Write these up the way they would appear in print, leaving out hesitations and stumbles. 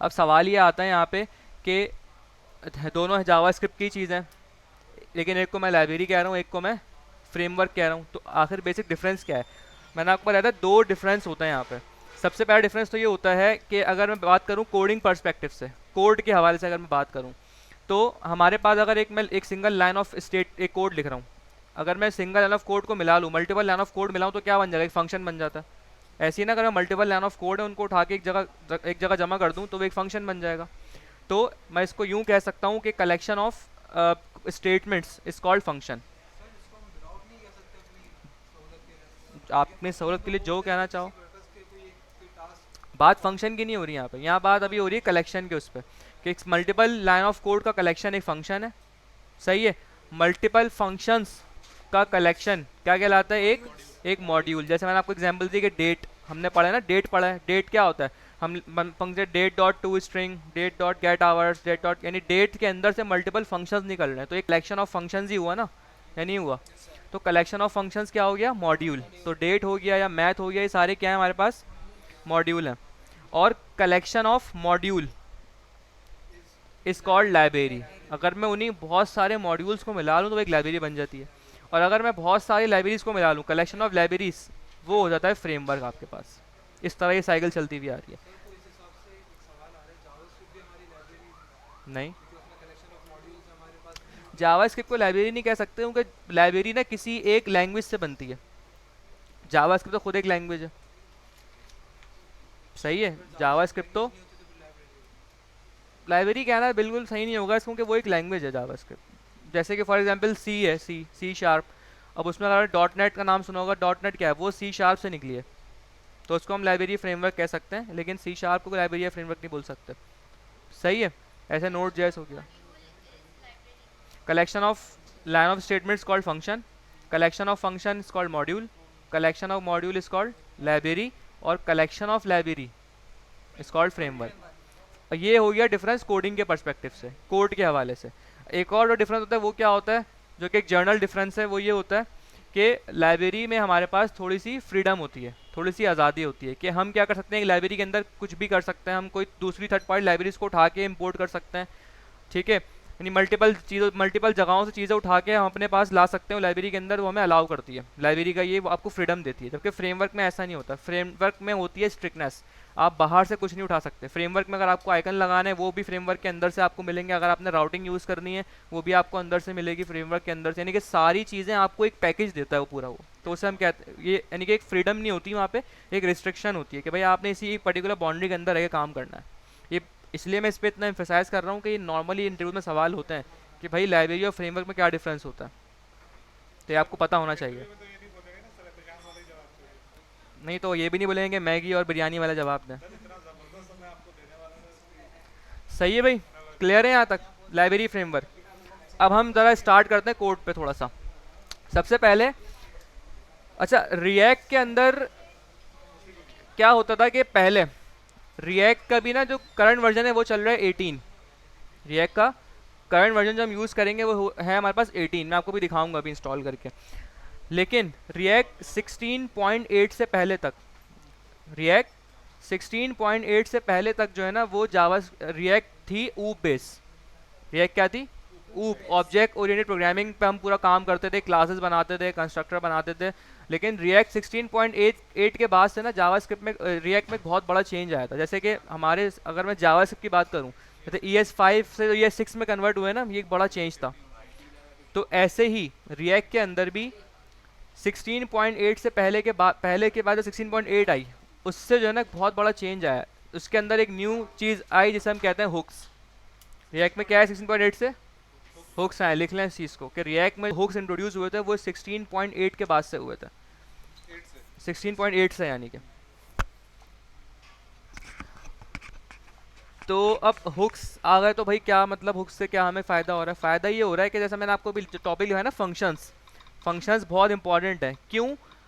अब सवाल ये आता है यहाँ पे कि दोनों जावास्क्रिप्ट की चीज़ है, लेकिन एक को मैं लाइब्रेरी कह रहा हूँ, एक को मैं फ्रेमवर्क कह रहा हूँ, तो आखिर बेसिक डिफरेंस क्या है? मैंने आपको बताया था दो डिफरेंस होता है यहाँ पे। सबसे पहला डिफरेंस तो ये होता है कि अगर मैं बात करूँ कोडिंग पर्सपेक्टिव से, कोड के हवाले से अगर मैं बात करूँ, तो हमारे पास अगर मैं एक सिंगल लाइन ऑफ स्टेट एक कोड लिख रहा हूँ, अगर मैं सिंगल लाइन ऑफ कोड को मिला लूँ, मल्टीपल लाइन ऑफ कोड मिलाऊँ, तो क्या बन जाएगा? एक फंक्शन बन जाता है। ऐसे ही ना, अगर मैं मल्टीपल लाइन ऑफ कोड है उनको उठा के एक जगह जमा कर दूँ तो वो एक फंक्शन बन जाएगा। तो मैं इसको यूं कह सकता हूँ कि collection of statements is called function. Sir इसको हम विदाउट नहीं कर सकते अपनी सहूलत के लिए? आप अपनी सहूलत के लिए जो कहना चाहो। पर्पस के कोई टास्क बात फॉर फंक्शन की नहीं हो रही यहाँ पे, यहाँ बात अभी हो रही है कलेक्शन के उस पर, कि मल्टीपल लाइन ऑफ कोड का कलेक्शन एक फंक्शन है। सही है। मल्टीपल फंक्शंस का कलेक्शन क्या कहलाता है? एक एक मॉड्यूल। जैसे मैंने आपको एग्जांपल दी कि डेट हमने पढ़ा है ना, डेट पढ़ा है। डेट क्या होता है? हम function date dot to string, date dot get hours, date dot, यानी डेट के अंदर से मल्टीपल फंक्शंस निकल रहे हैं, तो एक कलेक्शन ऑफ फंक्शंस ही हुआ ना, या नहीं हुआ? Yes sir. तो कलेक्शन ऑफ फंक्शंस क्या हो गया? मॉड्यूल। तो मॉड्यूल। डेट हो गया या मैथ हो गया, ये सारे क्या है हमारे पास? मॉड्यूल हैं। और collection of module is is called library. Library. अगर मैं उन्हीं बहुत सारे मॉड्यूल्स को मिला लूँ तो एक लाइब्रेरी बन जाती है। और अगर मैं बहुत सारी लाइब्रेरीज को मिला लूँ, कलेक्शन ऑफ लाइब्रेरीज, वो हो जाता है फ्रेमवर्क आपके पास। इस तरह ये साइकिल चलती हुई आ रही है। सर तो इस हिसाब से एक सवाल आ रहा है, जावास्क्रिप्ट भी हमारी लाइब्रेरी है नहीं, क्योंकि उसमें कलेक्शन ऑफ मॉड्यूल्स हमारे पास नहीं होते? जावास्क्रिप्ट को लाइब्रेरी नहीं कह सकते, क्योंकि लाइब्रेरी ना किसी एक लैंग्वेज से बनती है। जावास्क्रिप्ट तो खुद एक लैंग्वेज है। सही तो है। अगर जावास्क्रिप्ट जावास्क्रिप्ट लैंग्वेज तो नहीं होती तो फिर लाइब्रेरी होती? लाइब्रेरी कहना बिल्कुल सही नहीं होगा, क्योंकि वो एक लैंग्वेज है जावास्क्रिप्ट। जैसे कि फॉर एग्जांपल सी है, सी सी शार्प। अब उसमें अगर डॉट नेट का नाम सुना होगा, डॉट नेट क्या है? वो सी शार्प से निकली है, तो उसको हम लाइब्रेरी फ्रेमवर्क कह सकते हैं, लेकिन सी शार्प को लाइब्रेरी या फ्रेमवर्क नहीं बोल सकते। सही है। ऐसे नोट जैस हो गया। Collection of line of statements called function, collection of function is called module, collection of module is called library, और collection of library is called framework. ये हो गया डिफरेंस कोडिंग के पर्सपेक्टिव से, कोड के हवाले से। एक और जो डिफरेंस होता है वो क्या होता है, जो कि एक जर्नल डिफरेंस है, वो ये होता है कि लाइब्रेरी में हमारे पास थोड़ी सी फ्रीडम होती है, थोड़ी सी आज़ादी होती है कि हम क्या कर सकते हैं, एक लाइब्रेरी के अंदर कुछ भी कर सकते हैं, हम कोई दूसरी थर्ड पार्टी लाइब्रेरीज को उठा के इंपोर्ट कर सकते हैं। ठीक है। यानी मल्टीपल चीज़ों, मल्टीपल जगहों से चीज़ें उठा के हम अपने पास ला सकते हैं, लाइब्रेरी के अंदर वो हमें अलाउ करती है। लाइब्रेरी का ये वो आपको फ्रीडम देती है, जबकि फ्रेमवर्क में ऐसा नहीं होता। फ्रेमवर्क में होती है स्ट्रिक्टनेस, आप बाहर से कुछ नहीं उठा सकते। फ्रेमवर्क में अगर आपको आइकन लगाना है वो भी फ्रेमवर्क के अंदर से आपको मिलेंगे, अगर आपने राउटिंग यूज़ करनी है वो भी आपको अंदर से मिलेगी फ्रेमवर्क के अंदर से। यानी कि सारी चीज़ें आपको एक पैकेज देता है वो पूरा, वो तो उसे हम कहते हैं ये, यानी कि एक फ्रीडम नहीं होती वहाँ पे, एक रिस्ट्रिक्शन होती है कि भाई आपने इसी एक पर्टिकुलर बाउंड्री के अंदर रह के काम करना है। ये इसलिए मैं इस पर इतना एम्फेसाइज कर रहा हूँ कि ये नॉर्मली इंटरव्यू में सवाल होते हैं कि भाई लाइब्रेरी और फ्रेमवर्क में क्या डिफरेंस होता है, तो ये आपको पता होना चाहिए। इंटरव्यू में तो ये नहीं बोलेंगे ना सर, एग्जाम वाला ही जवाब चाहिए। नहीं तो ये भी नहीं बोलेंगे मैगी और बिरयानी वाला जवाब दें। सर इतना ज़बरदस्त मैं आपको देने वाला था इसकी, सही है भाई। मैं वैसे क्लियर है यहाँ तक लाइब्रेरी फ्रेमवर्क? अब हम ज़रा स्टार्ट करते हैं कोड पे थोड़ा सा। सबसे पहले, अच्छा, रिएक्ट के अंदर क्या होता था कि पहले रिएक्ट का भी ना जो करंट वर्जन है वो चल रहा है 18। रिएक्ट का करंट वर्जन जो हम यूज़ करेंगे वो है हमारे पास 18। मैं आपको भी दिखाऊंगा अभी इंस्टॉल करके। लेकिन रिएक्ट 16.8 से पहले तक, रिएक्ट 16.8 से पहले तक जो है ना वो जावा रिएक्ट थी ऊप बेस। रिएक्ट क्या थी? ऊप, बेस। ऑब्जेक्ट ओरिएंटेड प्रोग्रामिंग पे हम पूरा काम करते थे, क्लासेस बनाते थे, कंस्ट्रक्टर बनाते थे। लेकिन रिएक्ट 16.8 के बाद से ना जावास्क्रिप्ट में, रिएक्ट में बहुत बड़ा चेंज आया था। जैसे कि हमारे, अगर मैं जावास्क्रिप्ट की बात करूँ, जैसे ES5 से ES6 में कन्वर्ट हुए ना, ये एक बड़ा चेंज था। तो ऐसे ही रिएक्ट के अंदर भी 16.8 से पहले के बाद जो 16.8 आई, उससे जो है ना बहुत बड़ा चेंज आया। उसके अंदर एक न्यू चीज़ आई जिसे हम कहते हैं हुक्स। रिएक्ट में क्या है 16.8 से? हुक्स आए। लिख लें इस चीज़ को कि रिएक्ट में हुक्स इंट्रोड्यूस हुए थे वो 16.8 के बाद से हुए थे। 8 से। 16.8 से, यानी कि तो अब हुक्स आ गए, तो भाई क्या मतलब हुक्स से क्या हमें फ़ायदा हो रहा है? फ़ायदा ये हो रहा है कि जैसा मैंने आपको अभी टॉपिक लिखा है ना, फंक्शंस। फंक्शंस बहुत इंपॉर्टेंट है। क्यों?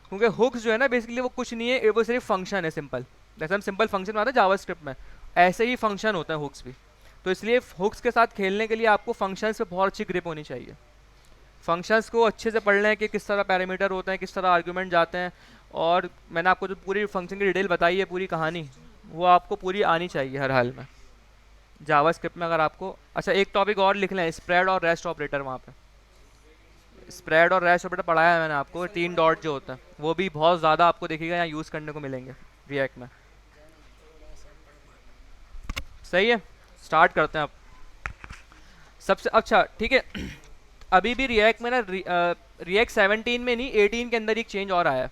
क्योंकि हुक्स जो है ना बेसिकली वो कुछ नहीं है, वो सिर्फ फंक्शन है, सिंपल। जैसे हम सिंपल फंक्शन बनाते हैं जावास्क्रिप्ट में, ऐसे ही फंक्शन होता है हुक्स भी। तो इसलिए हुक्स के साथ खेलने के लिए आपको फंक्शंस पे बहुत अच्छी ग्रिप होनी चाहिए। फंक्शंस को अच्छे से पढ़ लें कि किस तरह पैरामीटर होते हैं, किस तरह आर्गुमेंट जाते हैं। और मैंने आपको जो पूरी फंक्शन की डिटेल बताई है, पूरी कहानी, वो आपको पूरी आनी चाहिए हर हाल में। जावास्क्रिप्ट में अगर आपको, अच्छा एक टॉपिक और लिख लें, स्प्रेड और रेस्ट ऑपरेटर। वहाँ पे स्प्रेड और रेस्ट ऑपरेटर पढ़ाया है मैंने आपको, 3 डॉट जो होता है वो भी बहुत ज़्यादा आपको देखिएगा यहाँ यूज़ करने को मिलेंगे रिएक्ट में। सही है, स्टार्ट करते हैं अब। सबसे अच्छा ठीक है, अभी भी रिएक्ट में ना रिएक्ट 17 में नहीं 18 के अंदर एक चेंज और आया है।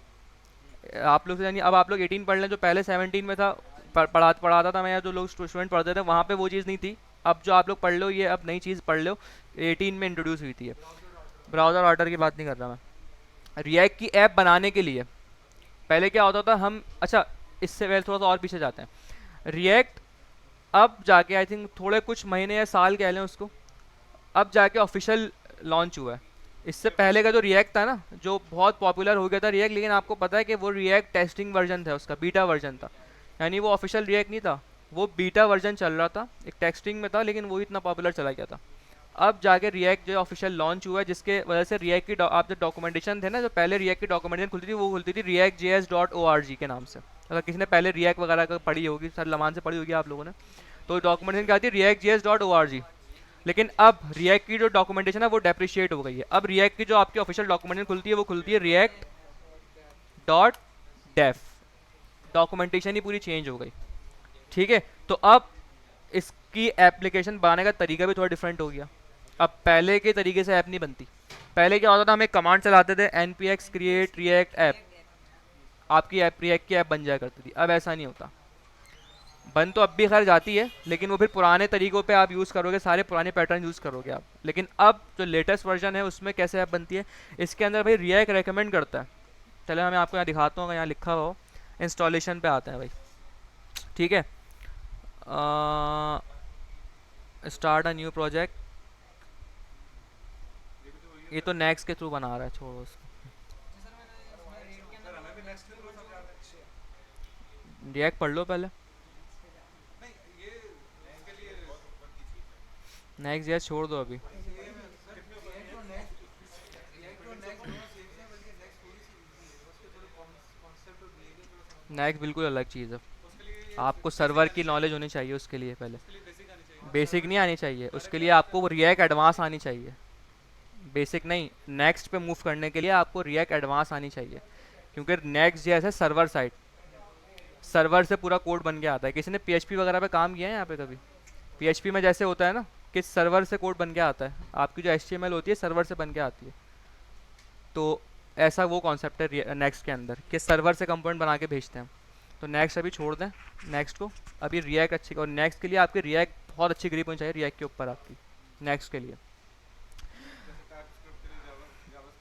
आप लोग से यानी अब आप लोग 18 पढ़ लें, जो पहले 17 में था पढ़ाता था मैं, या जो लोग स्टूडेंट पढ़ते थे वहाँ पे वो चीज़ नहीं थी। अब जो आप लोग पढ़ लो ये अब नई चीज़ पढ़ लो, 18 में इंट्रोड्यूस हुई थी। ब्राउज़र ऑर्डर की बात नहीं कर रहा मैं, रिएक्ट की ऐप बनाने के लिए पहले क्या होता था हम, अच्छा इससे पहले थोड़ा सा और पीछे जाते हैं। रिएक्ट अब जाके आई थिंक थोड़े कुछ महीने या साल कह लें उसको, अब जाके ऑफिशियल लॉन्च हुआ है। इससे पहले का जो रिएक्ट था ना, जो बहुत पॉपुलर हो गया था रिएक्ट, लेकिन आपको पता है कि वो रिएक्ट टेस्टिंग वर्जन था, उसका बीटा वर्जन था, यानी वो ऑफिशियल रिएक्ट नहीं था, वो बीटा वर्जन चल रहा था, एक टेस्टिंग में था, लेकिन वो इतना पॉपुलर चला गया था। अब जाके रिएक्ट जो ऑफिशियल लॉन्च हुआ है, जिसके वजह से रिएक्ट की आप जो डॉक्यूमेंटेशन थे ना, जो पहले रिएक्ट की डॉक्यूमेंटेशन खुलती थी वो खुलती थी react.js.org के नाम से। अगर किसी ने पहले रिएक्ट वगैरह का पढ़ी होगी, सर लमान से पढ़ी होगी आप लोगों ने, तो डॉक्यूमेंटेशन क्या आती है react.js.org। लेकिन अब रिएक्ट की जो डॉक्यूमेंटेशन है वो डेप्रिशिएट हो गई है। अब रिएक्ट की जो आपकी ऑफिशियल डॉक्यूमेंटेशन खुलती है वो खुलती है react.dev। डॉक्यूमेंटेशन ही पूरी चेंज हो गई, ठीक है। तो अब इसकी एप्लीकेशन बनाने का तरीका भी थोड़ा डिफरेंट हो गया। अब पहले के तरीके से ऐप नहीं बनती। पहले क्या होता था, हम एक कमांड चलाते थे npx create react app, आपकी ऐप रिएक्ट की ऐप बन जाया करती थी। अब ऐसा नहीं होता, बन तो अब भी खैर जाती है, लेकिन वो फिर पुराने तरीकों पे आप यूज़ करोगे, सारे पुराने पैटर्न यूज़ करोगे आप। लेकिन अब जो लेटेस्ट वर्जन है उसमें कैसे ऐप बनती है, इसके अंदर भाई रिएक्ट रेकमेंड करता है। चलो मैं आपको यहाँ दिखाता हूँ, यहाँ लिखा हुआ हो, इंस्टॉलेशन पे आते हैं भाई, ठीक है। स्टार्ट अ न्यू प्रोजेक्ट, ये तो नेक्स्ट के थ्रू बना रहा है, छोड़ो उसको। रिएक्ट पढ़ लो पहले, नेक्स्ट जैस छोड़ दो अभी। नेक्स्ट बिल्कुल अलग चीज़ है, आपको सर्वर की नॉलेज होनी चाहिए उसके लिए पहले, बेसिक नहीं आनी चाहिए उसके लिए, आपको रिएक्ट एडवांस आनी चाहिए, बेसिक नहीं। नेक्स्ट पे मूव करने के लिए आपको रिएक्ट एडवांस आनी चाहिए, क्योंकि नेक्स्ट जैसे सर्वर साइड, सर्वर से पूरा कोड बन के आता है। किसी ने पीएचपी वगैरह पे काम किया है यहाँ पे कभी? पीएचपी में जैसे होता है ना कि सर्वर से कोड बन के आता है, आपकी जो एचटीएमएल होती है सर्वर से बन के आती है, तो ऐसा वो कॉन्सेप्ट है नेक्स्ट के अंदर कि सर्वर से कंपोनेंट बना के भेजते हैं। तो नेक्स्ट अभी छोड़ दें नेक्स्ट को, अभी रिएक्ट अच्छी, और नेक्स्ट के लिए आपकी रिएक्ट बहुत अच्छी ग्रिप होनी चाहिए रिएक्ट के ऊपर आपकी, नेक्स्ट के लिए।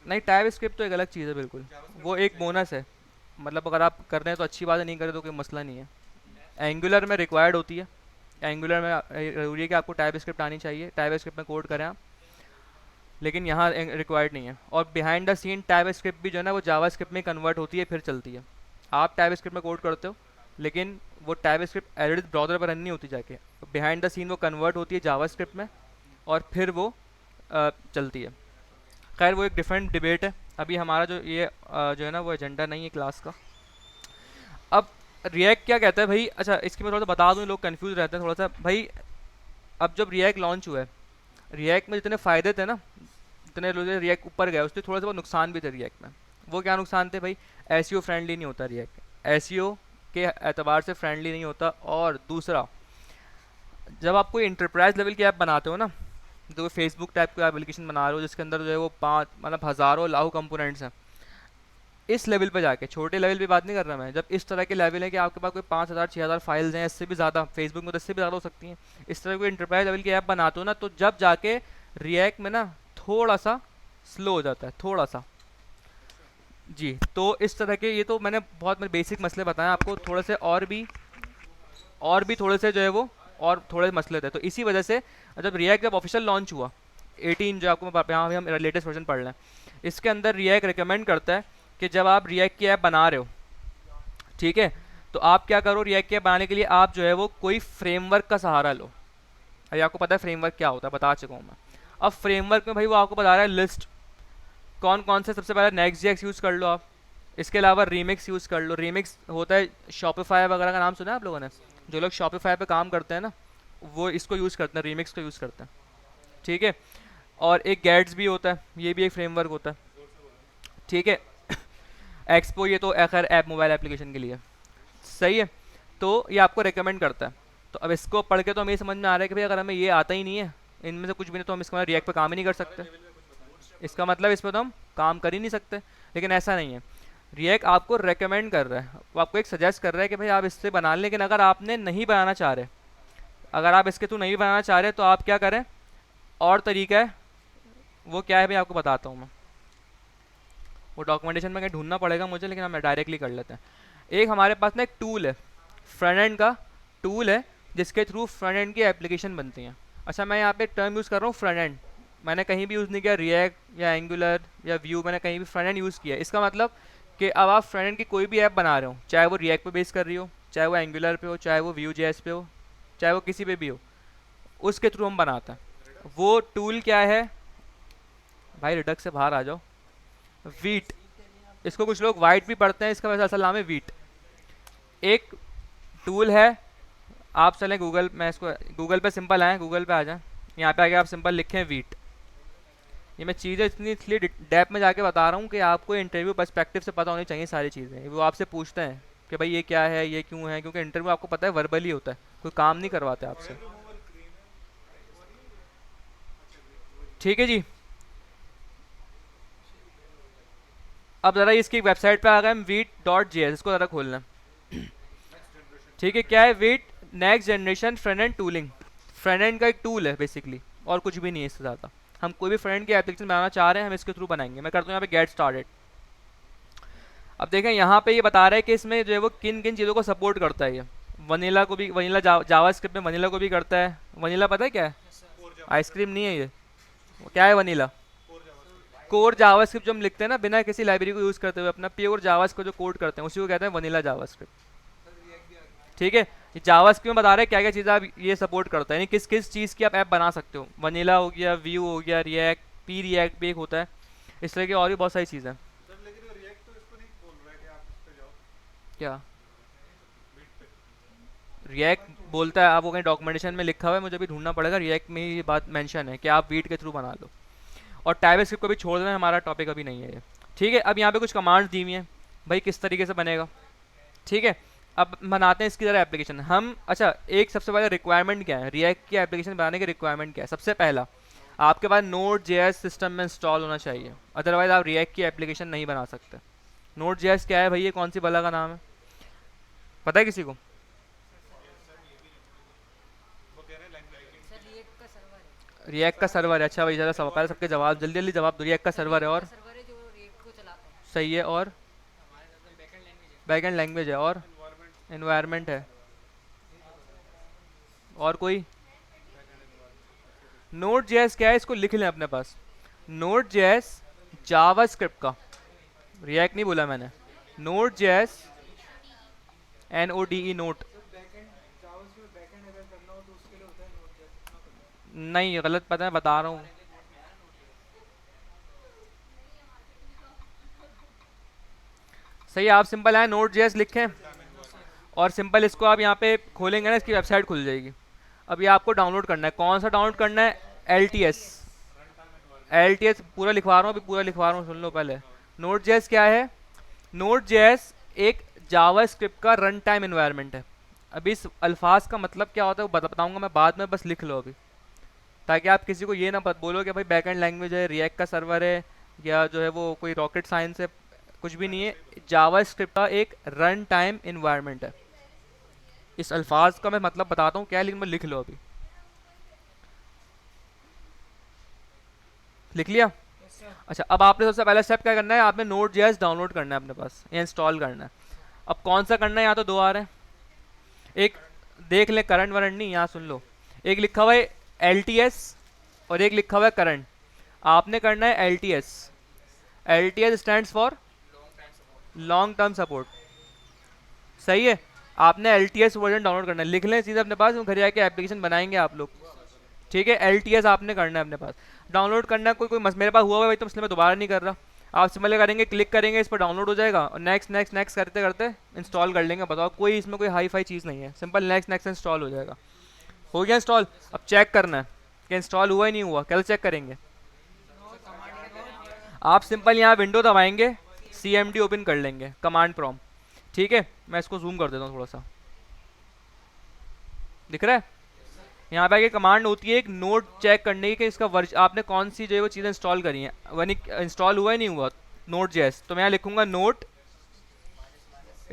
नहीं, टाइप स्क्रिप्ट तो एक अलग चीज़ है बिल्कुल, वो एक बोनस है, मतलब अगर आप कर रहे हैं तो अच्छी बात है, नहीं कर रहे तो कोई मसला नहीं है। एंगुलर में रिक्वायर्ड होती है, एंगुलर में जरूरी है कि आपको टाइप स्क्रिप्ट आनी चाहिए, टाइप स्क्रिप्ट में कोड करें आप, लेकिन यहाँ रिक्वायर्ड नहीं है। और behind the scene TypeScript भी जो है ना वो जावा स्क्रिप्ट में कन्वर्ट होती है, फिर चलती है। आप टाइप स्क्रिप्ट में कोड करते हो, लेकिन वो टाइप स्क्रिप्ट एडिट ब्राउज़र पर रन नहीं होती जाके, बिहाइंड द सीन वो कन्वर्ट होती है जावा स्क्रिप्ट में, और फिर वो चलती है। खैर वो एक डिफरेंट डिबेट है, अभी हमारा जो ये जो है ना वो एजेंडा नहीं है क्लास का। अब रिएक्ट क्या कहता है भाई, अच्छा इसकी मैं थोड़ा सा बता दूँ, लोग कंफ्यूज रहते हैं थोड़ा सा भाई। अब जब रिएक्ट लॉन्च हुआ है, रिएक्ट में जितने फ़ायदे थे ना, जितने लोग रिएक्ट ऊपर गए, उसके थोड़े से बहुत नुकसान भी थे रिएक्ट में। वो क्या नुकसान थे भाई? एसईओ फ्रेंडली नहीं होता रिएक्ट, एसईओ के एतबार से फ्रेंडली नहीं होता। और दूसरा, जब आप कोई इंटरप्राइज लेवल की ऐप बनाते हो ना, जो फेसबुक टाइप की एप्लीकेशन बना रहे हो जिसके अंदर जो है वो 5 मतलब हज़ारों लाखों कंपोनेंट्स हैं, इस लेवल पे जाके, छोटे लेवल पे बात नहीं कर रहा मैं, जब इस तरह के लेवल है कि आपके पास कोई 5,000 6,000 फाइल्स हैं, इससे भी ज़्यादा, फेसबुक में तो इससे भी ज़्यादा हो सकती हैं, इस तरह कोई इंटरप्राइज लेवल की ऐप बनाते हो ना, तो जब जाके रिएक्ट में ना थोड़ा सा स्लो हो जाता है, थोड़ा सा जी। तो इस तरह के, ये तो मैंने बहुत बेसिक मसले बताए आपको, थोड़े से और भी थोड़े से जो है वो और थोड़े मसले थे। तो इसी वजह से जब रिएक्ट जब ऑफिशियल लॉन्च हुआ 18, जो आपको यहाँ हम लेटेस्ट वर्जन पढ़ रहे हैं, इसके अंदर रिएक्ट रिकमेंड करता है कि जब आप रिएक्ट की ऐप बना रहे हो, ठीक है, तो आप क्या करो, रिएक्ट की ऐप बनाने के लिए आप जो है वो कोई फ्रेमवर्क का सहारा लो। अभी आपको पता है फ्रेमवर्क क्या होता है, बता चुका हूँ मैं। अब फ्रेमवर्क में भाई वो आपको बता रहा है लिस्ट, कौन कौन से, सबसे पहले नेक्स्ट.js यूज़ कर लो आप, इसके अलावा रीमिक्स यूज़ कर लो। रीमिक्स होता है शॉपिफाई वगैरह का नाम सुना है आप लोगों ने? जो लोग शॉपिफाई पे काम करते हैं ना, वो इसको यूज़ करते हैं, रीमिक्स को यूज़ करते हैं, ठीक है। और एक गैट्स भी होता है, ये भी एक फ्रेमवर्क होता है, ठीक है। एक्सपो ये तो खैर ऐप मोबाइल एप्लीकेशन के लिए, सही है। तो ये आपको रिकमेंड करता है। तो अब इसको पढ़ के तो हमें ये समझ में आ रहा है कि भाई अगर हमें ये आता ही नहीं है, इनमें से कुछ भी नहीं, तो हम इसका रिएक्ट पे काम ही नहीं कर सकते। इसका मतलब इस पर तो हम काम कर ही नहीं सकते। लेकिन ऐसा नहीं है, रिएक्ट आपको रेकमेंड कर रहा है, वो आपको एक सजेस्ट कर रहा है कि भाई आप इससे बना लें। लेकिन अगर आपने नहीं बनाना चाह रहे, अगर आप इसके थ्रू नहीं बनाना चाह रहे, तो आप क्या करें, और तरीका है। वो क्या है भाई, आपको बताता हूँ मैं। वो डॉक्यूमेंटेशन में कहीं ढूंढना पड़ेगा मुझे, लेकिन हम डायरेक्टली कर लेते हैं। एक हमारे पास ना एक टूल है, फ्रंट एंड का टूल है, जिसके थ्रू फ्रंट एंड की एप्लीकेशन बनती हैं। अच्छा, मैं यहाँ पे टर्म यूज़ कर रहा हूँ फ्रंट एंड, मैंने कहीं भी यूज़ नहीं किया रिएक्ट या एंगुलर या व्यू, मैंने कहीं भी फ्रंट एंड यूज़ किया। इसका मतलब कि अब आप फ्रंट एंड की कोई भी ऐप बना रहे हो, चाहे वो रिएक्ट पे बेस कर रही हो, चाहे वो एंगुलर पे हो, चाहे वो व्यू जेएस पे हो, चाहे वो किसी पे भी हो, उसके थ्रू हम बनाते हैं। वो टूल क्या है भाई, रिडक्स से बाहर आ जाओ। वीट, इसको कुछ लोग वाइट भी पढ़ते हैं, इसका वैसे असल नाम है वीट। एक टूल है, आप चलें गूगल, मैं इसको गूगल पे सिंपल आए, गूगल पे आ जाएं, यहाँ पे आके आप सिंपल लिखें वीट। ये मैं चीज़ें इतनी इसलिए डेप्थ में जाके बता रहा हूँ कि आपको इंटरव्यू पर्सपेक्टिव से पता होनी चाहिए सारी चीज़ें। वो आपसे पूछते हैं कि भाई ये क्या है, ये क्यों है, क्योंकि इंटरव्यू आपको पता है वर्बली होता है, कोई काम नहीं करवाते आपसे, ठीक है जी। अब ज़रा इसकी वेबसाइट पे आ गए हम, वीट.js, इसको ज़रा खोलना, ठीक है। क्या है wheat? Next generation front end tooling, front end का एक टूल है बेसिकली, और कुछ भी नहीं है इससे ज़्यादा। हम कोई भी फ्रंट एंड की एप्लीकेशन बनाना चाह रहे हैं, हम इसके थ्रू बनाएंगे। मैं करता हूँ यहाँ पे गेट स्टार्टेड। अब देखें यहाँ पे ये बता रहा है कि इसमें जो है वो किन किन चीज़ों को सपोर्ट करता है। ये वनीला को भी, वनीला जावास्क्रिप्ट में वनीला को भी करता है। वनीला पता है क्या है? आइसक्रीम नहीं है ये, वो क्या है वनीला? कोर जावास्क्रिप्ट जो हम लिखते हैं ना, बिना किसी लाइब्रेरी को यूज़ करते हुए, अपना प्योर जावास्क्रिप्ट जो कोड करते हैं, उसी को कहते हैं वनीला जावास्क्रिप्ट, ठीक है। ये जावास्क्रिप्ट में बता रहे हैं क्या क्या चीज़ें आप ये सपोर्ट करता है, यानी किस किस चीज़ की आप ऐप बना सकते हो। वनीला हो गया, व्यू हो गया, रिएक्ट, पी रिएक्ट भी एक होता है, इस तरह की और भी बहुत सारी चीज़ें। क्या रिएक्ट बोलता है? आपको कहीं डॉक्यूमेंटेशन में लिखा हुआ है? मुझे भी ढूंढना पड़ेगा। रिएक्ट में ये बात मेंशन है कि आप वीट के थ्रू बना लो। और टाइपस्क्रिप्ट को भी छोड़ देना, हमारा टॉपिक अभी नहीं है ये, ठीक है। अब यहाँ पे कुछ कमांड्स दी हुई हैं भाई, किस तरीके से बनेगा, ठीक है। अब बनाते हैं इसकी ज़रा एप्लीकेशन हम। अच्छा, एक सबसे पहले रिक्वायरमेंट क्या है, रिएक्ट की एप्लीकेशन बनाने की रिक्वायरमेंट क्या है? सबसे पहला, आपके पास Node.js सिस्टम में इंस्टॉल होना चाहिए, अदरवाइज आप रिएक्ट की एप्लीकेशन नहीं बना सकते। Node.js क्या है भाई, ये कौन सी बला का नाम है, पता है किसी को? रिएक्ट का सर्वर है। अच्छा भाई, ज़रा पहले सबके जवाब जल्दी जल्दी जवाब दो। रिएक्ट का सर्वर है, और सही है, और बैकएंड लैंग्वेज है, और एनवायरनमेंट है, और कोई? Node.js क्या है, इसको लिख लें अपने पास। Node.js जावास्क्रिप्ट का, रिएक्ट नहीं बोला मैंने, Node.js NODE नोट, नहीं गलत पता है, बता रहा हूँ। सही है, आप सिंपल है Node.js लिखें, और सिंपल इसको आप यहाँ पे खोलेंगे ना, इसकी वेबसाइट खुल जाएगी। अब ये आपको डाउनलोड करना है। कौन सा डाउनलोड करना है? एल टी एस पूरा लिखवा रहा हूँ, अभी पूरा लिखवा रहा हूँ, सुन लो पहले। Node.js क्या है? Node.js एक जावास्क्रिप्ट का रन टाइम एनवायरनमेंट है। अभी इस अल्फाज का मतलब क्या होता है वो बताऊंगा मैं बाद में, बस लिख लो अभी, ताकि आप किसी को ये ना बोलो कि भाई बैकएंड लैंग्वेज है, रिएक्ट का सर्वर है, या जो है वो कोई रॉकेट साइंस है, कुछ भी नहीं है। जावास्क्रिप्ट का एक रन टाइम इन्वायरमेंट है। इस अल्फाज का मैं मतलब बताता हूँ क्या है, लेकिन मैं लिख लो अभी। लिख लिया? अच्छा, अब आपने सबसे पहला स्टेप क्या करना है, आपने Node.js डाउनलोड करना है अपने पास, या इंस्टॉल करना है। अब कौन सा करना है, यहाँ तो दो आ रहे हैं, एक देख ले, करंट वरंट नहीं, यहाँ सुन लो। एक लिखा हुआ है LTS और एक लिखा हुआ है करंट। आपने करना है LTS। LTS stands for long term support, सही है। आपने LTS वर्जन डाउनलोड करना है, लिख लें सीधे अपने पास, घर जाके एप्लीकेशन बनाएंगे आप लोग, ठीक है। LTS आपने करना है अपने पास, डाउनलोड करना है। कोई मेरे पास हुआ है भाई, तो इसलिए मैं दोबारा नहीं कर रहा। आप सिंपल करेंगे, क्लिक करेंगे, इस पर डाउनलोड हो जाएगा, और नेक्स्ट नेक्स्ट नेक्स्ट करते करते इंस्टॉल कर लेंगे। बताओ, कोई इसमें कोई हाई फाई चीज़ नहीं है, सिंपल नेक्स्ट नेक्स्ट इंस्टॉल हो जाएगा। हो गया इंस्टॉल। अब चेक करना है कि इंस्टॉल हुआ ही नहीं हुआ, कैसे चेक करेंगे? आप सिंपल यहाँ विंडो दबाएंगे, CMD ओपन कर लेंगे, कमांड प्रॉम्प्ट, ठीक है। मैं इसको जूम कर देता हूँ थोड़ा सा, दिख रहा है? यहाँ पे आगे कमांड होती है एक नोट चेक करने की कि इसका वर्ज आपने कौन सी जो है वो चीज़ें इंस्टॉल करी हैं, वन इंस्टॉल हुआ ही नहीं हुआ नोट जेएस। तो मैं यहाँ लिखूंगा नोट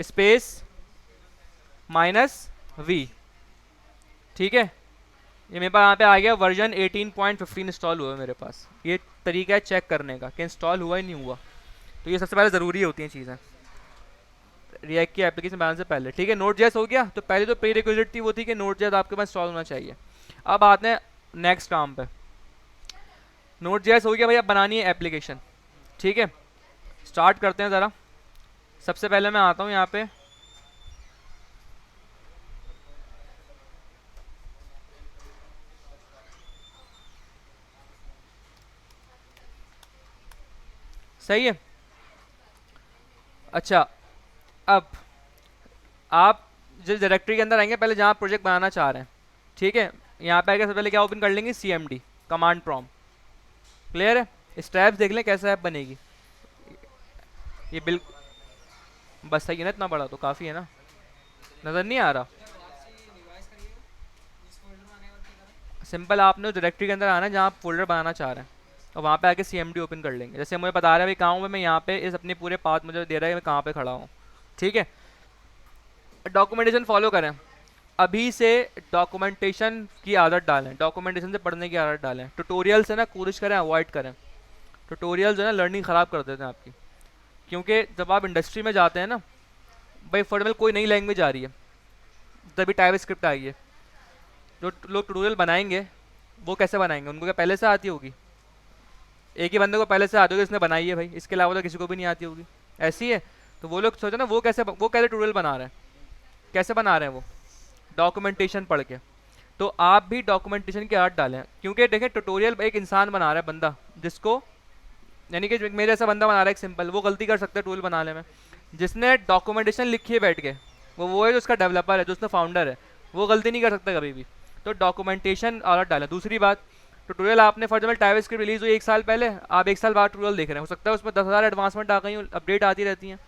स्पेस -v, ठीक है। ये मेरे पास यहाँ पे आ गया वर्जन 18.15 इंस्टॉल हुआ है मेरे पास। ये तरीका है चेक करने का कि इंस्टॉल हुआ ही नहीं हुआ। तो ये सबसे पहले ज़रूरी होती हैं चीज़ें रिएक्ट की एप्लीकेशन बनाने से पहले, ठीक है। नोट जेएस हो गया, तो पहले जो प्री रिक्विजिट थी वो थी कि नोट जेएस आपके पास इंस्टॉल होना चाहिए। अब आते हैं नेक्स्ट काम पे। नोट जेएस हो गया भाई, अब बनानी है एप्लीकेशन, ठीक है। स्टार्ट करते हैं ज़रा। सबसे पहले मैं आता हूँ यहाँ पे, सही है। अच्छा, अब आप जिस डायरेक्टरी के अंदर आएंगे पहले जहाँ प्रोजेक्ट बनाना चाह रहे हैं, ठीक है, यहाँ पे आके सबसे पहले क्या ओपन कर लेंगे? CMD command prompt. क्लियर है? स्टेप्स देख लें कैसा ऐप बनेगी। ये बिल्कुल बस सही है ना, इतना बड़ा तो काफ़ी है ना, नज़र नहीं आ रहा? सिंपल आपने उस डायरेक्टरी के अंदर आना है जहाँ आप फोल्डर बनाना चाह रहे हैं, और वहाँ पे आके CMD ओपन कर लेंगे। जैसे मुझे बता रहा है भाई कहाँ हूँ मैं यहाँ पे, इस अपने पूरे पाथ मुझे दे रहा है मैं कहाँ पे खड़ा हूँ, ठीक है। डॉक्यूमेंटेशन फॉलो करें, अभी से डॉक्यूमेंटेशन की आदत डालें, डॉक्यूमेंटेशन से पढ़ने की आदत डालें। ट्यूटोरियल से ना कोशिश करें अवॉइड करें, ट्यूटोरियल जो है ना लर्निंग ख़राब कर देते हैं आपकी। क्योंकि जब आप इंडस्ट्री में जाते हैं ना भाई, फॉर एग्जाम्पल कोई नई लैंग्वेज आ रही है, तभी टाइपस्क्रिप्ट आई है, जो लोग ट्यूटोरियल बनाएंगे वो कैसे बनाएंगे? उनको क्या पहले से आती होगी? एक ही बंदे को पहले से आती होगी, इसने बनाई है भाई, इसके अलावा तो किसी को भी नहीं आती होगी, ऐसी है। तो वो लोग सोचो ना वो कैसे ट्यूटोरियल बना रहे हैं, कैसे बना रहे हैं वो? डॉक्यूमेंटेशन पढ़ के। तो आप भी डॉक्यूमेंटेशन की आदत डालें, क्योंकि देखें ट्यूटोरियल एक इंसान बना रहा है, बंदा जिसको, यानी कि मेरे जैसा बंदा बना रहा है एक सिंपल, वो गलती कर सकता है टूल बनाने में। जिसने डॉक्यूमेंटेशन लिखी है बैठ के, वो है जो उसका डेवलपर है, जो उसका फाउंडर है, वो गलती नहीं कर सकता कभी भी। तो डॉक्यूमेंटेशन आदत डालें। दूसरी बात, ट्यूटोरियल आपने फॉर एग्जाम्पल टाइपस्क्रिप्ट रिलीज हुई 1 साल पहले, आप 1 साल बाद ट्यूटोरियल देख रहे हैं, हो सकता है उसमें 10,000 एडवांसमेंट आ गई, अपडेट आती रहती हैं,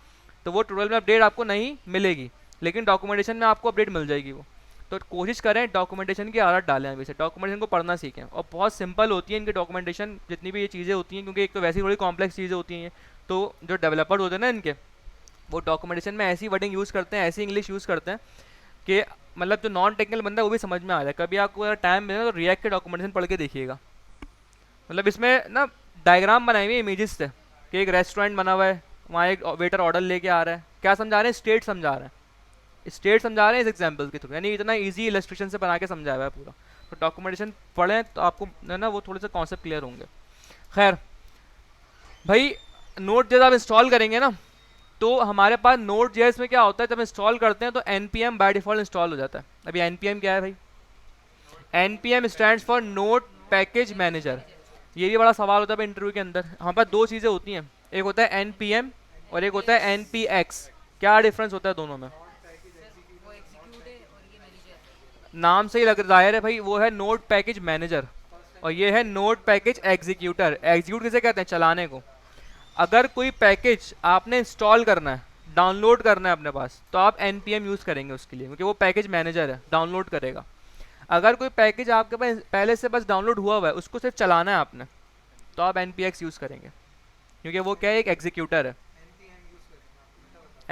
तो वो ट्यूटोरियल में अपडेट आपको नहीं मिलेगी, लेकिन डॉक्यूमेंटेशन में आपको अपडेट मिल जाएगी वो। तो कोशिश करें डॉक्यूमेंटेशन की आदत डालें, अभी से डॉक्यूमेंटेशन को पढ़ना सीखें। और बहुत सिंपल होती है इनकी डॉक्यूमेंटेशन, जितनी भी ये चीज़ें होती हैं, क्योंकि एक तो वैसी थोड़ी कॉम्प्लेक्स चीज़ें होती हैं। तो जो डेवलपर्स होते हैं ना इनके, वो डॉक्यूमेंटेशन में ऐसी वर्डिंग यूज़ करते हैं, ऐसी इंग्लिश यूज़ करते हैं कि मतलब जो नॉन टेक्निकल बंदा है वो भी समझ में आ जाए। कभी आपको अगर टाइम मिले तो रिएक्ट के डॉक्यूमेंटेशन पढ़ के देखिएगा। मतलब इसमें ना डायग्राम बनाए हुए इमेजेस से कि एक रेस्टोरेंट बना हुआ है, वहाँ एक वेटर ऑर्डर लेके आ रहा है, क्या समझा रहे हैं? स्टेट समझा रहे हैं, स्टेट समझा रहे हैं इस एग्जाम्पल के थ्रू, यानी इतना इजी इलस्ट्रेशन से बना के समझाया हुआ है पूरा। तो डॉक्यूमेंटेशन पढ़ें तो आपको ना वो थोड़े से कॉन्सेप्ट क्लियर होंगे। खैर भाई, नोट जब आप इंस्टॉल करेंगे ना, तो हमारे पास नोट जेएस में क्या होता है, जब इंस्टॉल करते हैं तो npm बाय डिफॉल्ट इंस्टॉल हो जाता है। अभी npm क्या है भाई? npm stands for note package manager. ये भी बड़ा सवाल होता है भाई इंटरव्यू के अंदर। हमारे पास दो चीज़ें होती हैं, एक होता है npm और एक होता है npx। क्या डिफरेंस होता है दोनों में? नाम से ही लग जाहिर है भाई, वो है नोट पैकेज मैनेजर और ये है नोट पैकेज एग्जीक्यूटर। एग्जीक्यूट किसे कहते हैं? चलाने को। अगर कोई पैकेज आपने इंस्टॉल करना है, डाउनलोड करना है अपने पास, तो आप npm यूज़ करेंगे उसके लिए, क्योंकि वो पैकेज मैनेजर है, डाउनलोड करेगा। अगर कोई पैकेज आपके पास पहले से बस डाउनलोड हुआ हुआ है, उसको सिर्फ चलाना है आपने, तो आप npx यूज़ करेंगे, क्योंकि वो क्या है? एक एग्जीक्यूटर है।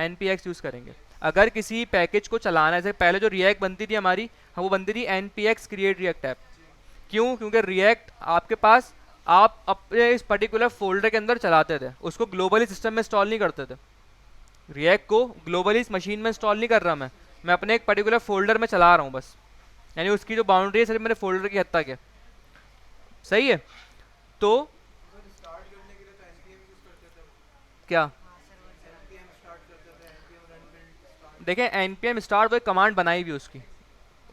npx यूज़ करेंगे अगर किसी पैकेज को चलाना है। जैसे पहले जो रिएक्ट बनती थी हमारी, वो बनती थी npx क्रिएट रिएक्ट ऐप। क्यों? क्योंकि रिएक्ट आपके पास आप अपने इस पर्टिकुलर फोल्डर के अंदर चलाते थे, उसको ग्लोबली सिस्टम में इंस्टॉल नहीं करते थे। रिएक्ट को ग्लोबली इस मशीन में इंस्टॉल नहीं कर रहा मैं अपने एक पर्टिकुलर फोल्डर में चला रहा हूँ बस, यानी उसकी जो बाउंड्री है सिर्फ मेरे फोल्डर की हद तक है। सही है? तो अगर स्टार्ट करने के लिए तो npm यूज करते थे वो। क्या npm स्टार्ट करते थे, npm रन बिल्ड स्टार्ट। देखें, npm स्टार्ट वो एक कमांड बनाई हुई उसकी,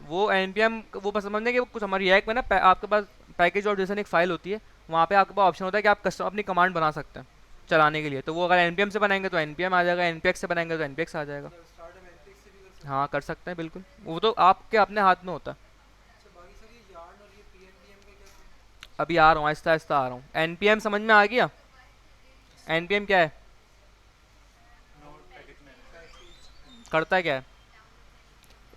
वो npm वो बस समझने कि वो कुछ हमारी रिएक्ट में ना आपके पास पैकेज और जैसे एक फाइल होती है, वहाँ पे आपके पास ऑप्शन होता है कि आप कस्टम अपनी कमांड बना सकते हैं चलाने के लिए। तो वो अगर npm से बनाएंगे तो npm आ जाएगा, npx से बनाएंगे तो npx आ जाएगा। मतलब स्टार्ट हम npx से भी कर सकते हाँ कर सकते हैं बिल्कुल, वो तो आपके अपने हाथ में होता है। हैं। अच्छा, बाकी अभी आ रहा हूँ, आहिस्ता आहिस्ता आ रहा हूँ। एनपीएम समझ में आ गया? एनपीएम क्या है, करता है क्या है?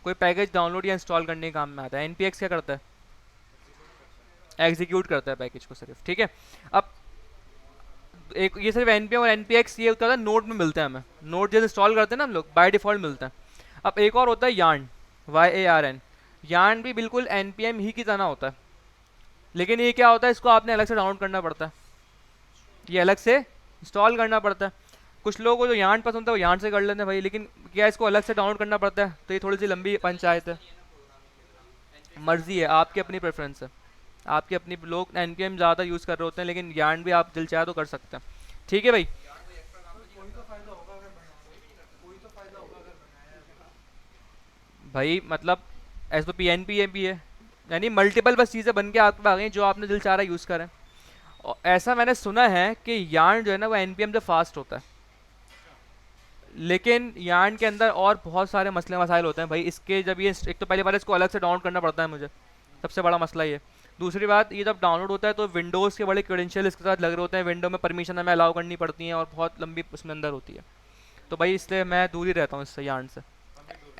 कोई पैकेज डाउनलोड या इंस्टॉल करने के काम में आता है। एनपीएक्स क्या करता है? एग्जीक्यूट करता है पैकेज को सिर्फ, ठीक है। अब एक ये सिर्फ एनपीएम और एनपीएक्स ये होता है नोड में मिलते हैं हमें, नोड जैसे इंस्टॉल करते हैं ना हम लोग बाय डिफॉल्ट मिलते हैं। अब एक और होता है यार्न, YARN। यार्न भी बिल्कुल एनपीएम ही की तरह होता है, लेकिन ये क्या होता है, इसको आपने अलग से डाउनलोड करना पड़ता है, ये अलग से इंस्टॉल करना पड़ता है। कुछ लोगों को जो यार्न पसंद है वो यार्न से कर लेते हैं भाई, लेकिन क्या इसको अलग से डाउनलोड करना पड़ता है, तो ये थोड़ी सी लंबी पंचायत है। मर्जी है, आपकी अपनी प्रेफरेंस है, आपकी अपनी। लोग एनपीएम ज़्यादा यूज़ कर रहे होते हैं, लेकिन यार्न भी आप दिल चाहे तो कर सकते हैं, ठीक है भाई। कोई तो फायदा होगा अगर बनाया, कोई तो फायदा होगा अगर बनाया। भाई मतलब S P N P M भी है, यानी मल्टीपल बस चीज़ें बन के आपके आ गई जो आपने दिल चाह रहा यूज़ करें। और ऐसा मैंने सुना है कि यार्न जो है ना वो एनपीएम से फास्ट होता है, लेकिन यार्न के अंदर और बहुत सारे मसले मसाइल होते हैं भाई इसके। जब ये एक तो पहली बार इसको अलग से डाउनलोड करना पड़ता है मुझे, सबसे बड़ा मसला ये। दूसरी बात, ये जब डाउनलोड होता है तो विंडोज़ के बड़े क्रेडेंशियल इसके साथ लग रहे होते हैं, विंडो में परमिशन हमें अलाउ करनी पड़ती हैं और बहुत लंबी उसमें अंदर होती है, तो भाई इसलिए मैं दूर ही रहता हूँ इससे, यार्न से।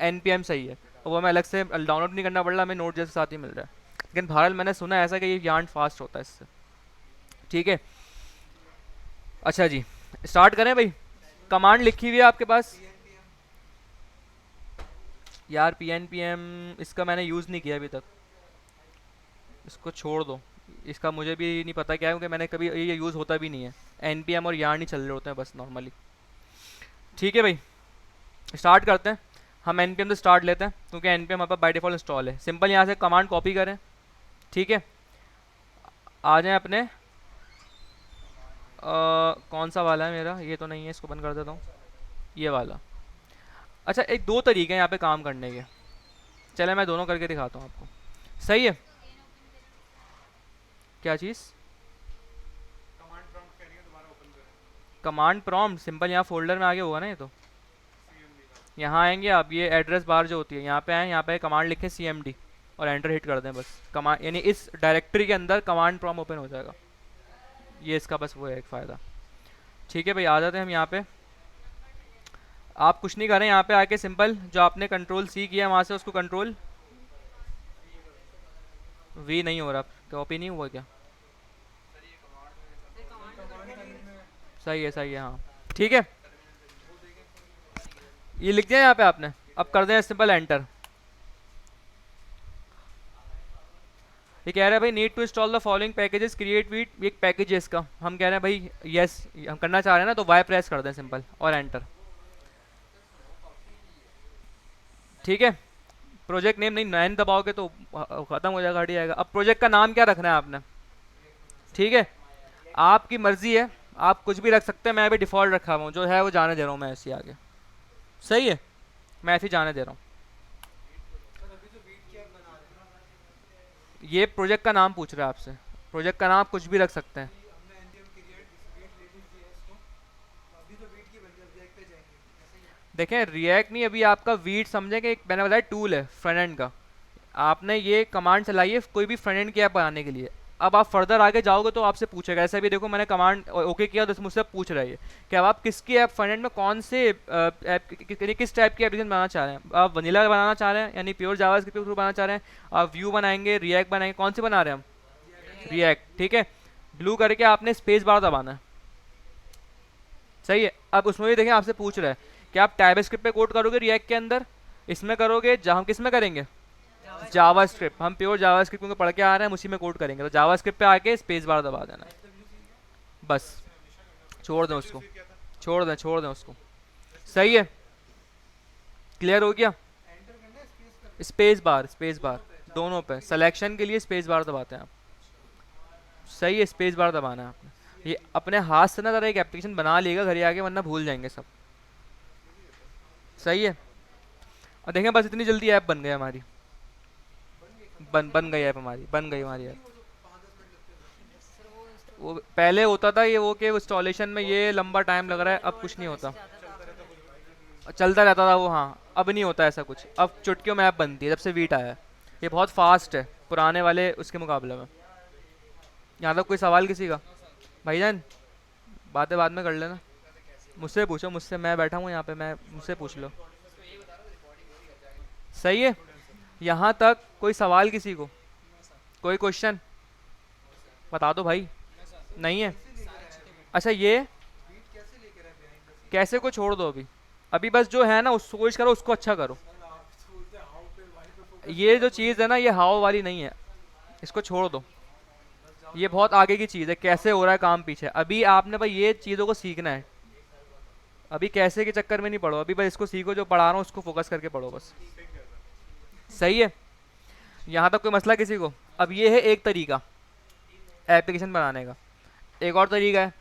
एनपीएम सही है, और वो हमें अलग से डाउनलोड नहीं करना पड़ रहा, हमें नोट जैसे साथ ही मिल रहा है। लेकिन बहरहाल मैंने सुना है ऐसा कि ये यार्न फास्ट होता है इससे, ठीक है। अच्छा जी, स्टार्ट करें भाई। कमांड लिखी हुई है आपके पास यार, PNPM इसका मैंने यूज़ नहीं किया अभी तक, इसको छोड़ दो। इसका मुझे भी नहीं पता क्या है, क्योंकि मैंने कभी ये यूज़ होता भी नहीं है। NPM और यार्न ही चल रहे होते हैं बस नॉर्मली, ठीक है भाई। स्टार्ट करते हैं, हम NPM से स्टार्ट लेते हैं क्योंकि NPM हमारे पास बाई डिफ़ॉल्ट इंस्टॉल है। सिंपल यहाँ से कमांड कॉपी करें, ठीक है। आ जाएँ अपने कौन सा वाला है मेरा, ये तो नहीं है, इसको बंद कर देता हूँ, ये वाला। अच्छा, एक दो तरीके हैं यहाँ पे काम करने के, चले मैं दोनों करके दिखाता हूँ आपको, सही है। क्या चीज़? कमांड प्रॉम्प्ट कह रही है, दोबारा ओपन करें। कमांड प्रॉम्प्ट सिंपल यहाँ फोल्डर में आगे होगा ना, ये तो CMD का यहाँ आएंगे आप, ये एड्रेस बार जो होती है यहाँ पे आए, यहाँ पे कमांड लिखें CMD और एंटर हिट कर दें बस। कमांड यानी इस डायरेक्टरी के अंदर कमांड प्रॉम्प्ट ओपन हो जाएगा, ये इसका बस वो है एक फ़ायदा, ठीक है भाई। आ जाते हैं हम यहाँ पे। आप कुछ नहीं करें, यहाँ पे आके सिंपल जो आपने कंट्रोल C किया वहाँ से उसको कंट्रोल V नहीं हो रहा, कॉपी नहीं हुआ क्या? सही है हाँ, ठीक है। ये लिख दिया यहाँ पे आपने, अब कर दें सिंपल एंटर। ये कह रहा है भाई need to install the following packages, create Vite एक पैकेज है इसका, हम कह रहे हैं भाई यस हम करना चाह रहे हैं ना, तो वाई प्रेस कर दें सिंपल और एंटर, ठीक है। प्रोजेक्ट नेम नहीं, 9 दबाओगे तो ख़त्म हो जाएगा, हट जाएगा। अब प्रोजेक्ट का नाम क्या रखना है आपने, ठीक है, आपकी मर्जी है, आप कुछ भी रख सकते हैं। मैं अभी डिफ़ॉल्ट रखा हुआ हूँ, जो है वो जाने दे रहा हूँ मैं ऐसे ही आगे, सही है, मैं ऐसे ही जाने दे रहा हूँ। सर अभी तो बीट की आप बना रहे हैं, ये प्रोजेक्ट का नाम पूछ रहा है आपसे, प्रोजेक्ट का नाम आप कुछ भी रख सकते हैं। हमने एनपीएम क्रिएट बीट ले ली है इसको, तो अभी तो बीट की बन गई, अब रिएक्ट पे जाएंगे ऐसे ही है। देखें रिएक्ट नहीं, अभी आपका वीट समझें कि एक मैंने बताया टूल है फ्रंट एंड का, आपने ये कमांड चलाई है कोई भी फ्रंट एंड की ऐप बनाने के लिए। अब आप फर्दर आगे जाओगे तो आपसे पूछेगा, ऐसा भी देखो मैंने कमांड ओके किया तो मुझसे पूछ रहा है कि अब आप किसकी ऐप फ्रंट एंड में कौन से ऐप किस टाइप की एप्लीकेशन बनाना चाह रहे हैं। आप वनीला बनाना चाह रहे हैं यानी प्योर जावास्क्रिप्ट के थ्रू बनाना चाह रहे हैं, आप व्यू बनाएंगे, रिएक्ट बनाएंगे, कौन से बना रहे हैं हम, रिएक्ट, ठीक है। ब्लू करके आपने स्पेस बार दबाना है, सही है। अब उसमें भी देखें आपसे पूछ रहा है कि आप टाइपस्क्रिप्ट पे कोड करोगे रिएक्ट के अंदर, इसमें करोगे, जहाँ हम किस में करेंगे, जावास्क्रिप्ट। हम प्योर जावास्क्रिप्ट क्योंकि पढ़ के आ रहे हैं उसी में कोड करेंगे, तो जावास्क्रिप्ट पे आके स्पेस बार दबा देना है बस, छोड़ दें उसको, छोड़ दें उसको, सही है। क्लियर हो गया? एंटर करना है, स्पेस बार दोनों पे, सिलेक्शन के लिए स्पेस बार दबाते हैं आप, सही है, स्पेस बार दबाना है आपने। ये अपने हाथ से ना ज़रा एक एप्लीकेशन बना लेगा घर आके, वरना भूल जाएंगे सब, सही है। और देखें बस इतनी जल्दी ऐप बन गई हमारी, बन गई ऐप हमारी, बन गई हमारी ऐप। वो पहले होता था ये वो कि इंस्टॉलेशन में ये लंबा टाइम लग रहा है, अब कुछ नहीं होता, चलता रहता था वो, हाँ अब नहीं होता ऐसा कुछ, अब चुटकियों में ऐप बनती है जब से वीट आया है। ये बहुत फास्ट है पुराने वाले उसके मुकाबले में, यहाँ तक कोई सवाल किसी का? भाईजान बातें बाद में कर लेना, मुझसे पूछो, मुझसे, मैं बैठा हूँ यहाँ पे, मैं मुझसे पूछ लो। सही है, यहाँ तक कोई सवाल किसी को, कोई क्वेश्चन बता दो भाई। नहीं है? कैसे लेकर आए हैं अच्छा ये बीट कैसे लेकर आए बिहाइंड द कैसे को छोड़ दो अभी, अभी बस जो है ना उसको कोशिश करो उसको अच्छा करो। सीन आप बोलते हैं हाउ पे वाई पे फोकस ये जो चीज़ है ना ये हाव वाली नहीं है, इसको छोड़ दो, ये बहुत आगे की चीज़ है, कैसे हो रहा है काम पीछे। अभी आपने भाई ये चीज़ों को सीखना है, अभी कैसे के चक्कर में नहीं पढ़ो, अभी बस इसको सीखो, जो पढ़ा रहा हूँ उसको फोकस करके पढ़ो बस। सही है, यहाँ तक कोई मसला किसी को? अब ये है एक तरीका एप्लीकेशन बनाने का। एक और तरीका है,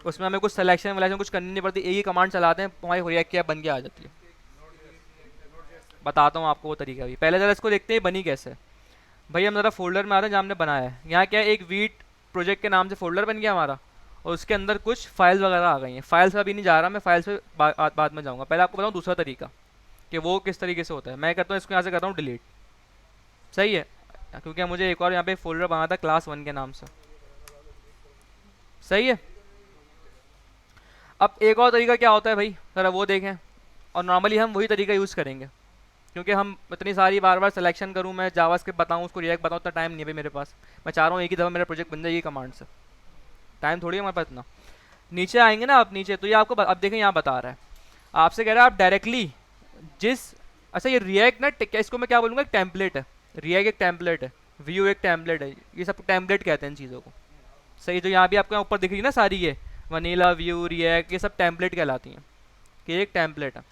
उसमें हमें कुछ सिलेक्शन वलेक्शन कुछ करनी नहीं पड़ती, एक ही कमांड चलाते हैं, हमारी रिएक्ट की ऐप बन के आ जाती है। बताता हूँ आपको वो तरीका भी, पहले ज़रा इसको देखते हैं बनी कैसे। भाई हम ज़रा फोल्डर में आते हैं जहाँ हमने बनाया है, यहाँ क्या है, एक वीट प्रोजेक्ट के नाम से फोल्डर बन गया हमारा, और उसके अंदर कुछ फाइल्स वगैरह आ गई हैं। फाइल्स अभी नहीं जा रहा मैं, फाइल्स पे बाद में जाऊँगा। पहले आपको बताऊँ दूसरा तरीका कि वो किस तरीके से होता है। मैं करता हूँ इसको यहाँ से करता हूँ डिलीट। सही है, क्योंकि मुझे एक और यहाँ पे फोल्डर बना था क्लास 1 के नाम से। सही है, अब एक और तरीका क्या होता है भाई, ज़रा वो देखें। और नॉर्मली हम वही तरीका यूज़ करेंगे, क्योंकि हम इतनी सारी बार बार सिलेक्शन करूँ, मैं जावास्क्रिप्ट बताऊँ, उसको रिएक्ट बताऊँ, इतना टाइम नहीं है भाई मेरे पास। मैं चाह रहा हूँ एक ही दफ़ा मेरा प्रोजेक्ट बन जाए ये कमांड से, टाइम थोड़ी है हमारे पास इतना। नीचे आएंगे ना आप नीचे, तो ये आपको अब देखें यहाँ बता रहा है, आपसे कह रहा है आप डायरेक्टली जिस, अच्छा ये रिएक्ट ना क्या, इसको मैं क्या बोलूँगा, एक टेम्पलेट है। रिएक्ट एक टेम्पलेट है, व्यू एक टेम्पलेट है, ये सब टेम्पलेट कहते हैं इन चीज़ों को। सही, जो यहाँ भी आपको ऊपर दिख रही है ना सारी, ये वनीला, व्यू, रिएक्ट, ये सब टेम्पलेट कहलाती हैं, कि एक टेम्पलेट है।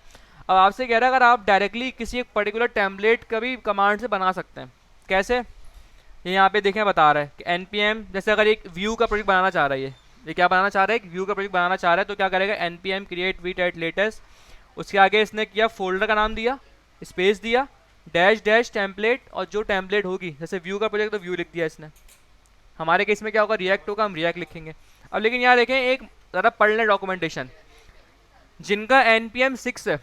अब आपसे कह रहा है अगर आप डायरेक्टली किसी एक पर्टिकुलर टेम्पलेट का भी कमांड से बना सकते हैं, कैसे? ये यहाँ पे देखें बता रहा है कि npm, जैसे अगर एक व्यू का प्रोजेक्ट बनाना चाह रहा है, ये क्या बनाना चाह रहा है, एक व्यू का प्रोजेक्ट बनाना चाह रहा है, तो क्या करेगा, npm create vite at latest, उसके आगे इसने किया फोल्डर का नाम दिया, स्पेस दिया, डैश डैश टेम्पलेट, और जो टेम्पलेट होगी, जैसे व्यू का प्रोजेक्ट तो व्यू लिख दिया इसने। हमारे केस में क्या होगा, रिएक्ट होगा, हम रिएक्ट लिखेंगे। अब लेकिन यहाँ देखें, एक ज़रा पढ़ लें डॉक्यूमेंटेशन, जिनका npm 6 है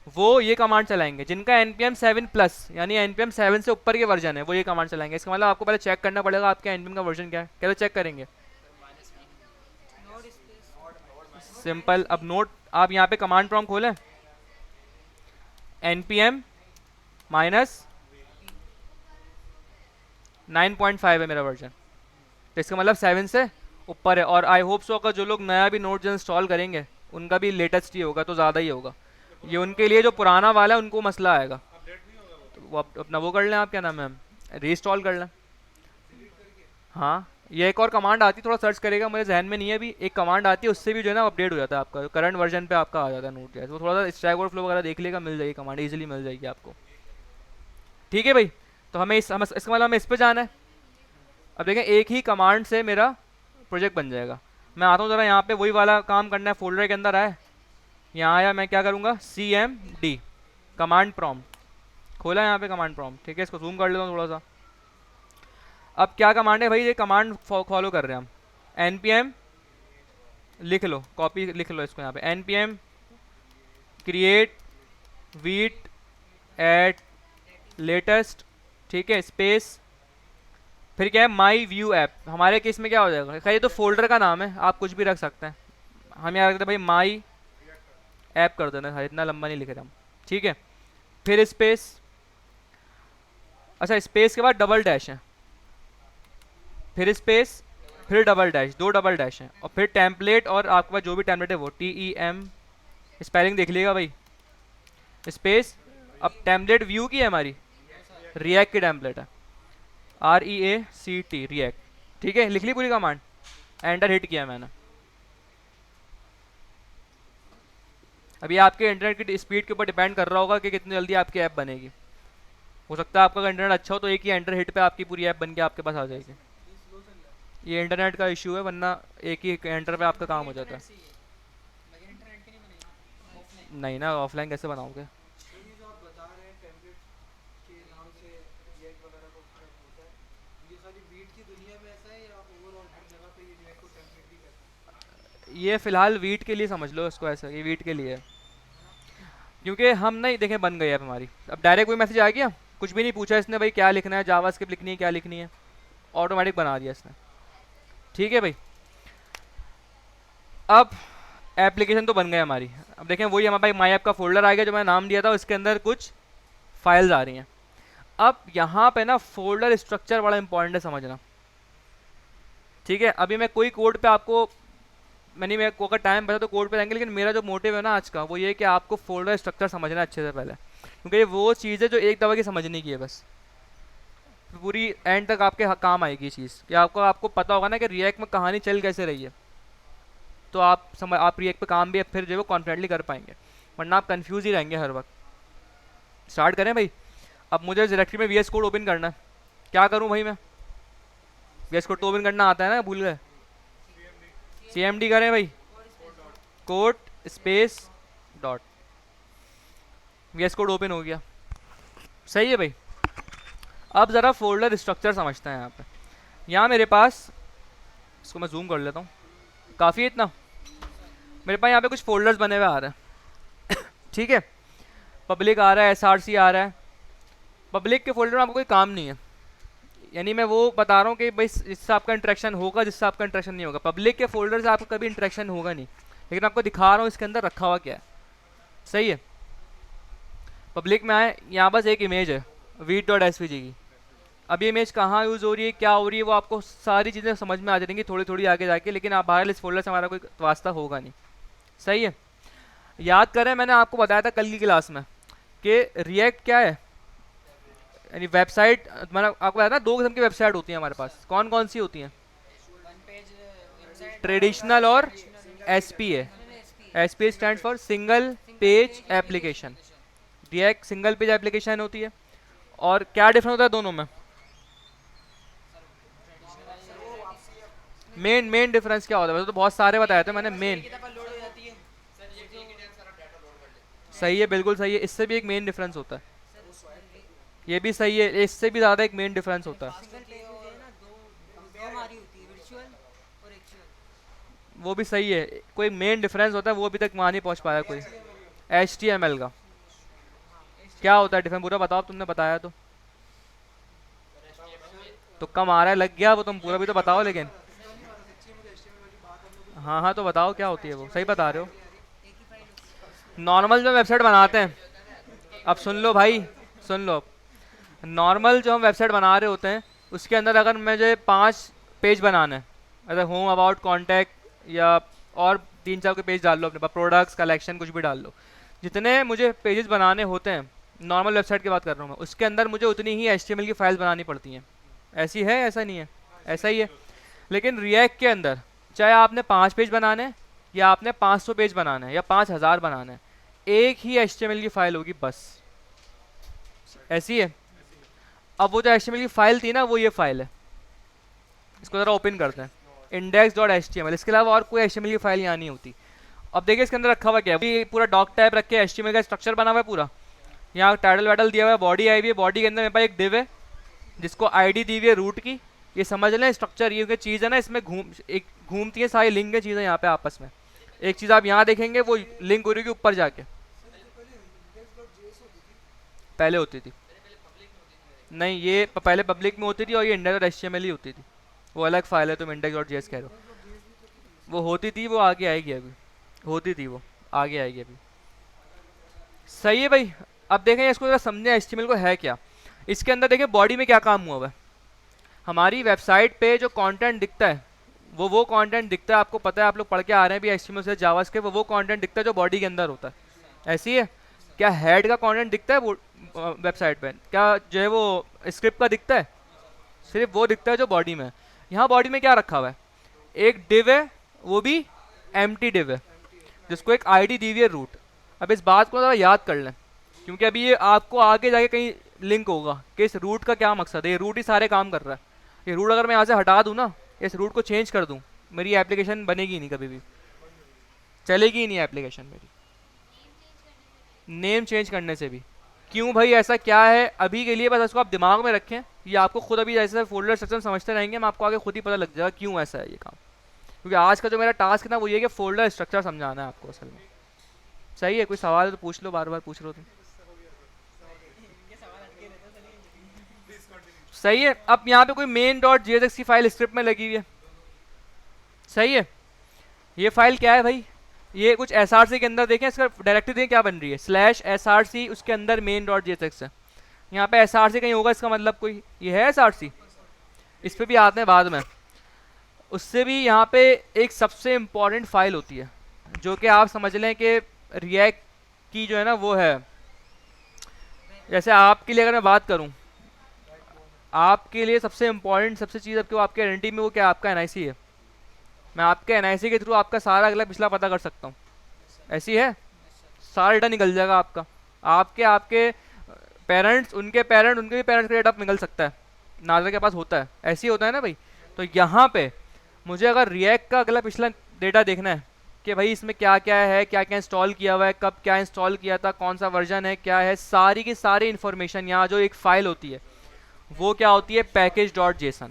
वो ये कमांड चलाएंगे, जिनका npm 7+ यानी npm 7 से ऊपर के वर्जन है वो ये कमांड चलाएंगे। इसका मतलब आपको पहले चेक करना पड़ेगा आपके npm का वर्जन क्या है। कैसे चेक करेंगे? सिंपल, अब नोट आप यहाँ पे कमांड प्रॉम्प्ट खोलें, npm -9.5 है मेरा वर्जन, तो इसका मतलब 7 से ऊपर है। और आई होप सो अगर जो लोग नया भी नोट इंस्टॉल करेंगे उनका भी लेटेस्ट ही होगा, तो ज़्यादा ही होगा। ये उनके लिए जो पुराना वाला है उनको मसला आएगा, तो वो अपना वो कर लें, आप क्या नाम है, रीइंस्टॉल कर लें। हाँ, ये एक और कमांड आती है, थोड़ा सर्च करेगा, मुझे जहन में नहीं है अभी, एक कमांड आती है उससे भी जो है ना अपडेट हो जाता है आपका, करंट वर्जन पे आपका आ जाता है नोट जैसे। वो थोड़ा सा स्टैक ओवरफ्लो वगैरह देख लेगा, मिल जाएगी कमांड, ईजिली मिल जाएगी आपको। ठीक है भाई, तो हमें इसका मतलब हमें इस पर जाना है। अब देखें एक ही कमांड से मेरा प्रोजेक्ट बन जाएगा। मैं आता हूँ ज़रा यहाँ पे, वही वाला काम करना है, फोल्डर के अंदर आए, यहाँ आया, मैं क्या करूँगा, cmd कमांड प्रॉम्प्ट खोला यहाँ पे, कमांड प्रॉम्प्ट। ठीक है, इसको जूम कर लेता हूँ थोड़ा सा। अब क्या कमांड है भाई, ये कमांड फॉलो कर रहे हैं हम, npm लिख लो, कॉपी लिख लो इसको यहाँ पे, npm create vite at latest, ठीक है, स्पेस, फिर क्या है, माई व्यू ऐप। हमारे केस में क्या हो जाएगा, खैर ये तो फोल्डर का नाम है, आप कुछ भी रख सकते हैं, हम यहाँ रखते हैं भाई माई ऐप कर देना है, इतना लंबा नहीं लिख रहे हम। ठीक है, फिर स्पेस, अच्छा स्पेस के बाद डबल डैश है, फिर स्पेस, फिर डबल डैश, 2 डबल डैश हैं, और फिर टेम्पलेट, और आपके पास जो भी टेम्पलेट है वो TEM, स्पेलिंग देख लीजिएगा भाई, स्पेस। अब टेम्पलेट व्यू की है हमारी, रिएक्ट की टेम्पलेट है, REACT रिएक्ट। ठीक है, लिख ली पूरी कमांड, एंटर हिट किया मैंने। अभी आपके इंटरनेट की स्पीड के ऊपर डिपेंड कर रहा होगा कि कितनी जल्दी आपकी ऐप बनेगी। हो सकता है आपका इंटरनेट अच्छा हो तो एक ही एंटर हिट पे आपकी पूरी ऐप बन के आपके पास आ जाएगी। ये इंटरनेट का इशू है, वरना एक ही एंटर पे आपका काम हो जाता है। नहीं ना, ऑफलाइन कैसे बनाओगे? तो ये जो आप बता रहे हैं टेम्पलेट के नाम से रिएक्ट वगैरह को फर्क होता है, ये सारी बीट की दुनिया में ऐसा है या ओवरऑल हर जगह पे ये रिएक्ट को टेम्पलेट ही करता है? ये फिलहाल वीट के लिए समझ लो इसको, ऐसा ये वीट के लिए है, क्योंकि हम नहीं देखें बन गई ऐप हमारी। अब डायरेक्ट कोई मैसेज आ गया, कुछ भी नहीं पूछा इसने भाई क्या लिखना है, जावास्क्रिप्ट लिखनी है, क्या लिखनी है, ऑटोमेटिक बना दिया इसने। ठीक है भाई, अब एप्लीकेशन तो बन गई हमारी। अब देखें वही हमारे पास माई ऐप का फोल्डर आ गया जो मैंने नाम दिया था, उसके अंदर कुछ फाइल्स आ रही हैं। अब यहाँ पे ना फोल्डर स्ट्रक्चर बड़ा इंपॉर्टेंट है समझना। ठीक है, अभी मैं कोई कोड पे आपको मैंने मेरे को अगर टाइम बचा तो कोड पे जाएंगे, लेकिन मेरा जो मोटिव है ना आज का वो ये है कि आपको फोल्डर स्ट्रक्चर समझना अच्छे से पहले, क्योंकि ये वो चीज़ है जो एक दफ़ा की समझने की है बस, पूरी एंड तक आपके काम आएगी ये चीज़ कि आपको पता होगा ना कि रिएक्ट में कहानी चल कैसे रही है, तो आप रिएक्ट पे काम भी फिर जो है वो कॉन्फिडेंटली कर पाएंगे, वरना आप कंफ्यूज ही रहेंगे हर वक्त। स्टार्ट करें भाई। अब मुझे डायरेक्टरी में वीएस कोड ओपन करना है, क्या करूँ भाई? मैं वीएस कोड तो ओपन करना आता है ना, भूल गए? CMD करें भाई, code space dot, VS Code open हो गया। सही है भाई। अब ज़रा फोल्डर स्ट्रक्चर समझते हैं। यहाँ पे यहाँ मेरे पास, इसको मैं जूम कर लेता हूँ, काफ़ी है इतना। मेरे पास यहाँ पे कुछ फोल्डर्स बने हुए आ रहे हैं ठीक है, पब्लिक आ रहा है, SRC आ रहा है। पब्लिक के फोल्डर में आपको कोई काम नहीं है, यानी मैं वो बता रहा हूँ कि भाई जिससे आपका इंटरेक्शन होगा, जिससे आपका इंटरेक्शन नहीं होगा। पब्लिक के फोल्डर से आपका कभी इंटरेक्शन होगा नहीं, लेकिन आपको दिखा रहा हूँ इसके अंदर रखा हुआ क्या है। सही है, पब्लिक में आए, यहाँ बस एक इमेज है वीट.svg की। अब ये इमेज कहाँ यूज़ हो रही है, क्या हो रही है, वो आपको सारी चीज़ें समझ में आ जाएंगी थोड़ी थोड़ी आगे जाके, लेकिन आप बाहर इस फोल्डर से हमारा कोई वास्ता होगा नहीं। सही है, याद करें मैंने आपको बताया था कल की क्लास में कि रिएक्ट क्या है, यानी वेबसाइट। मैंने आपको बताया था 2 किस्म की वेबसाइट होती हैं हमारे पास। कौन कौन सी होती हैं? ट्रेडिशनल और SPA। SPA stand for single page application. React single page application होती है। और क्या डिफरेंस होता है दोनों में? मेन डिफरेंस क्या होता है? वैसे तो बहुत सारे बताए थे मैंने। मेन सही है, बिल्कुल सही है, इससे भी एक मेन डिफरेंस होता है। ये भी सही है, इससे भी ज़्यादा एक मेन डिफरेंस होता है। वो भी सही है, कोई मेन डिफरेंस होता है, वो अभी तक वहाँ नहीं पहुँच पाया कोई। HTML का क्या होता है डिफरेंस? पूरा बताओ, तुमने बताया तो कम आ रहा है, लग गया वो, तुम पूरा भी तो बताओ लेकिन। हाँ हाँ, तो बताओ क्या होती है वो, सही बता रहे हो। नॉर्मल जो वेबसाइट बनाते हैं, अब सुन लो भाई, सुन लो। नॉर्मल जो हम वेबसाइट बना रहे होते हैं उसके अंदर अगर मुझे 5 पेज बनाना है, अगर होम, अबाउट, कॉन्टैक्ट या और 3-4 के पेज डाल लो अपने पास, प्रोडक्ट्स, कलेक्शन, कुछ भी डाल लो। जितने मुझे पेजेस बनाने होते हैं, नॉर्मल वेबसाइट की बात कर रहा हूँ मैं, उसके अंदर मुझे उतनी ही HTML की फाइल्स बनानी पड़ती हैं। ऐसी है, ऐसा नहीं है? ऐसा ही है। लेकिन रिएक्ट के अंदर चाहे आपने 5 पेज बनाने हैं या आपने 500 पेज बनाना है या 5000 बनाना है, एक ही HTML की फाइल होगी बस। ऐसी है। अब वो जो HTML की फाइल थी ना, वो ये फाइल है। इसको ज़रा ओपन करते हैं, index.html। इसके अलावा और कोई HTML की फाइल यहाँ नहीं होती। अब देखिए इसके अंदर रखा हुआ क्या है, पूरा डॉक टाइप रख के HTML का स्ट्रक्चर बना हुआ है पूरा। यहाँ टाइटल वाइटल दिया हुआ है, बॉडी आई हुई है, बॉडी के अंदर मेरे पास एक डिव है जिसको ID दी हुई है रूट की। ये समझ लें स्ट्रक्चर, ये चीज़ है ना, इसमें घूमती है सारी लिंक चीज़ें यहाँ पे आपस में। एक चीज़ आप यहाँ देखेंगे, वो लिंक हो रही है ऊपर जाके, पहले होती थी। नहीं, ये पहले पब्लिक में होती थी और ये index.html ही होती थी। वो अलग फाइल है, तुम index.js कह रहे हो। वो होती थी, वो आगे आएगी अभी। होती थी, वो आगे आएगी अभी। सही है भाई। अब देखें इसको जरा समझें HTML को है क्या। इसके अंदर देखें बॉडी में क्या काम हुआ हुआ है। हमारी वेबसाइट पे जो कंटेंट दिखता है वो कंटेंट दिखता है, आपको पता है, आप लोग पढ़ के आ रहे हैं भी HTML से जावास्क्रिप्ट, वो कंटेंट दिखता है जो बॉडी के अंदर होता है। ऐसी है क्या? हेड का कंटेंट दिखता है वो वेबसाइट पे? क्या जो है वो स्क्रिप्ट का दिखता है? सिर्फ वो दिखता है जो बॉडी में है। यहाँ बॉडी में क्या रखा हुआ है? एक डिव है, वो भी एम्प्टी डिव है, जिसको एक ID दी हुई है रूट। अब इस बात को ज़रा याद कर लें, क्योंकि अभी ये आपको आगे जाके कहीं लिंक होगा कि इस रूट का क्या मकसद है। ये रूट ही सारे काम कर रहा है। ये रूट अगर मैं यहाँ से हटा दूँ ना, इस रूट को चेंज कर दूँ, मेरी एप्लीकेशन बनेगी नहीं, कभी भी चलेगी ही नहीं एप्लीकेशन मेरी, नेम चेंज करने से भी। क्यों भाई, ऐसा क्या है? अभी के लिए बस इसको आप दिमाग में रखें, ये आपको खुद अभी जैसे फोल्डर स्ट्रक्चर समझते रहेंगे, मैं आपको आगे खुद ही पता लग जाएगा क्यों ऐसा है ये काम। क्योंकि आज का जो मेरा टास्क है ना, वो ये कि फोल्डर स्ट्रक्चर समझाना है आपको असल में। सही है, कोई सवाल है तो पूछ लो, बार बार पूछ लो तुम। सही है। अब यहाँ पे कोई मेन डॉट जेएसएक्स की फाइल स्क्रिप्ट में लगी हुई है, सही है। ये फाइल क्या है भाई, ये कुछ एसआरसी के अंदर देखें, इसका डायरेक्टरी देखें क्या बन रही है, /src, उसके अंदर मेन डॉट जेएसएक्स है। यहाँ पे एसआरसी कहीं होगा, इसका मतलब कोई ये है एसआरसी, इस पे भी आते हैं बाद में। उससे भी यहाँ पे एक सबसे इम्पॉर्टेंट फाइल होती है, जो कि आप समझ लें कि रिएक्ट की जो है ना वो है, जैसे आपके लिए अगर मैं बात करूँ, आपके लिए सबसे इम्पॉर्टेंट सबसे चीज़ आपके आपके आइडेंटिटी में वो क्या, आपका एनआईसी है। मैं आपके एनआईसी के थ्रू आपका सारा अगला पिछला पता कर सकता हूँ, ऐसी है, सारा डेटा निकल जाएगा आपका। आपके आपके पेरेंट्स, उनके पेरेंट, उनके भी पेरेंट्स का डेटा निकल सकता है, नाजर के पास होता है, ऐसे ही होता है ना भाई। तो यहाँ पे मुझे अगर रिएक्ट का अगला पिछला डेटा देखना है कि भाई इसमें क्या क्या है, क्या क्या इंस्टॉल किया हुआ है, कब क्या इंस्टॉल किया था, कौन सा वर्जन है, क्या है, सारी की सारी इन्फॉर्मेशन यहाँ जो एक फाइल होती है वो क्या होती है, package.json।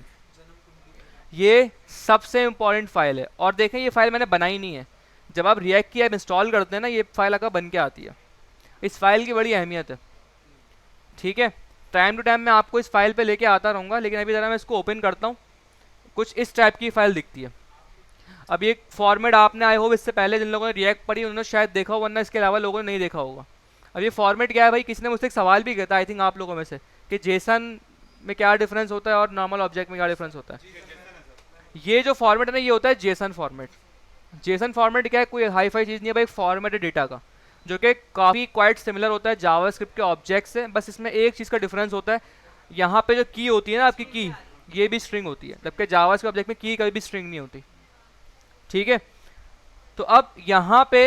ये सबसे इंपॉर्टेंट फाइल है। और देखें ये फाइल मैंने बनाई नहीं है, जब आप रिएक्ट की ऐप इंस्टॉल करते हैं ना, ये फाइल आपका बन के आती है। इस फाइल की बड़ी अहमियत है, ठीक है। टाइम टू टाइम मैं आपको इस फाइल पे लेके आता रहूँगा, लेकिन अभी ज़रा मैं इसको ओपन करता हूँ। कुछ इस टाइप की फाइल दिखती है। अब ये फॉर्मेट आपने आए हो इससे पहले जिन लोगों ने रिएक्ट पढ़ी उन्होंने शायद देखा हो, वरना इसके अलावा लोगों ने नहीं देखा होगा। अब ये फॉर्मेट क्या है भाई, किसी ने मुझसे एक सवाल भी किया था आई थिंक आप लोगों में से, कि जेसन में क्या डिफरेंस होता है और नॉर्मल ऑब्जेक्ट में क्या डिफरेंस होता है। ये जो फॉर्मेट है ना, ये होता है जेसन फॉर्मेट। जेसन फॉर्मेट क्या है, कोई हाई फाई चीज़ नहीं है भाई, फॉर्मेट है डेटा का, जो कि काफ़ी क्वाइट सिमिलर होता है जावास्क्रिप्ट के ऑब्जेक्ट से। बस इसमें एक चीज़ का डिफरेंस होता है, यहाँ पे जो की होती है ना आपकी की, ये भी स्ट्रिंग होती है, जबकि जावास्क्रिप्ट ऑब्जेक्ट में की कभी भी स्ट्रिंग नहीं होती, ठीक है। तो अब यहाँ पे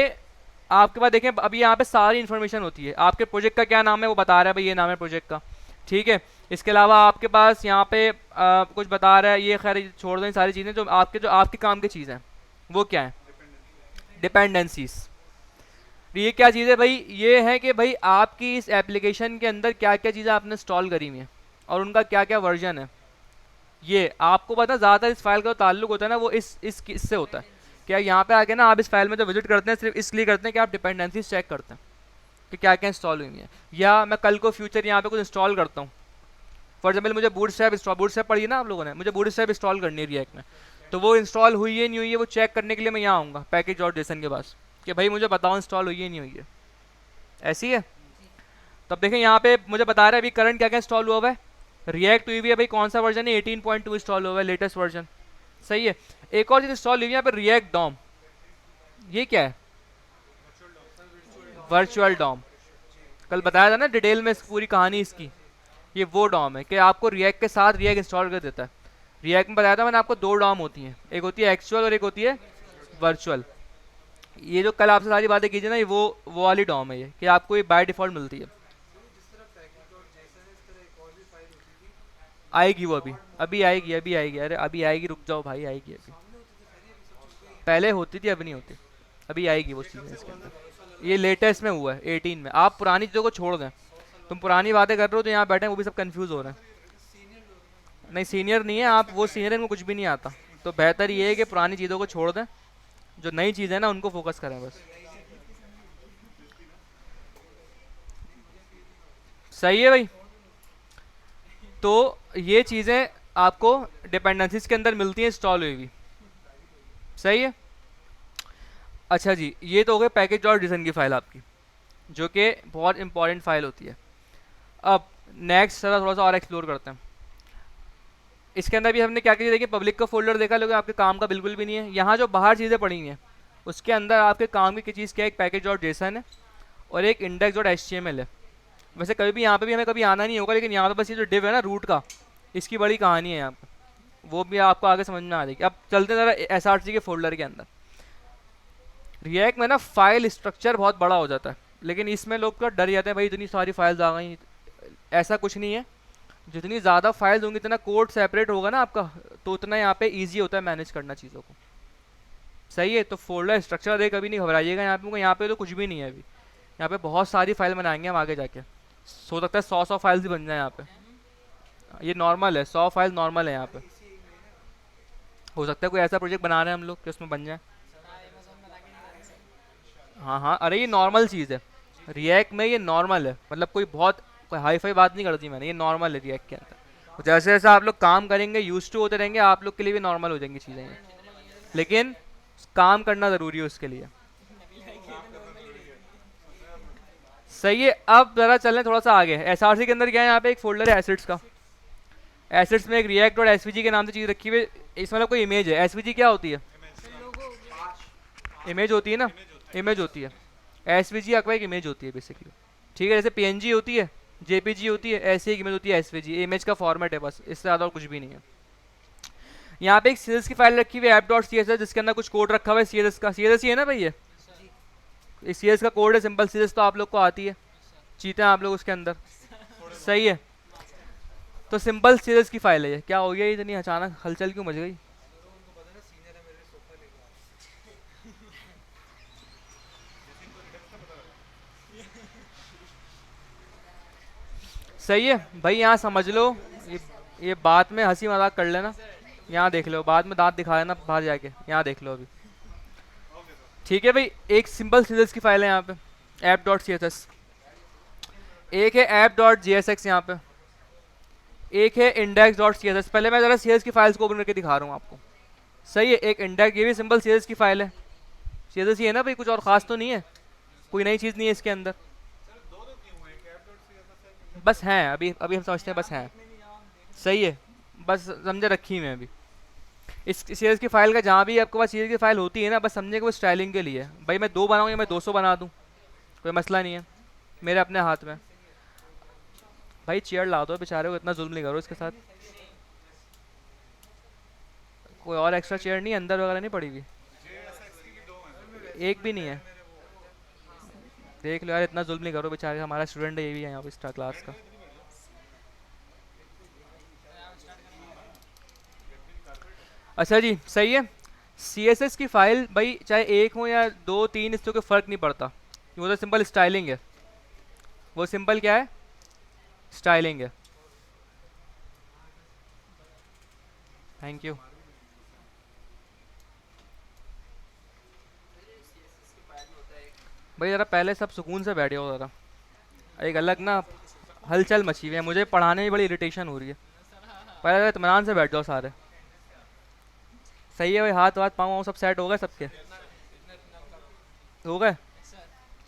आपके पास देखें, अभी यहाँ पे सारी इन्फॉर्मेशन होती है, आपके प्रोजेक्ट का क्या नाम है वो बता रहा है भाई, ये नाम है प्रोजेक्ट का, ठीक है। इसके अलावा आपके पास यहाँ पे कुछ बता रहा है, ये खैर छोड़ दें सारी चीज़ें, जो आपके काम की चीज़ हैं वो क्या है, डिपेंडेंसीज। ये क्या चीज़ है भाई, ये है कि भाई आपकी इस एप्लीकेशन के अंदर क्या क्या चीज़ें आपने इंस्टॉल करी हुई हैं और उनका क्या क्या वर्जन है। ये आपको पता है, ज़्यादातर इस फाइल का ताल्लुक होता है ना वो इससे होता है। क्या यहाँ पे आके ना आप इस फाइल में जो विजिट करते हैं सिर्फ इसलिए करते हैं कि आप डिपेंडेंसीज चेक करते हैं कि क्या क्या इंस्टॉल हुई है, या मैं कल को फ्यूचर यहाँ पे कुछ इंस्टॉल करता हूँ। फॉर एग्जाम्पल मुझे बूटस्ट्रैप पढ़ी है ना आप लोगों ने, मुझे बूटस्ट्रैप इंस्टॉल करनी है रिएक्ट में, तो वो इंस्टॉल हुई है नहीं हुई है वो चेक करने के लिए मैं यहाँ आऊँगा package.json के पास कि भाई मुझे बताओ इंस्टॉल हुई है नहीं हुई है, ऐसी है। तो अब देखें यहाँ पे मुझे बता रहा है अभी करंट क्या क्या इंस्टॉल हुआ हुआ है, रिएक्ट हुई है भाई, कौन सा वर्जन है, 18.2 इंस्टॉल हुआ है, लेटेस्ट वर्जन, सही है। एक और चीज़ इंस्टॉल हुई है यहाँ पे, रिएक्ट डॉम। ये क्या है, वर्चुअल डॉम, कल बताया था ना डिटेल में पूरी कहानी इसकी। ये वो डॉम है कि आपको रिएक्ट के साथ रिएक्ट इंस्टॉल कर देता है। रिएक्ट में बताया था मैंने आपको दो डॉम होती हैं, एक होती है एक्चुअल और एक होती है वर्चुअल। ये जो कल आपसे सारी बातें कीजिए ना, ये वो वाली डॉम है, ये कि आपको ये बाय डिफॉल्ट मिलती है। जिस तरह package.json है, इस तरह एक और भी फाइल होती थी, आएगी वो अभी आएगी, अरे अभी आएगी, रुक जाओ भाई, आएगी अभी। सामने होती थी, खैर ये अभी सब चीज़ गई। पहले होती थी, अभी नहीं होती, अभी आएगी वो चीज़ें इसके अंदर। ये लेटेस्ट में हुआ है 18 में। आप पुरानी चीज़ों को छोड़ दें, तुम पुरानी बातें कर रहे हो तो यहाँ बैठे हैं वो भी सब कंफ्यूज हो रहे हैं। सीनियर लोग नहीं सीनियर नहीं है आप, वो सीनियर इनको कुछ भी नहीं आता, तो बेहतर ये है कि पुरानी चीज़ों को छोड़ दें, जो नई चीज़ है ना उनको फोकस करें बस, सही है भाई। तो ये चीज़ें आपको डिपेंडेंसीज के अंदर मिलती हैं इंस्टॉल हुई हुई, सही है। अच्छा जी, ये तो हो गए package.json की फाइल आपकी, जो कि बहुत इंपॉर्टेंट फाइल होती है। अब नेक्स्ट थोड़ा सा और एक्सप्लोर करते हैं। इसके अंदर भी हमने क्या क्या देखी, पब्लिक का फोल्डर देखा, लेकिन आपके काम का बिल्कुल भी नहीं है। यहाँ जो बाहर चीज़ें पड़ी हैं उसके अंदर आपके काम की चीज़ क्या है, एक package.json है और एक index.html है। वैसे कभी भी यहाँ पे भी हमें कभी आना नहीं होगा, लेकिन यहाँ पे बस ये जो डिव है ना रूट का, इसकी बड़ी कहानी है यहाँ पे, वो भी आपको आगे समझ में आ जाएगी। अब चलते हैं ज़रा SRC के फोल्डर के अंदर। रिएक्ट में ना फाइल स्ट्रक्चर बहुत बड़ा हो जाता है, लेकिन इसमें लोग का डर जाते हैं भाई इतनी सारी फाइल्स आ गई। ऐसा कुछ नहीं है, जितनी ज़्यादा फाइल्स होंगी इतना कोड सेपरेट होगा ना आपका, तो उतना यहाँ पे इजी होता है मैनेज करना चीज़ों को, सही है। तो फोल्डर स्ट्रक्चर देख कभी नहीं घबराइएगा, यहाँ पे तो कुछ भी नहीं है अभी, यहाँ पे बहुत सारी फाइल बनाएंगे हम आगे जाके, हो सकता है 100 फाइल्स ही बन जाए यहाँ पे। ये नॉर्मल है, 100 फाइल नॉर्मल है यहाँ पे, हो सकता है कोई ऐसा प्रोजेक्ट बना रहे हैं हम लोग कि उसमें बन जाए। हाँ हाँ, अरे ये नॉर्मल चीज़ है, रिएक्ट में ये नॉर्मल है, मतलब कोई बहुत कोई हाई फाई बात नहीं करती मैंने, ये नॉर्मल है रिएक्ट के अंदर। जैसे जैसे आप लोग काम करेंगे यूज टू होते रहेंगे, आप लोग के लिए भी नॉर्मल हो जाएंगी चीज़ें ये। लेकिन काम करना ज़रूरी है उसके लिए। सही है, अब ज़रा चलें थोड़ा सा आगे। एसआरसी के अंदर क्या है, यहाँ पे एक फोल्डर है एसिड्स का। एसिड्स में एक रिएक्ट और एसवीजी के नाम से चीज़ रखी हुई है। इसमें मतलब कोई इमेज है। एसवीजी क्या होती है? इमेज होती है ना, इमेज होती है। एसवीजी आपका एक इमेज होती है बेसिकली, ठीक है। जैसे पीएनजी होती है, जेपीजी होती है, ऐसे एक इमेज होती है एसवीजी। इमेज का फॉर्मेट है बस, इससे ज़्यादा और कुछ भी नहीं है। यहाँ पे एक सीएसएस की फाइल रखी हुई है app.css, जिसके अंदर कुछ कोड रखा हुआ है सीएसएस का। सीएसएस ही है ना भाई ये? सीएसएस का कोड है सिंपल। सीएसएस तो आप लोग को आती है, चीते हैं आप लोग उसके अंदर, सही है। तो सिंपल सीएसएस की फाइल है ये। क्या हो गया इतनी अचानक हलचल क्यों मच गई? उनको पता है ना, सीनियर है मेरे, सोफा लेके आ रहे सही है भाई, यहाँ समझ लो। ये बात में हंसी मजाक कर लेना, यहाँ देख लो, बाद में दांत दिखा लेना बाहर जाके, यहाँ देख लो अभी। ठीक है भाई, एक सिंपल सीएसएस की फाइल है यहाँ पे, app.css। एक है app.jsx यहाँ पे, एक है index.css। पहले मैं जरा सीएसएस की फाइल्स को ओपन करके दिखा रहा हूँ आपको। सही है, एक इंडेक्स, ये भी सिंपल सीएसएस की फाइल है। सीएसएस ही है ना भाई, कुछ और खास तो नहीं है, कोई नई चीज़ नहीं है इसके अंदर। बस हैं, अभी अभी हम समझते हैं, बस हैं। सही है, बस समझे रखी हुई है अभी। इस सीरीज की फाइल का जहाँ भी आपके पास सीरीज की फाइल होती है ना, बस समझे कि वो स्टाइलिंग के लिए है। भाई मैं 2 बनाऊँ या मैं 200 बना दूँ, कोई मसला नहीं है, मेरे अपने हाथ में। भाई चेयर ला दो बेचारे को, इतना जुल्म नहीं करो इसके साथ। कोई और एक्स्ट्रा चेयर नहीं है अंदर वगैरह नहीं पड़ी हुई? एक भी नहीं है? देख लो यार, इतना जुल्म नहीं करो बेचारे, हमारा स्टूडेंट है ये भी है यहाँ पे एक्स्ट्रा क्लास का। अच्छा जी, सही है। सीएसएस की फाइल भाई चाहे एक हो या 2 3, इससे कोई फ़र्क नहीं पड़ता। वो तो सिंपल स्टाइलिंग है। वो सिंपल क्या है? स्टाइलिंग है। Thank you. भाई ज़रा पहले सब सुकून से बैठे हो ज़रा, एक अलग ना हलचल मची हुई है, मुझे पढ़ाने में बड़ी इरिटेशन हो रही है। पहले ज़रा इत्मीनान से बैठ जाओ सारे। सही है भाई, हाथ वाथ पाँव वाँव सब सेट हो गए सबके? हो गए?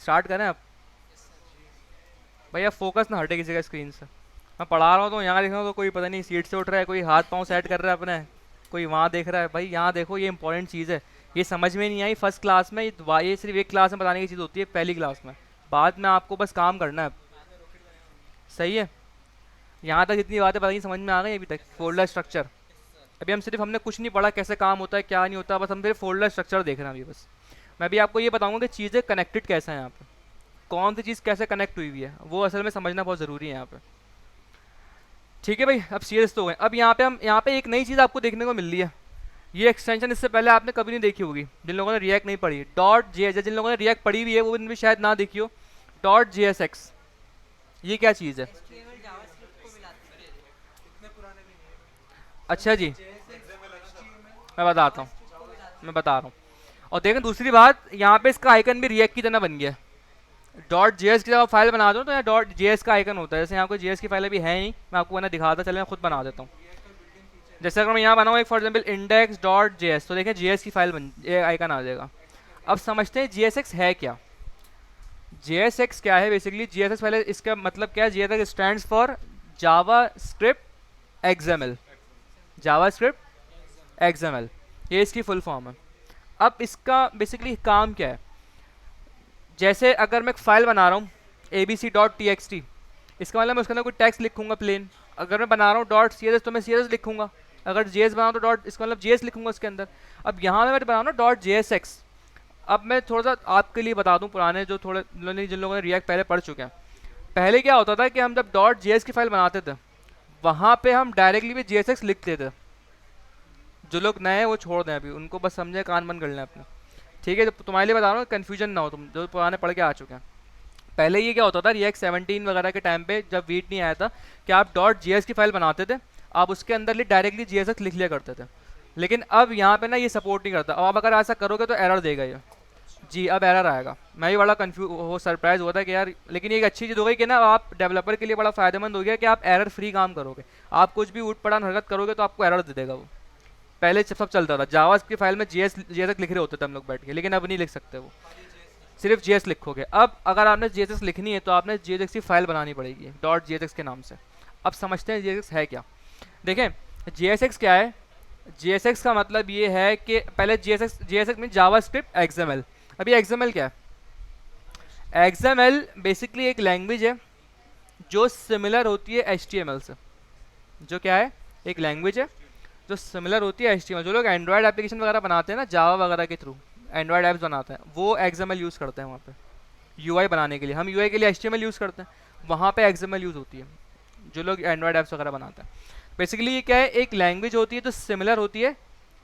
स्टार्ट करें अब? भैया फोकस ना हटे किसी का स्क्रीन से। मैं पढ़ा रहा हूँ तो यहाँ देख रहा हूँ तो कोई पता नहीं सीट से उठ रहा है, कोई हाथ पाँव सेट कर रहा है अपने, कोई वहाँ देख रहा है। भाई यहाँ देखो, ये इंपॉर्टेंट चीज़ है। ये समझ में नहीं आई फर्स्ट क्लास में, ये सिर्फ एक क्लास में बताने की चीज़ होती है, पहली क्लास में। बाद में आपको बस काम करना है। सही है, यहाँ तक जितनी बातें बताई समझ में आ गई अभी तक? फोल्डर स्ट्रक्चर, अभी हमने कुछ नहीं पढ़ा कैसे काम होता है क्या नहीं होता, बस हम सिर्फ फोल्डर स्ट्रक्चर देख रहे हैं अभी बस। मैं भी आपको ये बताऊंगा कि चीज़ें कनेक्टेड कैसे हैं यहाँ पे, कौन सी चीज़ कैसे कनेक्ट हुई हुई है, वो असल में समझना बहुत ज़रूरी है यहाँ पे। ठीक है भाई, अब सीरियस तो हो गए। अब यहाँ पे एक नई चीज़ आपको देखने को मिल रही है। ये एक्सटेंशन इससे पहले आपने कभी नहीं देखी होगी, जिन लोगों ने रिएक्ट नहीं पढ़ी। डॉट जे, जिन लोगों ने रिएक्ट पढ़ी हुई है वो भी शायद ना देखी हो। डॉट JSX, ये क्या चीज़ है? HTML जावास्क्रिप्ट को मिलाते हैं, इतने पुराने भी नहीं है। अच्छा जी, HTML मैं बताता हूँ, मैं बता रहा हूँ। और देखें दूसरी बात, यहाँ पे इसका आइकन भी रिएक्ट की तरह बन गया है। डॉट JS की जब आप फाइल बना दो तो यहाँ डॉट JS का आइकन होता है। जैसे यहाँ कोई JS की फाइल अभी है नहीं, मैं आपको बना दिखाता, चले मैं खुद बना देता हूँ। जैसे अगर मैं यहाँ बनाऊँ एक फॉर एग्जाम्पल index.js, तो देखें JS की फाइल बन, ये आइकन आ जाएगा। अब समझते हैं JSX है क्या। JSX क्या है बेसिकली? JSX पहले इसका मतलब क्या है? JSX stands for Java script XML, Java script XML, ये इसकी फुल फॉर्म है। अब इसका बेसिकली काम क्या है? जैसे अगर मैं एक फाइल बना रहा हूँ abc.txt, इसका मतलब मैं उसके अंदर कोई टेक्स्ट लिखूंगा प्लेन। अगर मैं बना रहा हूँ डॉट CSS तो मैं CSS लिखूंगा, अगर JS बनाऊँ तो डॉट, इसका मतलब JS लिखूंगा उसके अंदर। अब यहाँ मैं बना रहा हूँ डॉट JSX। अब मैं थोड़ा सा आपके लिए बता दूं, पुराने जो थोड़े जिन लोगों ने रिएक्ट पहले पढ़ चुके हैं, पहले क्या होता था कि हम जब डॉट JS की फाइल बनाते थे वहाँ पे हम डायरेक्टली भी JSX लिखते थे। जो लोग नए हैं वो छोड़ दें अभी, उनको बस समझे कान बंद कर लें अपने, ठीक है? जब तुम्हारे लिए बता रहा हूँ, कन्फ्यूजन ना हो, तुम जो पुराने पढ़ के आ चुके हैं। पहले ये क्या होता था रिएक्ट 17 वगैरह के टाइम पे, जब वीट नहीं आया था, कि आप डॉट JS की फाइल बनाते थे, आप उसके अंदर डायरेक्टली JSX लिख लिया करते थे। लेकिन अब यहाँ पे ना ये सपोर्ट नहीं करता। अब आप अगर ऐसा करोगे तो एरर देगा ये। जी अब एरर आएगा। मैं भी बड़ा कंफ्यूज वो सरप्राइज हुआ था कि यार, लेकिन ये एक अच्छी चीज़ हो गई कि ना आप डेवलपर के लिए बड़ा फ़ायदेमंद हो गया कि आप एरर फ्री काम करोगे। आप कुछ भी ऊट पटांग हरकत करोगे तो आपको एरर दे देगा वो। पहले सब चलता था, जावा की फाइल में जीएस लिख रहे होते थे हम लोग बैठ के, लेकिन अब नहीं लिख सकते वो, सिर्फ जीएस लिखोगे। अब अगर आपने जीएसएक्स लिखनी है तो आपने जीएसएक्स की फाइल बनानी पड़ेगी डॉट जीएसएक्स के नाम से। अब समझते हैं जीएसएक्स है क्या। देखें जीएसएक्स क्या है। जीएसएक्स का मतलब ये है कि पहले जीएसएक्स मीन जावास्क्रिप्ट एक्सएमएल। अभी एक्सएमएल क्या है। एक्सएमएल बेसिकली एक लैंग्वेज है जो सिमिलर होती है एचटीएमएल से। जो क्या है, एक लैंग्वेज है जो सिमिलर होती है एचटीएमएल। जो लोग एंड्रॉयड एप्लीकेशन वगैरह बनाते हैं ना जावा वगैरह के थ्रू, एंड्रॉयड ऐप्स बनाते हैं, वो एक्सएमएल यूज़ करते हैं वहाँ पे यूआई बनाने के लिए। हम यूआई के लिए एचटीएमएल यूज़ करते हैं, वहाँ पे एक्सएमएल यूज़ होती है जो लोग एंड्रॉयड ऐप्स वगैरह बनाते हैं। बेसिकली ये क्या है, एक लैंग्वेज होती है तो सिमिलर होती है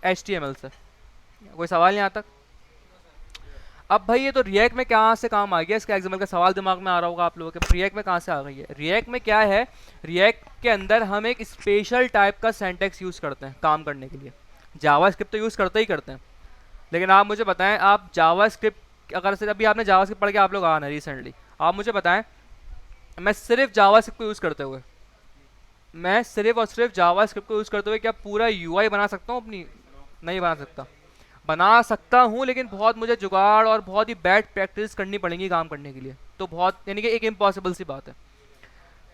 एचटीएमएल से। कोई सवाल यहाँ तक। अब भाई ये तो रिएक्ट में कहाँ से काम आ गया, इसका एक्सएमएल का सवाल दिमाग में आ रहा होगा आप लोगों के, रिएक्ट में कहाँ से आ गई है। रिएक्ट में क्या है, रिएक्ट के अंदर हम एक स्पेशल टाइप का सिंटैक्स यूज़ करते हैं काम करने के लिए। जावास्क्रिप्ट तो यूज़ करते ही करते हैं, लेकिन आप मुझे बताएं, आप जावास्क्रिप्ट अगर से अभी आपने जावास्क्रिप्ट पढ़ के आप लोग आना रिसेंटली, आप मुझे बताएं मैं सिर्फ जावास्क्रिप्ट को यूज़ करते हुए, मैं सिर्फ और सिर्फ जावास्क्रिप्ट को यूज़ करते हुए क्या पूरा यूआई बना सकता हूँ अपनी? नहीं बना सकता। बना सकता हूँ लेकिन बहुत मुझे जुगाड़ और बहुत ही बैड प्रैक्टिस करनी पड़ेगी काम करने के लिए, तो बहुत यानी कि एक इम्पॉसिबल सी बात है।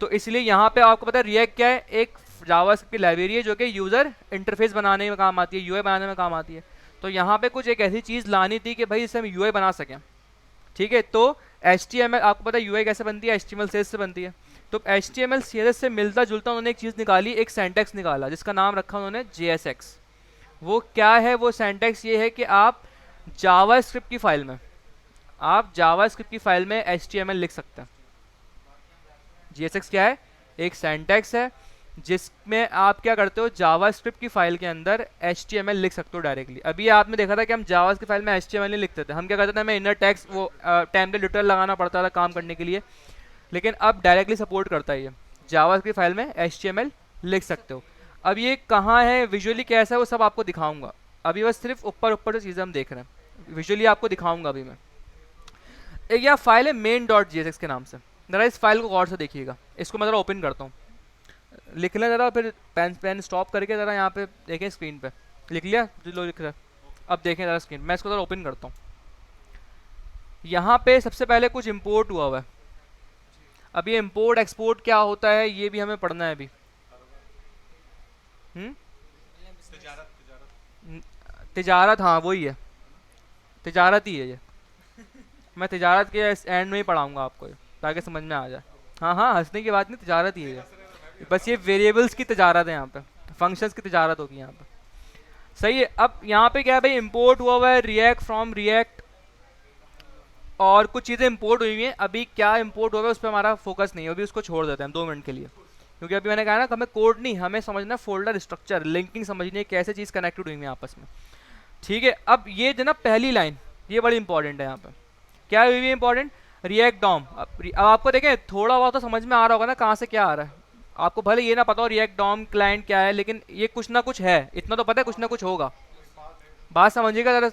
तो इसलिए यहाँ पे आपको पता है रिएक्ट क्या है, एक जावास्क्रिप्ट की लाइब्रेरी है जो कि यूज़र इंटरफेस बनाने में काम आती है, यूआई बनाने में काम आती है। तो यहाँ पे कुछ एक ऐसी चीज़ लानी थी कि भाई जिससे हम यूआई बना सकें। ठीक है, तो HTML आपको पता है यूआई कैसे बनती है, HTML CSS से बनती है। तो HTML CSS से मिलता जुलता उन्होंने एक चीज़ निकाली, एक सिंटैक्स निकाला जिसका नाम रखा उन्होंने JSX। वो क्या है, वो सिंटैक्स ये है कि आप जावास्क्रिप्ट की फाइल में, आप जावास्क्रिप्ट की फाइल में HTML लिख सकते हैं। JSX क्या है, एक सिंटैक्स है जिसमें आप क्या करते हो, जावास्क्रिप्ट की फाइल के अंदर HTML लिख सकते हो डायरेक्टली। अभी आपने देखा था कि हम जावा की फाइल में HTML नहीं लिखते थे, हम क्या करते थे, हमें इनर टेक्स्ट वो टेम्पलेट लिटरल लगाना पड़ता था काम करने के लिए। लेकिन अब डायरेक्टली सपोर्ट करता है ये, जावा की फाइल में HTML लिख सकते हो। अब ये कहाँ है, विजुअली कैसा है, वो सब आपको दिखाऊंगा। अभी बस सिर्फ ऊपर ऊपर जो चीज़ें हम देख रहे हैं, विजुअली आपको दिखाऊंगा अभी मैं। एक यह फाइल है main.jsx के नाम से, ज़रा इस फाइल को गौर से देखिएगा। इसको मैं ज़रा ओपन करता हूँ, लिख लें ज़रा, फिर पेन स्टॉप करके ज़रा यहाँ पे देखें स्क्रीन पे, लिख लिया जो लोग लिख रहे हैं। अब देखें ज़रा स्क्रीन, मैं इसको ज़रा ओपन करता हूँ। यहाँ पे सबसे पहले कुछ इंपोर्ट हुआ है। अब ये इंपोर्ट एक्सपोर्ट क्या होता है ये भी हमें पढ़ना है अभी। तिजारत, हाँ वही है, तिजारत ही है ये। मैं तिजारत के एंड में ही पढ़ाऊँगा आपको ये, ताकि समझ में आ जाए। हाँ हाँ, हंसने की बात नहीं, तिजारत ही है ये। बस ये वेरिएबल्स की तिजारत है यहाँ पे, फंक्शंस की तिजारत होगी यहाँ पे। सही है। अब यहाँ पे क्या है भाई, इंपोर्ट हुआ है रिएक्ट फ्रॉम रिएक्ट, और कुछ चीज़ें इंपोर्ट हुई हैं। अभी क्या इंपोर्ट हुआ है उस पर हमारा फोकस नहीं है, अभी उसको छोड़ देते हैं 2 मिनट के लिए, क्योंकि अभी मैंने कहा ना हमें कोड नहीं, हमें समझना फोल्डर स्ट्रक्चर, लिंकिंग समझनी है, कैसे चीज़ कनेक्टेड हुई है आपस में। ठीक है, अब ये जो ना पहली लाइन, ये बड़ी इंपॉर्टेंट है यहाँ पे। क्या हुई है इंपॉर्टेंट, रिएक्ट डॉम। अब आपको देखें थोड़ा बहुत तो समझ में आ रहा होगा ना कहाँ से क्या आ रहा है। आपको भले ये ना पता हो रिएक्ट डॉम क्लाइंट क्या है, लेकिन ये कुछ ना कुछ है, इतना तो पता है कुछ ना कुछ होगा। बात समझिएगा जरा,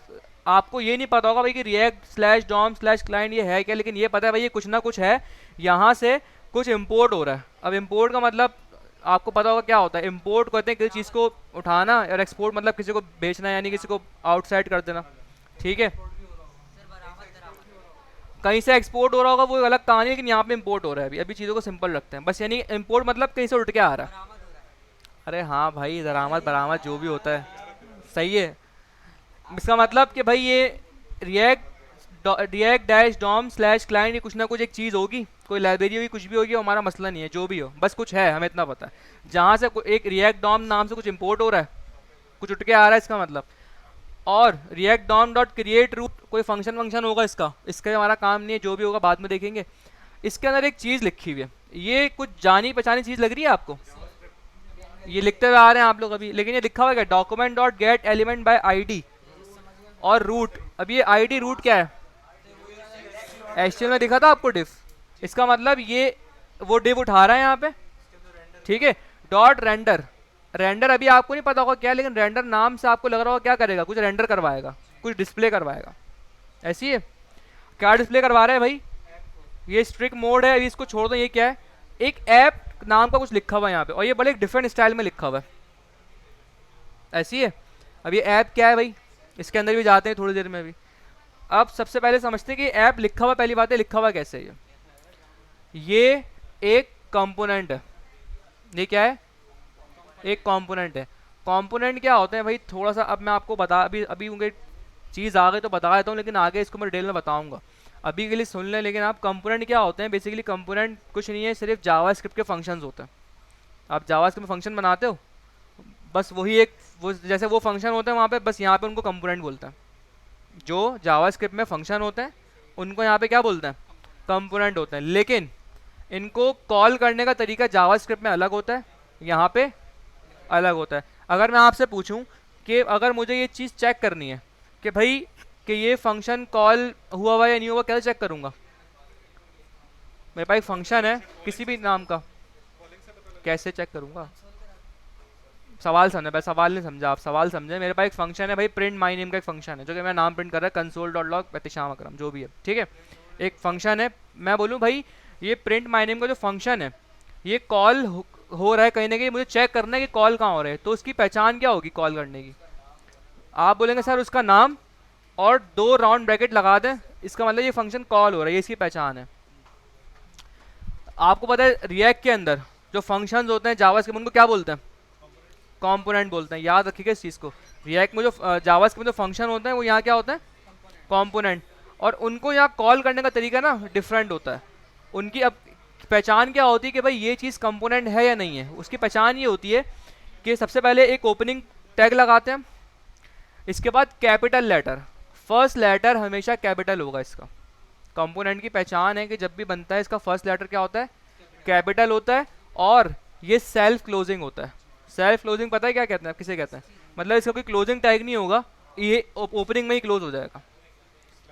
आपको ये नहीं पता होगा भाई कि React slash DOM slash client ये है क्या, लेकिन ये पता है भाई ये कुछ ना कुछ है, यहाँ से कुछ इंपोर्ट हो रहा है। अब इंपोर्ट का मतलब आपको पता होगा क्या होता है, इंपोर्ट कहते हैं किसी चीज़ को उठाना, और एक्सपोर्ट मतलब किसी को बेचना, यानी किसी को आउटसाइड कर देना। ठीक है, कहीं से एक्सपोर्ट हो रहा होगा वो अलग कहानी है, लेकिन यहाँ पे इंपोर्ट हो रहा है। अभी चीज़ों को सिंपल रखते हैं बस, यानी इंपोर्ट मतलब कहीं से उठ के आ रहा है। अरे हाँ भाई, दरामद बरामद जो भी होता है सही है। इसका मतलब कि भाई ये React dash DOM slash client, ये कुछ ना कुछ एक चीज़ होगी, कोई लाइब्रेरी होगी, कुछ भी होगी, हमारा मसला नहीं है, जो भी हो बस कुछ है, हमें इतना पता है। जहाँ से एक रिएक्ट डॉम नाम से कुछ इंपोर्ट हो रहा है, कुछ उठ के आ रहा है इसका मतलब। और React DOM dot create root, कोई फंक्शन होगा इसका, इसका हमारा काम नहीं है, जो भी होगा बाद में देखेंगे। इसके अंदर एक चीज़ लिखी हुई है, ये कुछ जानी पहचानी चीज़ लग रही है आपको, ये लिखते हुए आ रहे हैं आप लोग अभी, लेकिन ये लिखा हुआ है document dot gate element by ID और रूट। अब ये आईडी रूट क्या है, एचटीएमएल में दिखा था आपको डिफ, इसका मतलब ये वो डिफ उठा रहा है यहाँ पे। ठीक है, डॉट रेंडर, रेंडर अभी आपको नहीं पता होगा क्या, लेकिन रेंडर नाम से आपको लग रहा होगा क्या करेगा, कुछ रेंडर करवाएगा, कुछ डिस्प्ले करवाएगा। ऐसी है। क्या डिस्प्ले करवा रहा है भाई? ऐप को। ये स्ट्रिक मोड है, अभी इसको छोड़ दो। ये क्या है? एक ऐप नाम का कुछ लिखा हुआ है यहाँ पे, और ये बड़े एक डिफरेंट स्टाइल में लिखा हुआ है। ऐसी है। अब ये ऐप क्या है भाई, इसके अंदर भी जाते हैं थोड़ी देर में भी। अब सबसे पहले समझते हैं कि ऐप लिखा हुआ, पहली बात है लिखा हुआ कैसे है। ये एक कंपोनेंट है। ये क्या है? एक कंपोनेंट है। कंपोनेंट क्या होते हैं भाई, थोड़ा सा अब मैं आपको बता, अभी अभी उनके चीज़ आ गई तो बता देता हूँ, लेकिन आगे इसको मैं डिटेल में बताऊंगा। अभी के लिए सुन लें। लेकिन आप कंपोनेंट क्या होते हैं, बेसिकली कंपोनेंट कुछ नहीं है, सिर्फ जावास्क्रिप्ट के फंक्शंस होते हैं। आप जावास्क्रिप्ट में फंक्शन बनाते हो, बस वही एक, वो जैसे वो फंक्शन होते हैं वहाँ पे, बस यहाँ पे उनको कंपोनेंट बोलते हैं। जो जावास्क्रिप्ट में फंक्शन होते हैं उनको यहाँ पे क्या बोलते हैं? कंपोनेंट होते हैं। लेकिन इनको कॉल करने का तरीका जावास्क्रिप्ट में अलग होता है, यहाँ पे अलग होता है। अगर मैं आपसे पूछूं कि अगर मुझे ये चीज़ चेक करनी है कि भाई कि ये फंक्शन कॉल हुआ या नहीं हुआ, कैसे चेक करूँगा? मेरे पास एक फंक्शन है किसी भी नाम का, कैसे चेक करूँगा? सवाल समझे, मैं सवाल नहीं समझा, आप सवाल समझे। मेरे पास एक फंक्शन है भाई, प्रिंट माई नेम का एक फंक्शन है, जो कि मेरा नाम प्रिंट कर रहा है, कंसोल डॉट लॉग प्रतिशाम अकरम, जो भी है, ठीक है। एक फंक्शन है, मैं बोलूँ भाई ये प्रिंट माई नेम का जो फंक्शन है, ये कॉल हो रहा है कहीं ना कहीं, मुझे चेक करना है कि कॉल कहाँ हो रहा है, तो उसकी पहचान क्या होगी कॉल करने की? आप बोलेंगे सर उसका नाम और 2 राउंड ब्रैकेट लगा दें, इसका मतलब ये फंक्शन कॉल हो रहा है, ये इसकी पहचान है। आपको पता है रिएक्ट के अंदर जो फंक्शंस होते हैं जावास्क्रिप्ट में, उनको क्या बोलते हैं? कंपोनेंट बोलते हैं। याद रखिएगा इस चीज़ को। रिएक्ट में जो जावास्क्रिप्ट में जो फंक्शन होते हैं वो यहाँ क्या होते हैं? कंपोनेंट। और उनको यहाँ कॉल करने का तरीका ना डिफरेंट होता है। उनकी अब पहचान क्या होती है कि भाई ये चीज़ कंपोनेंट है या नहीं है, उसकी पहचान ये होती है कि सबसे पहले एक ओपनिंग टैग लगाते हैं, इसके बाद कैपिटल लेटर, फर्स्ट लेटर हमेशा कैपिटल होगा इसका। कंपोनेंट की पहचान है कि जब भी बनता है इसका फर्स्ट लेटर क्या होता है? कैपिटल होता है। और ये सेल्फ क्लोजिंग होता है। सेल्फ क्लोजिंग पता है क्या कहते हैं, किसे कहते हैं? मतलब इसका कोई क्लोजिंग टैग नहीं होगा, ये ओपनिंग में ही क्लोज हो जाएगा।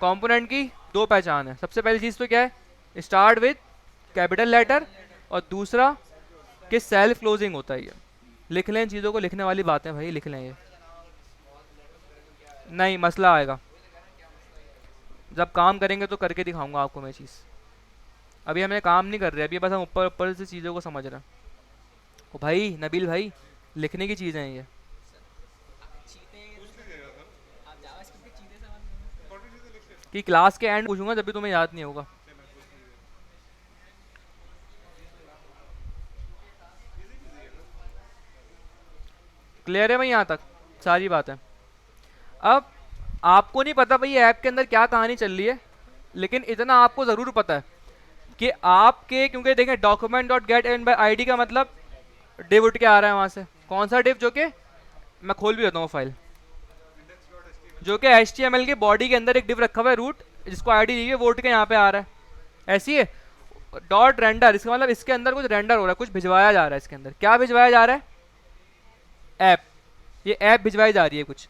कंपोनेंट की 2 पहचान है। सबसे पहली चीज़ तो क्या है? स्टार्ट विद कैपिटल लेटर, और दूसरा कि सेल्फ क्लोजिंग होता है। ये लिख लें, चीज़ों को लिखने वाली बातें भाई, लिख लें। ये नहीं, मसला आएगा जब काम करेंगे तो करके दिखाऊंगा आपको मैं चीज़। अभी हमें काम नहीं कर रहे, अभी बस हम ऊपर ऊपर से चीज़ों को समझ रहे हैं। ओ भाई नबील भाई, लिखने की चीज़ें हैं ये। कि क्लास के एंड पूछूंगा जब भी तुम्हें याद नहीं होगा। क्लियर है भाई यहाँ तक सारी बातें? अब आपको नहीं पता भाई ऐप के अंदर क्या कहानी चल रही है, लेकिन इतना आपको ज़रूर पता है कि आपके, क्योंकि देखें document dot gate and by I D का मतलब डिव उठ के आ रहा है वहाँ से। कौन सा डिव? जो कि मैं खोल भी देता हूँ फाइल, जो कि HTML के बॉडी के अंदर एक डिव रखा हुआ है रूट, जिसको आईडी दी है, वो उठ के यहाँ पे आ रहा है। ऐसी है। डॉट रेंडर, इसका मतलब इसके अंदर कुछ रेंडर हो रहा है, कुछ भिजवाया जा रहा है इसके अंदर। क्या भिजवाया जा रहा है? ऐप। ये ऐप भिजवाई जा रही है कुछ।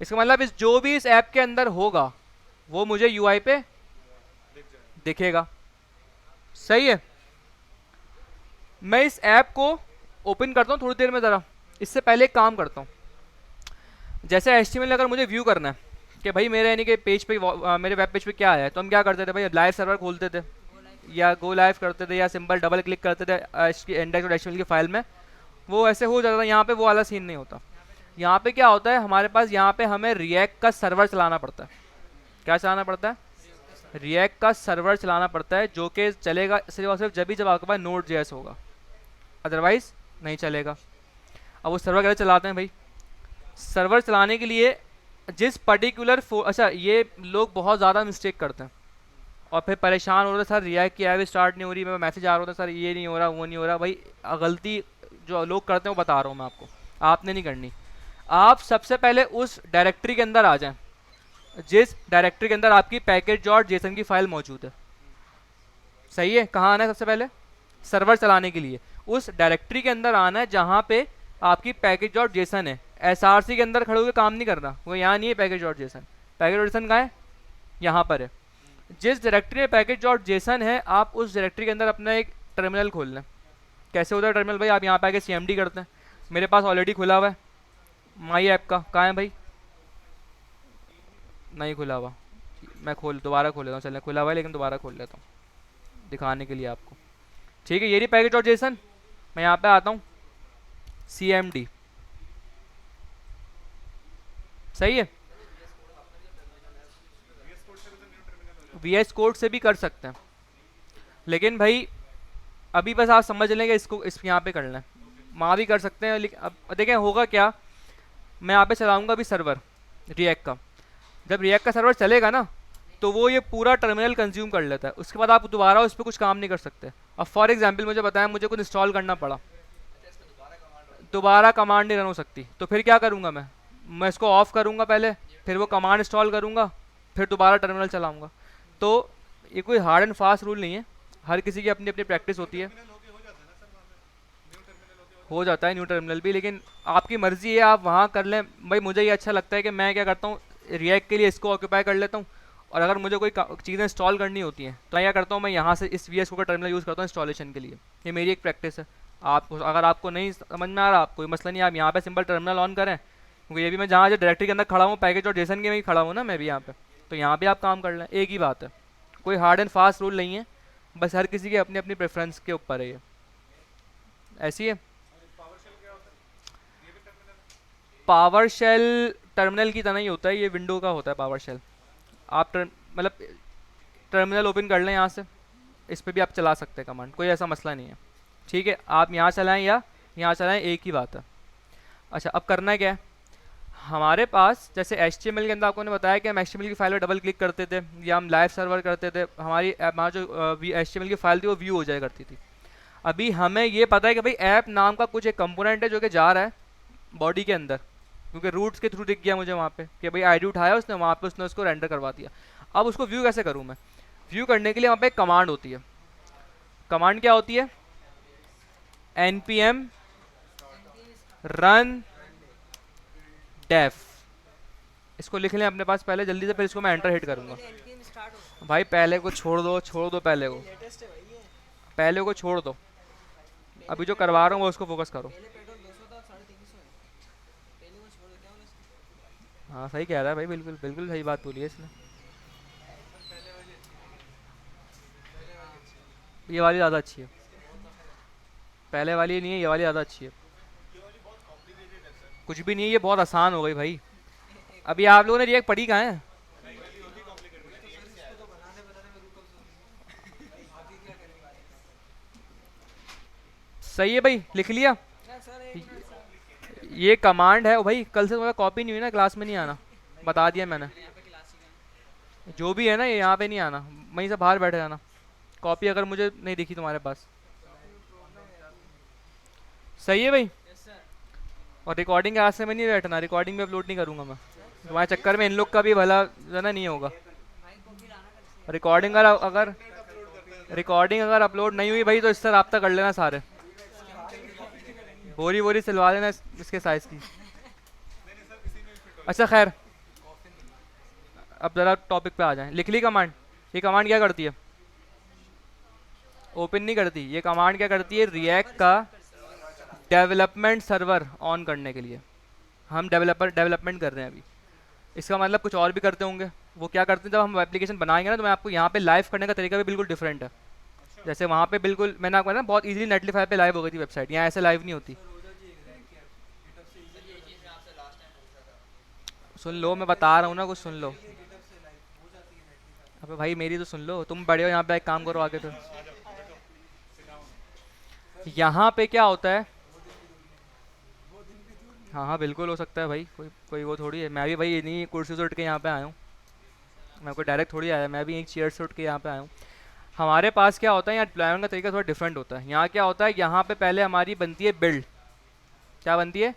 इसका मतलब इस जो भी इस ऐप के अंदर होगा वो मुझे यूआई पे दिखेगा। सही है। मैं इस ऐप को ओपन करता हूँ थोड़ी देर में, ज़रा इससे पहले एक काम करता हूँ। जैसे HTML अगर मुझे व्यू करना है कि भाई मेरे यानी कि पेज पे मेरे वेब पेज पे क्या है, तो हम क्या करते थे भाई? लाइव सर्वर खोलते थे या गो लाइव करते थे या सिंपल डबल क्लिक करते थे इंडेक्स डॉट HTML की फाइल में, वो ऐसे हो जाता था। यहाँ पे वो वाला सीन नहीं होता। यहाँ पे क्या होता है हमारे पास, यहाँ पे हमें रिएक्ट का सर्वर चलाना पड़ता है। क्या चलाना पड़ता है? रिएक्ट का सर्वर चलाना पड़ता है, जो कि चलेगा सिर्फ और सिर्फ जब आपके पास नोड JS होगा, अदरवाइज नहीं चलेगा। अब वो सर्वर कैसे चलाते हैं भाई? सर्वर चलाने के लिए जिस पर्टिकुलर अच्छा, ये लोग बहुत ज़्यादा मिस्टेक करते हैं और फिर परेशान हो रहे हैं, सर रिएक्ट की ऐप स्टार्ट नहीं हो रही, मैं मैसेज आ रहा था सर ये नहीं हो रहा, वो नहीं हो रहा। भाई गलती जो लोग करते हैं वो बता रहा हूँ मैं आपको, आपने नहीं करनी। आप सबसे पहले उस डायरेक्टरी के अंदर आ जाएं जिस डायरेक्टरी के अंदर आपकी पैकेज डॉट जेसन की फाइल मौजूद है। सही है। कहाँ आना है सबसे पहले? सर्वर चलाने के लिए उस डायरेक्टरी के अंदर आना है जहाँ पे आपकी पैकेज डॉट जेसन है। SRC के अंदर खड़े होकर काम नहीं करना, वो यहाँ नहीं है। Package dot JSON, package dot JSON कहाँ है? यहाँ पर है। जिस डायरेक्टरी में पैकेज डॉट जेसन है, आप उस डायरेक्टरी के अंदर अपना एक टर्मिनल खोल लें। कैसे होता है टर्मिनल भाई? आप यहाँ पे आके CMD करते हैं। मेरे पास ऑलरेडी खुला हुआ है माई ऐप का। कहाँ है भाई? नहीं खुला हुआ, मैं दोबारा खोल लेता हूँ, चलिए खुला हुआ है लेकिन दोबारा खोल लेता हूँ दिखाने के लिए आपको। ठीक है, ये रही पैकेज डॉट जेसन। मैं यहाँ पे आता हूँ, CMD, सही है। VS कोड से भी कर सकते हैं, लेकिन भाई अभी बस आप समझ लेंगे इसको, इस यहाँ पे करना है, वहाँ भी कर सकते हैं। लेकिन अब देखें होगा क्या, मैं यहाँ पे चलाऊंगा अभी सर्वर रिएक्ट का। जब रिएक्ट का सर्वर चलेगा ना तो वो ये पूरा टर्मिनल कंज्यूम कर लेता है, उसके बाद आप दोबारा उस पर कुछ काम नहीं कर सकते। अब फॉर एग्जांपल मुझे बताया मुझे कुछ इंस्टॉल करना पड़ा, दोबारा कमांड नहीं रन हो सकती, तो फिर क्या करूँगा मैं इसको ऑफ करूँगा पहले, फिर वो कमांड इंस्टॉल करूँगा, फिर दोबारा टर्मिनल चलाऊँगा। तो ये कोई हार्ड एंड फास्ट रूल नहीं है, हर किसी की अपनी अपनी प्रैक्टिस होती है। हो जाता है न्यू टर्मिनल भी, लेकिन आपकी मर्जी है, आप वहाँ कर लें। भाई मुझे ये अच्छा लगता है कि मैं क्या करता हूँ, रिएक्ट के लिए इसको ऑक्यूपाई कर लेता हूँ, और अगर मुझे कोई चीज़ें इंस्टॉल करनी होती हैं तो मैं क्या करता हूँ, मैं यहाँ से इस VS Code का टर्मिनल यूज़ करता हूँ इंस्टॉलेशन के लिए। ये मेरी एक प्रैक्टिस है। आप अगर आपको नहीं समझ में आ रहा, कोई मसला नहीं, आप यहाँ पे सिंपल टर्मिनल ऑन करें, क्योंकि ये भी मैं जहाँ जो डायरेक्टरी के अंदर खड़ा हूँ पैकेज और जेसन के में ही खड़ा हूँ ना मैं भी यहाँ पे, तो यहाँ भी आप काम कर लें, एक ही बात है। कोई हार्ड एंड फास्ट रूल नहीं है, बस हर किसी के अपनी अपनी प्रेफरेंस के ऊपर है, ये ऐसी है। पावर शेल टर्मिनल की तरह ही होता है, ये विंडो का होता है पावर शेल। आप मतलब टर्मिनल ओपन कर लें यहाँ से, इस पर भी आप चला सकते हैं कमांड, कोई ऐसा मसला नहीं है। ठीक है, आप यहाँ चलाएं या यहाँ चलाएं, एक ही बात है। अच्छा, अब करना क्या है, हमारे पास जैसे HTML के अंदर आपको ने बताया कि हम HTML की फाइल पर डबल क्लिक करते थे या हम लाइव सर्वर करते थे, हमारा जो HTML की फाइल थी वो व्यू हो जाया करती थी। अभी हमें ये पता है कि भाई ऐप नाम का कुछ एक कंपोनेंट है जो कि जा रहा है बॉडी के अंदर, क्योंकि रूट्स के थ्रू दिख गया मुझे वहाँ पे कि भाई ID उठाया उसने, वहाँ पे उसने उसको रेंडर करवा दिया। अब उसको व्यू कैसे करूँ मैं, व्यू करने के लिए वहाँ पे एक कमांड होती है। कमांड क्या होती है, npm run def, इसको लिख लें अपने पास पहले जल्दी से, फिर इसको मैं एंटर हिट करूँगा। भाई पहले को छोड़ दो पहले को छोड़ दो, अभी जो करवा रहा हूँ वो उसको फोकस करो। हाँ सही कह रहा है भाई, बिल्कुल बिल्कुल सही बात बोली है इसने। ये वाली ज़्यादा अच्छी है, पहले वाली नहीं है, ये वाली ज़्यादा अच्छी है। कुछ भी नहीं है, ये बहुत आसान हो गई भाई। अभी आप लोगों ने रिएक्ट पढ़ी कहाँ है, सही है भाई, लिख लिया। ये कमांड है भाई, कल से तुम्हारा कॉपी नहीं हुई ना, क्लास में नहीं आना, बता दिया मैंने। जो भी है ना ये यहाँ पे नहीं आना, वहीं से बाहर बैठे जाना, कॉपी अगर मुझे नहीं दिखी तुम्हारे पास। सही है भाई, और रिकॉर्डिंग आज से मैं नहीं बैठना, रिकॉर्डिंग में अपलोड नहीं करूँगा मैं, तुम्हारे चक्कर में इन लोग का भी भला जो ना नहीं होगा। रिकॉर्डिंग अगर अपलोड नहीं हुई भाई तो इससे रब्ता कर लेना सारे, बोरी सिलवा देना इसके साइज़ की। अच्छा खैर, अब ज़रा टॉपिक पे आ जाएं। लिख ली कमांड, ये कमांड क्या करती है, ओपन नहीं करती, ये कमांड क्या करती है, रिएक्ट का डेवलपमेंट सर्वर ऑन करने के लिए। हम डेवलपमेंट कर रहे हैं अभी, इसका मतलब कुछ और भी करते होंगे। वो क्या करते हैं, जब हम एप्लीकेशन बनाएंगे ना तो मैं आपको यहाँ पे लाइव करने का तरीका भी बिल्कुल डिफरेंट है। जैसे वहाँ पे बिल्कुल मैंने आपको ना बहुत इजीली नेटलीफाई पे लाइव हो गई थी वेबसाइट, यहाँ ऐसे लाइव नहीं होती। सुन लो, मैं बता रहा हूँ ना, कुछ सुन लो। अबे भाई मेरी तो सुन लो, तुम बड़े हो यहाँ पे, एक काम करो आगे। तो यहाँ पे क्या होता है, हाँ हाँ बिल्कुल हो सकता है भाई, कोई वो थोड़ी है, मैं भी भाई इन्हीं कुर्सी से उठ के यहाँ पे आया हूँ, मैं कोई डायरेक्ट थोड़ी आया, मैं भी एक चेयर से उठ के यहाँ पे आया हूँ। हमारे पास क्या होता है, यहाँ डिप्लॉयमेंट का तरीका थोड़ा डिफरेंट होता है। यहाँ क्या होता है, यहाँ पे पहले हमारी बनती है बिल्ड, क्या बनती है,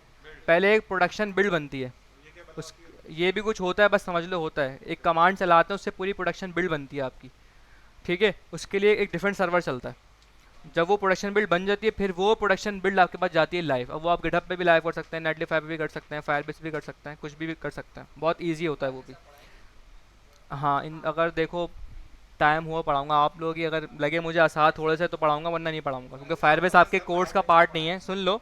पहले एक प्रोडक्शन बिल्ड बनती है। उस ये भी कुछ होता है, बस समझ लो होता है, एक कमांड चलाते हैं उससे पूरी प्रोडक्शन बिल्ड बनती है आपकी। ठीक है, उसके लिए एक डिफरेंट सर्वर चलता है। जब वो प्रोडक्शन बिल्ड बन जाती है फिर वो प्रोडक्शन बिल्ड आपके पास जाती है लाइव। अब वो आप गिटहब पे भी लाइव कर सकते हैं, नेटलीफाई पे भी कर सकते हैं, फायरबेस भी कर सकते हैं, कुछ भी कर सकते हैं, बहुत ईजी होता है वो भी। हाँ अगर देखो टाइम हुआ पढ़ाऊंगा, आप लोग ही अगर लगे मुझे आसान थोड़े से तो पढ़ाऊंगा, वरना नहीं पढ़ाऊंगा, क्योंकि फायरबेस आपके कोर्स का पार्ट नहीं है। सुन लो,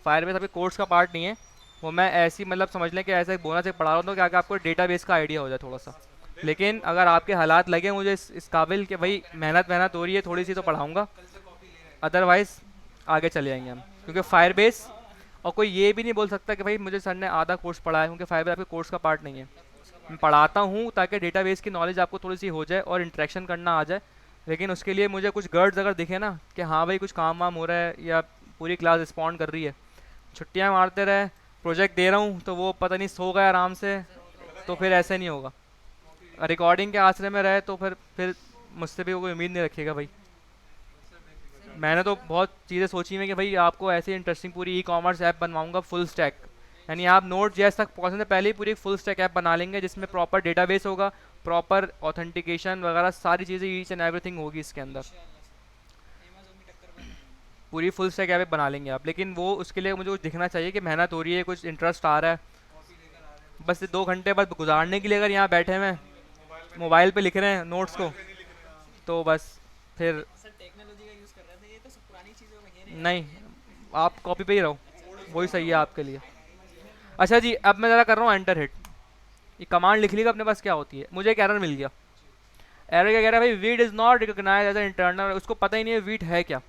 फायरबेस आपके कोर्स का पार्ट नहीं है, वो मैं ऐसी मतलब समझ लें कि ऐसा एक बोनस एक पढ़ा रहा हूँ तो क्या आपको डेटाबेस का आइडिया हो जाए थोड़ा सा। लेकिन अगर आपके हालात लगे मुझे इस काबिल कि भाई मेहनत मेहनत हो रही है थोड़ी सी तो पढ़ाऊँगा, कल से कॉपी ले रहे हैं। अदरवाइज़ आगे चले जाएंगे हम, क्योंकि फायर बेस और कोई ये भी नहीं बोल सकता कि भाई मुझे सर ने आधा कोर्स पढ़ाया, क्योंकि फायर बेस आपके कोर्स का पार्ट नहीं है। मैं पढ़ाता हूँ ताकि डेटाबेस की नॉलेज आपको थोड़ी सी हो जाए और इंटरेक्शन करना आ जाए, लेकिन उसके लिए मुझे कुछ गर्ड्स अगर दिखे ना कि हाँ भाई कुछ काम वाम हो रहा है या पूरी क्लास रिस्पॉन्ड कर रही है, छुट्टियाँ मारते रहे, प्रोजेक्ट दे रहा हूँ तो वो पता नहीं सो गया आराम से, तो फिर ऐसे नहीं होगा। रिकॉर्डिंग के आसरे में रहे तो फिर मुझसे भी वो कोई उम्मीद नहीं रखेगा भाई। मैंने तो बहुत चीज़ें सोची हैं कि भाई आपको ऐसी इंटरेस्टिंग पूरी ई कॉमर्स ऐप बनवाऊंगा फुल स्टैक, यानी आप नोट जेएस तक पहुंचने से पहले ही पूरी फुल स्टैक ऐप बना लेंगे जिसमें प्रॉपर डेटाबेस होगा, प्रॉपर ऑथेंटिकेशन वगैरह सारी चीज़ें ईच एंड एवरीथिंग होगी इसके अंदर, अमेज़न की टक्कर बन जाएगी। पूरी फुल स्टैक ऐप बना लेंगे आप। लेकिन वो उसके लिए मुझे कुछ दिखना चाहिए कि मेहनत हो रही है, कुछ इंटरेस्ट आ रहा है। कॉपी लेकर आ रहे हैं बस 2 घंटे बस गुजारने के लिए अगर यहाँ बैठे हुए हैं मोबाइल पे लिख रहे हैं नोट्स को, तो बस फिर सर टेक्नोलॉजी का यूज़ कर रहे थे, ये तो सब पुरानी चीज़ों में है नहीं, आप कॉपी पे ही रहो, वही सही है आपके लिए। अच्छा जी, अब मैं ज़रा कर रहा हूँ एंटर हिट, ये कमांड लिख लीजिएगा अपने पास क्या होती है। मुझे एक एरर मिल गया, एरर क्या कह रहा है भाई, Vite is not recognise as internal, उसको पता ही नहीं है वीट है क्या।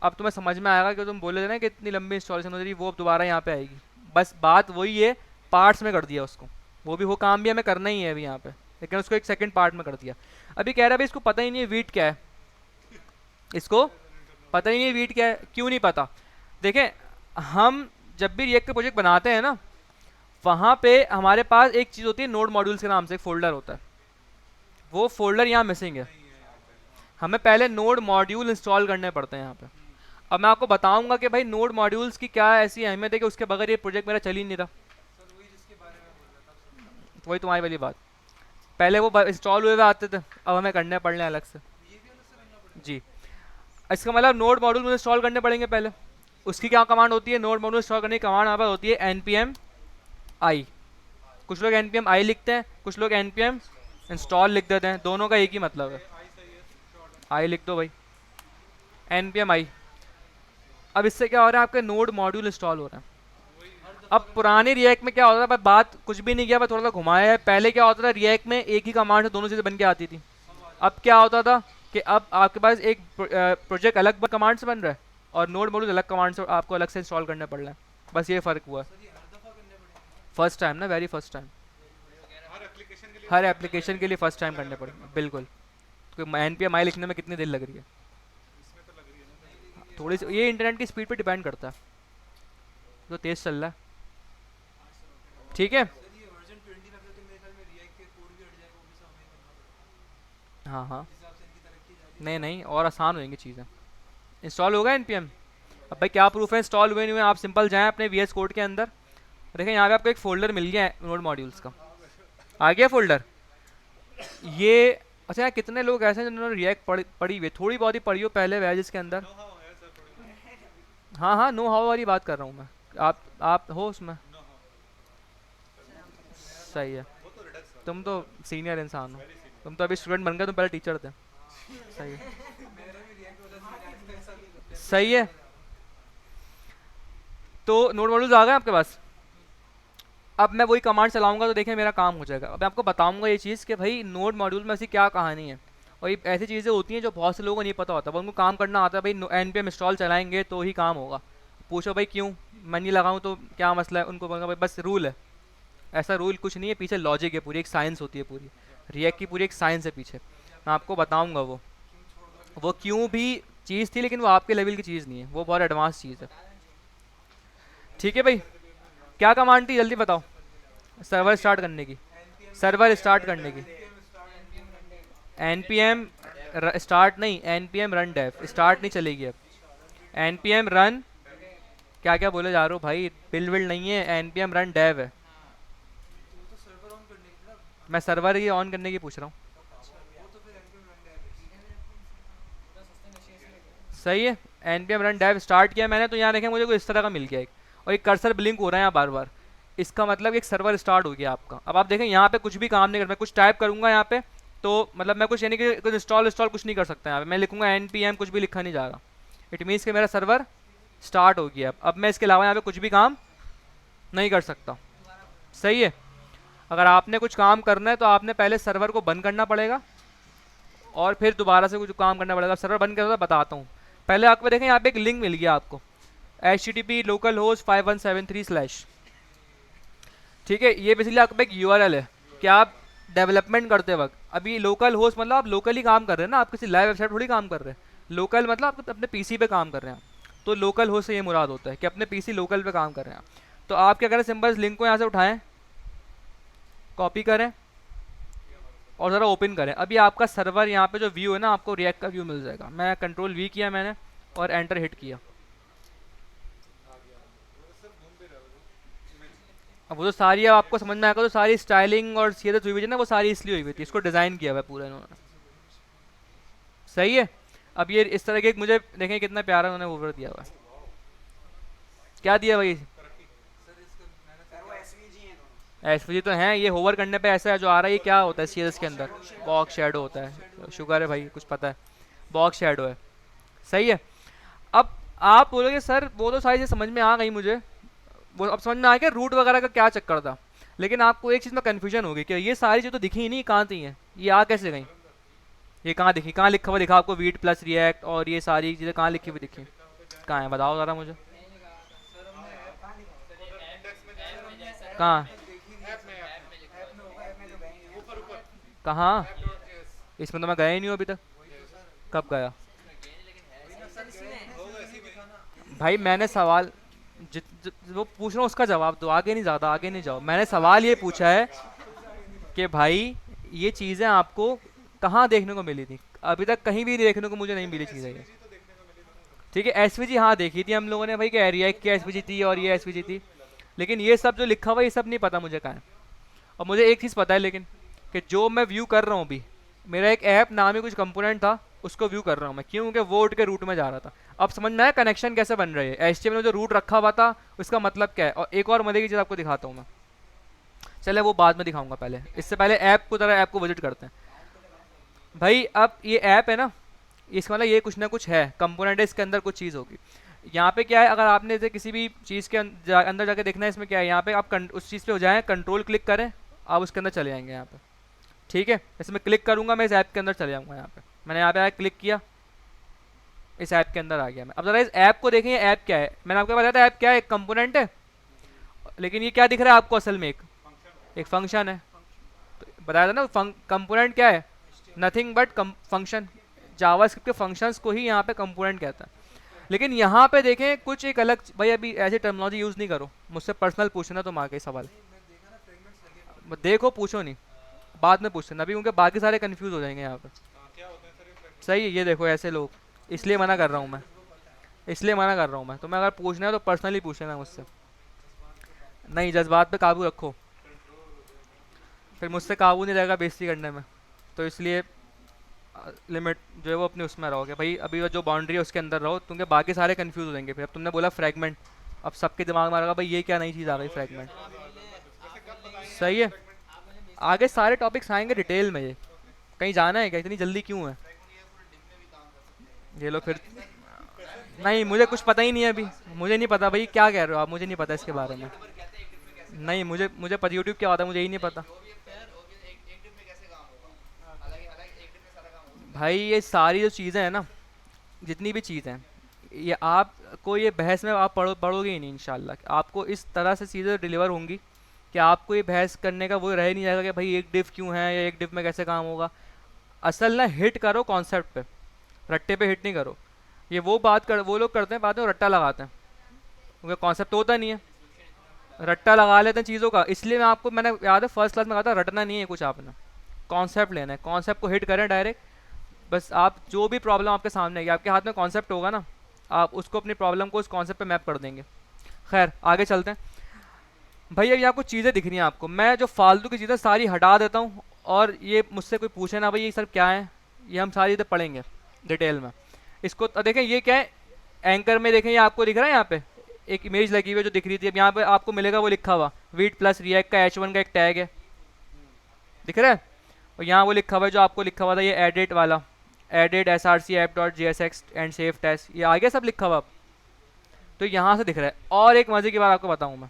अब तुम्हें समझ में आएगा कि तुम बोले थे ना कि इतनी लंबी इंस्टॉलेशन हो रही, वो अब दोबारा यहाँ पे आएगी। बस बात वही है, पार्ट्स में कर दिया उसको, वो भी वो काम भी हमें करना ही है अभी यहाँ पे, लेकिन उसको एक सेकंड पार्ट में कर दिया। अभी कह रहा है भाई इसको पता ही नहीं है वीट क्या है, इसको पता ही नहीं है वीट क्या है। क्यों नहीं पता, देखें हम जब भी रिएक्ट का प्रोजेक्ट बनाते हैं ना, वहाँ पे हमारे पास एक चीज़ होती है नोड मॉड्यूल्स के नाम से एक फोल्डर होता है, वो फोल्डर यहाँ मिसिंग है। हमें पहले नोड मॉड्यूल इंस्टॉल करने पड़ते हैं यहाँ पे। अब मैं आपको बताऊंगा कि भाई नोड मॉड्यूल्स की क्या ऐसी अहमियत है कि उसके बगैर ये प्रोजेक्ट मेरा चल ही नहीं रहा। सर, वही जिसके बारे में बोल रहा था अब समझा। वही तुम्हारी वाली बात, पहले वो इंस्टॉल हुए हुए आते थे, अब हमें करने पड़ने अलग से। ये भी अलग से करना पड़ेगा। जी, इसका मतलब नोड मॉड्यूल मुझे इंस्टॉल करने पड़ेंगे पहले। उसकी क्या कमांड होती है, नोड मॉड्यूल इंस्टॉल करने की कमांड हमारे पास होती है npm i। कुछ लोग npm i लिखते हैं, कुछ लोग npm इंस्टॉल लिख देते हैं, दोनों का एक ही मतलब है, आई सही है, शॉर्ट है। आई लिख दो भाई, npm i। अब इससे क्या हो रहा है, आपके नोड मॉड्यूल इंस्टॉल हो रहे हैं। अब पुरानी रिएक्ट में क्या होता था, पर बात कुछ भी नहीं किया, पर थोड़ा सा घुमाया है। पहले क्या होता था, रिएक्ट में एक ही कमांड से दोनों चीज़ें बन के आती थी। अब क्या होता था कि अब आपके पास एक प्रोजेक्ट अलग कमांड से बन रहा है और नोड मॉड्यूल अलग कमांड से आपको अलग से इंस्टॉल करने पड़ रहा है, बस ये फ़र्क हुआ है। सर, ये हर दफ़ा करने पड़ेंगे। फर्स्ट टाइम ना, वेरी फर्स्ट टाइम, हर एप्लीकेशन के लिए फर्स्ट टाइम करने पड़ेंगे बिल्कुल। तो npm i लिखने में कितनी देर लग रही है, थोड़ी सी, ये इंटरनेट की स्पीड पे डिपेंड करता है, तो तेज़ चल रहा है, ठीक है। सर, ये वर्जन 20 रखते तो मेरे ख्याल में रिएक्ट के कोड भी हट जाएगा, वो भी सब हमें करना पड़ेगा। हाँ हाँ, जिस हिसाब से इनकी तरक्की जा रही है। नहीं नहीं, और आसान हो जाएंगी चीज़ें। इंस्टॉल होगा npm, अब भाई क्या प्रूफ है इंस्टॉल हुए नहीं हुए, आप सिंपल जाएं अपने VS कोड के अंदर, देखें यहाँ पे आपको एक फोल्डर मिल गया है नोड मॉड्यूल्स का, आ गया फोल्डर ये। अच्छा यार, कितने लोग ऐसे हैं जिन्होंने रिएक्ट पढ़ी हुई है, थोड़ी बहुत ही पढ़ी हो पहले वेजेस के अंदर। हाँ हाँ, नो हाउ वाली बात कर रहा हूँ मैं, आप हो उसमें, सही है। तुम तो सीनियर इंसान हो, तुम तो अभी स्टूडेंट बन गए, तुम पहले टीचर थे, सही है मेरा भी रिएक्ट वाला सीन ऐसा नहीं करता है। सही है। तो नोड मॉड्यूल्स आ गए आपके पास, अब मैं वही कमांड चलाऊंगा तो देखें मेरा काम हो जाएगा। अब मैं आपको बताऊंगा ये चीज़ कि भाई नोड मॉड्यूल में ऐसी क्या कहानी है, और ये ऐसी चीज़ें होती हैं जो बहुत से लोगों को नहीं पता होता, उनको काम करना आता है भाई npm इंस्टॉल चलाएंगे तो ही काम होगा। पूछो भाई क्यों, मैं नहीं लगाऊँ तो क्या मसला है, उनको बोलूँगा भाई बस रूल है। ऐसा रूल कुछ नहीं है, पीछे लॉजिक है, पूरी एक साइंस होती है, पूरी रिएक्ट की पूरी एक साइंस है पीछे, मैं आपको बताऊँगा वो क्यों भी चीज़ थी, लेकिन वो आपके लेवल की चीज़ नहीं है, वो बहुत एडवांस चीज़ है, ठीक है भाई। क्या कमांड थी जल्दी बताओ, सर्वर स्टार्ट करने की, सर्वर स्टार्ट करने की, npm स्टार्ट नहीं, npm रन डेव, स्टार्ट नहीं चलेगी अब, npm रन, क्या क्या बोले जा रहे हो भाई, बिल्ड विल्ड नहीं है, npm रन डेव है। वो तो सर्वर ऑन करने की ना। मैं सर्वर ही ऑन करने की पूछ रहा हूँ, अच्छा, वो तो फिर एनपीएम रन है। सही है। npm रन डेव स्टार्ट किया मैंने, तो यहाँ देखें मुझे कोई इस तरह का मिल गया एक, और एक कर्सर ब्लिंक हो रहा है यहाँ बार बार, इसका मतलब एक सर्वर स्टार्ट हो गया आपका। अब आप देखें यहाँ पे कुछ भी काम नहीं कर, मैं कुछ टाइप करूँगा यहाँ पे तो मतलब मैं कुछ यानी कि कुछ इंस्टॉल कुछ नहीं कर सकता यहाँ पे, मैं लिखूँगा npm, कुछ भी लिखा नहीं जा रहा, इट मीन्स कि मेरा सर्वर स्टार्ट हो गया। अब मैं इसके अलावा यहाँ पे कुछ भी काम नहीं कर सकता, सही है। अगर आपने कुछ काम करना है तो आपने पहले सर्वर को बंद करना पड़ेगा और फिर दोबारा से कुछ काम करना पड़ेगा। सर्वर बंद करना बताता हूँ। पहले आपको देखें यहाँ पे एक लिंक मिल गया आपको, HTTP localhost 5173/। ठीक है, ये बेसिकली आपके एक URL है कि आप डेवलपमेंट करते वक्त, अभी लोकल होस्ट मतलब आप लोकली काम कर रहे हैं ना, आप किसी लाइव वेबसाइट थोड़ी काम कर रहे हैं। लोकल मतलब आप अपने पीसी पे काम कर रहे हैं, तो लोकल होस्ट से ये मुराद होता है कि अपने पीसी लोकल पे काम कर रहे हैं। तो आप क्या करें, सिंपल लिंक को यहाँ से उठाएं, कॉपी करें और ज़रा ओपन करें। अभी आपका सर्वर यहाँ पे जो व्यू है ना, आपको रिएक्ट का व्यू मिल जाएगा। मैं Ctrl+V किया मैंने और एंटर हिट किया। अब वो तो सारी, अब आपको समझ में आएगा, तो सारी स्टाइलिंग और सीधे हुई हुई है ना, वो सारी इसलिए हुई हुई थी, इसको डिज़ाइन किया हुआ है पूरा इन्होंने। सही है। अब ये इस तरह के मुझे देखें कितना प्यारा उन्होंने ओवर दिया हुआ है। क्या दिया भाई? एसवीजी तो हैं, ये होवर करने पे ऐसा है जो आ रहा है। ये क्या होता है सीएस के अंदर? बॉक्स शेडो होता है। शुगर है भाई, कुछ पता है। बॉक्स शेडो है। सही है। अब आप बोलोगे सर वो तो सारी चीज़ समझ में आ गई मुझे, वो अब समझ में आ गया रूट वगैरह का क्या चक्कर था, लेकिन आपको एक चीज़ में कन्फ्यूजन होगी कि ये सारी चीज़ तो दिखी ही नहीं, कहाँ थी हैं ये, आ कैसे गई? ये कहाँ दिखी, कहाँ लिखा हुआ दिखा आपको वीट प्लस रिएक्ट और ये सारी चीज़ें कहाँ लिखी हुई दिखी? कहाँ है बताओ ज़रा मुझे, कहाँ? कहाँ? इसमें तो मैं गया ही नहीं हूँ अभी तक। कब गया भाई? मैंने सवाल वो पूछ रहा हूँ, उसका जवाब दो, आगे नहीं, ज़्यादा आगे नहीं जाओ। मैंने सवाल ये पूछा है कि भाई ये चीज़ें आपको कहाँ देखने को मिली थी? अभी तक कहीं भी देखने को मुझे नहीं मिली चीज़ें ये। ठीक है, एसवीजी हाँ देखी थी हम लोगों ने भाई, कि रिएक्ट की एसवीजी थी और ये एसवीजी थी, लेकिन ये सब जो लिखा हुआ ये सब नहीं पता मुझे कहाँ है। और मुझे एक चीज़ पता है लेकिन, कि जो मैं व्यू कर रहा हूँ अभी, मेरा एक ऐप नाम ही कुछ कंपोनेंट था, उसको व्यू कर रहा हूँ मैं, क्योंकि वोट के रूट में जा रहा था। अब समझ में आया कनेक्शन कैसे बन रही है? एचटीएमएल में जो रूट रखा हुआ था उसका मतलब क्या है। और एक और मजे की चीज़ आपको दिखाता हूँ मैं, चले वो बाद में दिखाऊंगा, पहले इससे पहले ऐप को तरह ऐप को विजिट करते हैं भाई। अब ये ऐप है ना, इसका मतलब ये कुछ ना कुछ है, कंपोनेंट है, इसके अंदर कुछ चीज़ होगी। यहाँ पे क्या है, अगर आपने जैसे किसी भी चीज़ के अंदर जाके देखना है इसमें क्या है, यहाँ पे आप उस चीज़ पे हो जाएं, कंट्रोल क्लिक करें, आप उसके अंदर चले जाएंगे यहाँ पे। ठीक है, जैसे मैं क्लिक करूँगा मैं इस ऐप के अंदर चले जाऊँगा। यहाँ पे मैंने यहाँ पे आया क्लिक किया, इस ऐप के अंदर आ गया मैं। अब जरा इस ऐप को देखें, ये ऐप क्या है? मैंने आपको बताया था ऐप क्या है, एक कंपोनेंट है, लेकिन ये क्या दिख रहा है आपको असल में? एक फंक्शन है। तो बताया था ना, कंपोनेंट क्या है? Nothing but function. जावास्क्रिप्ट के फंक्शंस को ही यहाँ पे कंपोनेंट कहता है। लेकिन यहाँ पे देखें कुछ एक अलग, भाई अभी ऐसी टर्मिनोलॉजी यूज़ नहीं करो, मुझसे पर्सनल पूछना तुम आगे सवाल देखो, पूछो नहीं, बाद में पूछना अभी, क्योंकि बाकी सारे कंफ्यूज हो जाएंगे यहाँ पे। सही है, ये देखो ऐसे लोग, इसलिए मना कर रहा हूँ मैं, इसलिए मना कर रहा हूँ मैं। तुम्हें अगर पूछना है तो पर्सनली पूछना मुझसे, नहीं जज्बात पे काबू रखो, फिर मुझसे काबू नहीं रहेगा बेइज्जती करने में। तो इसलिए लिमिट जो है वो अपने उसमें रहोगे भाई, अभी जो बाउंड्री है उसके अंदर रहो, क्योंकि बाकी सारे कंफ्यूज हो जाएंगे। फिर अब तुमने बोला फ्रैगमेंट, अब सबके दिमाग में आ रहा भाई ये क्या नई चीज़ आ गई फ्रैगमेंट। सही है, आगे सारे टॉपिक्स आएंगे डिटेल में। ये कहीं जाना है क्या, इतनी जल्दी क्यों है? ये लो फिर, नहीं मुझे कुछ पता ही नहीं है अभी, मुझे नहीं पता भाई क्या कह रहे हो आप, मुझे नहीं पता इसके बारे में। नहीं मुझे मुझे पता यूट्यूब क्या होता है, मुझे ही नहीं पता भाई। ये सारी जो चीज़ें हैं ना, जितनी भी चीज़ें हैं, ये आपको ये बहस में आप पढ़ोगे ही नहीं इंशाल्लाह। आपको इस तरह से चीज़ें डिलीवर होंगी कि आपको ये बहस करने का वो रह ही नहीं जाएगा कि भाई एक डिफ क्यों है या एक डिफ में कैसे काम होगा। असल ना हिट करो कॉन्सेप्ट पे, रट्टे पे हिट नहीं करो। ये वो लोग करते हैं बाद में रट्टा लगाते हैं, क्योंकि कॉन्सेप्ट तो होता नहीं है, रट्टा लगा लेते हैं चीज़ों का। इसलिए मैंने याद है फर्स्ट क्लास में कहा था, रटना नहीं है कुछ, आपने कॉन्सेप्ट लेना है, कॉन्सेप्ट को हिट करें डायरेक्ट। बस आप जो भी प्रॉब्लम आपके सामने है, आपके हाथ में कॉन्सेप्ट होगा ना, आप उसको अपनी प्रॉब्लम को उस कॉन्सेप्ट पे मैप कर देंगे। खैर आगे चलते हैं भाई। अब यहाँ कुछ चीज़ें दिख रही हैं आपको, मैं जो फालतू की चीज़ें सारी हटा देता हूँ, और ये मुझसे कोई पूछे ना भाई ये सर क्या है, ये हम सारी चीज़ें पढ़ेंगे डिटेल में। इसको देखें, ये क्या है, एंकर में देखें, ये आपको दिख रहा है यहाँ पे एक इमेज लगी हुई है जो दिख रही थी। अब यहाँ पे आपको मिलेगा वो लिखा हुआ वीट प्लस रिएक्ट का H1 का एक टैग है, दिख रहा है। और यहाँ वो लिखा हुआ है जो आपको लिखा हुआ था, ये एडिट वाला, edit src app.jsx and save test, ये आगे सब लिखा हुआ अब। तो यहाँ से दिख रहा है। और एक मजे की बात आपको बताऊँ मैं,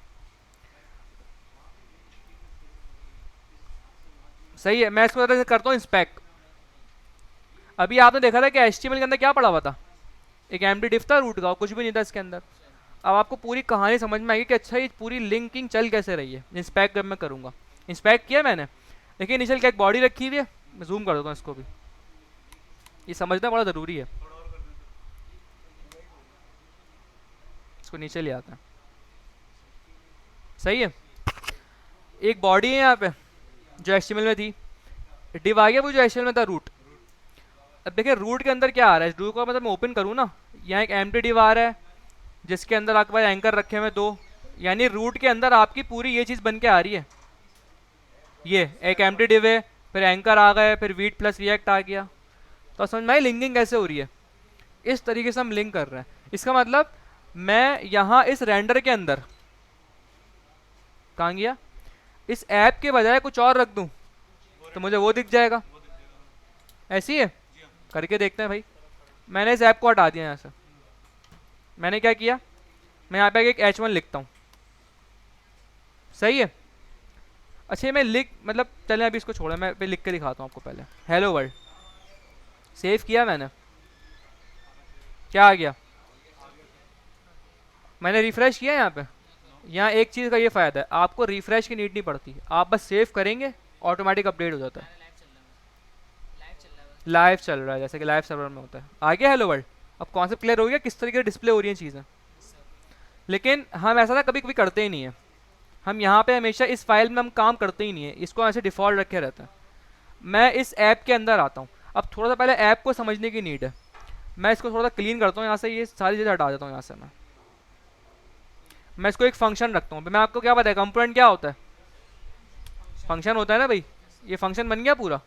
सही है, मैं इसको करता हूँ इंस्पेक्ट। अभी आपने देखा था कि HTML के अंदर क्या पड़ा हुआ था, एक एम्प्टी डिफ था रूट का, और कुछ भी नहीं था इसके अंदर। अब आपको पूरी कहानी समझ में आएगी कि अच्छा ये पूरी लिंकिंग चल कैसे रही है। इंस्पेक्ट जब मैं करूँगा, इंस्पेक्ट किया मैंने, लेकिन इनिशियल क्या एक बॉडी रखी हुई है, मैं जूम कर देता हूँ इसको भी, ये समझना बड़ा ज़रूरी है। इसको नीचे ले आता है, सही है। एक बॉडी है यहाँ पे जो HTML में थी, डिव आ गया वो जो HTML में था रूट। अब देखिए रूट के अंदर क्या आ रहा है, रूट का मतलब मैं ओपन करूँ ना, यहाँ एक एम्प्टी डिव आ रहा है जिसके अंदर आपके पास एंकर रखे हुए दो, यानी रूट के अंदर आपकी पूरी ये चीज़ बन के आ रही है। ये एक एम्प्टी डिव है, फिर एंकर आ गए, फिर वीट प्लस रिएक्ट आ गया। तो समझ में आई लिंकिंग कैसे हो रही है, इस तरीके से हम लिंक कर रहे हैं। इसका मतलब मैं यहाँ इस रेंडर के अंदर, कहाँ गया, इस ऐप के बजाय कुछ और रख दूँ तो मुझे वो दिख जाएगा। ऐसी है, करके देखते हैं भाई। मैंने इस ऐप को हटा दिया यहाँ से, मैंने क्या किया, मैं यहाँ पे एक H1 लिखता हूँ, सही है। अच्छा ये मैं लिख मतलब चलें अभी इसको छोड़ें, मैं पे लिख के दिखाता हूँ आपको। पहले हेलो वर्ल्ड सेव किया मैंने, क्या आ गया, मैंने रिफ्रेश किया यहाँ पे। यहाँ एक चीज़ का ये फ़ायदा है, आपको रिफ्रेश की नीड नहीं पड़ती, आप बस सेव करेंगे ऑटोमेटिक अपडेट हो जाता है। लाइव चल रहा है जैसे कि लाइव सर्वर में होता है। आ गया हेलो वर्ल्ड, अब कॉन्सेप्ट क्लियर हो गया किस तरीके से डिस्प्ले हो रही है चीज़ें। लेकिन हम ऐसा ना कभी कभी करते ही नहीं है, हम यहाँ पे हमेशा इस फाइल में हम काम करते ही नहीं है, इसको ऐसे डिफ़ॉल्ट रखे रहता है। मैं इस ऐप के अंदर आता हूँ, अब थोड़ा सा पहले ऐप को समझने की नीड है। मैं इसको थोड़ा सा क्लीन करता हूँ यहाँ से, ये सारी चीज़ें हटा देता हूँ यहाँ से। मैं इसको एक फंक्शन रखता हूँ। मैं आपको क्या पता है कंपोनेंट क्या होता है, फंक्शन होता है ना भाई। ये फंक्शन बन गया पूरा।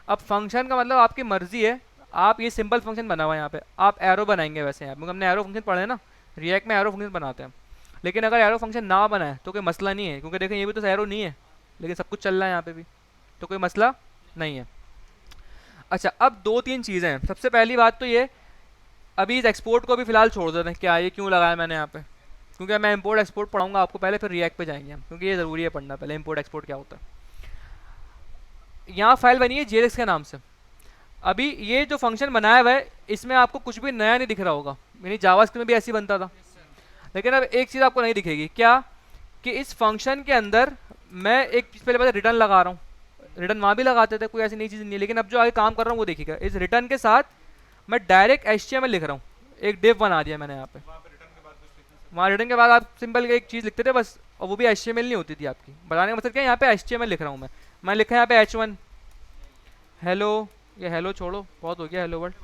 अब फंक्शन का मतलब आपकी मर्जी है, आप ये सिंपल फंक्शन बना हुआ है यहाँ पे, आप एरो बनाएंगे वैसे यहाँ पे, हमने एरो फंक्शन पढ़े हैं ना, रिएक्ट में एरो फंक्शन बनाते हैं। लेकिन अगर एरो फंक्शन ना बनाए तो कोई मसला नहीं है, क्योंकि देखें ये भी तो एरो नहीं है लेकिन सब कुछ चल रहा है यहाँ पे भी, तो कोई मसला नहीं है। अच्छा अब दो तीन चीज़ें हैं। सबसे पहली बात तो ये, अभी इस एक्सपोर्ट को भी फिलहाल छोड़ देते हैं। क्या ये क्यों लगाया मैंने यहाँ पे, क्योंकि मैं इंपोर्ट एक्सपोर्ट पढ़ाऊंगा आपको पहले, फिर रिएक्ट पे जाएंगे हम, क्योंकि ये ज़रूरी है पढ़ना पहले इंपोर्ट एक्सपोर्ट क्या होता है। यहाँ फाइल बनी है JSX के नाम से। अभी ये जो फंक्शन बनाया हुआ है इसमें आपको कुछ भी नया नहीं दिख रहा होगा, यानी जावास्क्रिप्ट में भी ऐसे ही बनता था। लेकिन अब एक चीज़ आपको नहीं दिखेगी, क्या कि इस फंक्शन के अंदर मैं एक चीज़ पहले रिटर्न लगा रहा हूँ, रिटर्न वहाँ भी लगाते थे, कोई ऐसी नई चीज़ नहीं है। लेकिन अब जो आगे काम कर रहा हूँ वो देखिएगा, इस रिटर्न के साथ मैं डायरेक्ट HTML लिख रहा हूँ, एक डिव बना दिया मैंने यहाँ पे। वहाँ रिटर्न के बाद आप सिंपल एक चीज़ लिखते थे बस, और वो भी HTML नहीं होती थी आपकी। बताने का मतलब क्या है, यहाँ पे HTML लिख रहा हूँ मैं लिखा है यहाँ पे H1 हेलो, ये हेलो छोड़ो बहुत हो गया हेलो वर्ल्ड।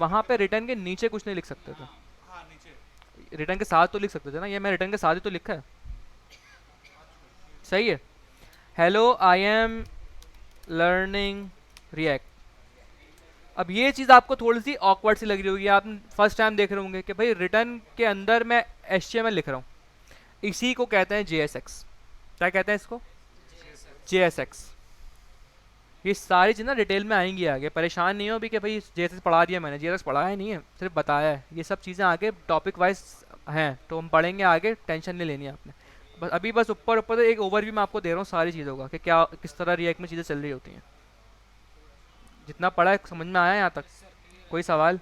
वहाँ पे रिटर्न के नीचे कुछ नहीं लिख सकते थे, रिटर्न के साथ तो लिख सकते थे ना, ये मैं रिटर्न के साथ ही तो लिखा है, सही है। Hello I am learning react. अब ये चीज़ आपको थोड़ी सी ऑकवर्ड सी लग रही होगी, आप फर्स्ट टाइम देख रहे होंगे कि भाई रिटर्न के अंदर मैं HTML लिख रहा हूँ। इसी को कहते हैं JSX। क्या कहते हैं इसको, JSX। ये सारी चीज़ ना डिटेल में आएंगी आगे, परेशान नहीं हो भी कि भाई JSX पढ़ा दिया मैंने, JSX पढ़ाया नहीं है, सिर्फ बताया है। ये सब चीज़ें आगे टॉपिक वाइज हैं तो हम पढ़ेंगे आगे, टेंशन नहीं लेनी आपने। बस अभी बस ऊपर ऊपर एक ओवरव्यू मैं आपको दे रहा हूँ सारी चीज़ों का कि क्या किस तरह रिएक्ट में चीज़ें चल रही होती हैं। जितना पढ़ा है समझ में आया यहाँ तक, कोई सवाल,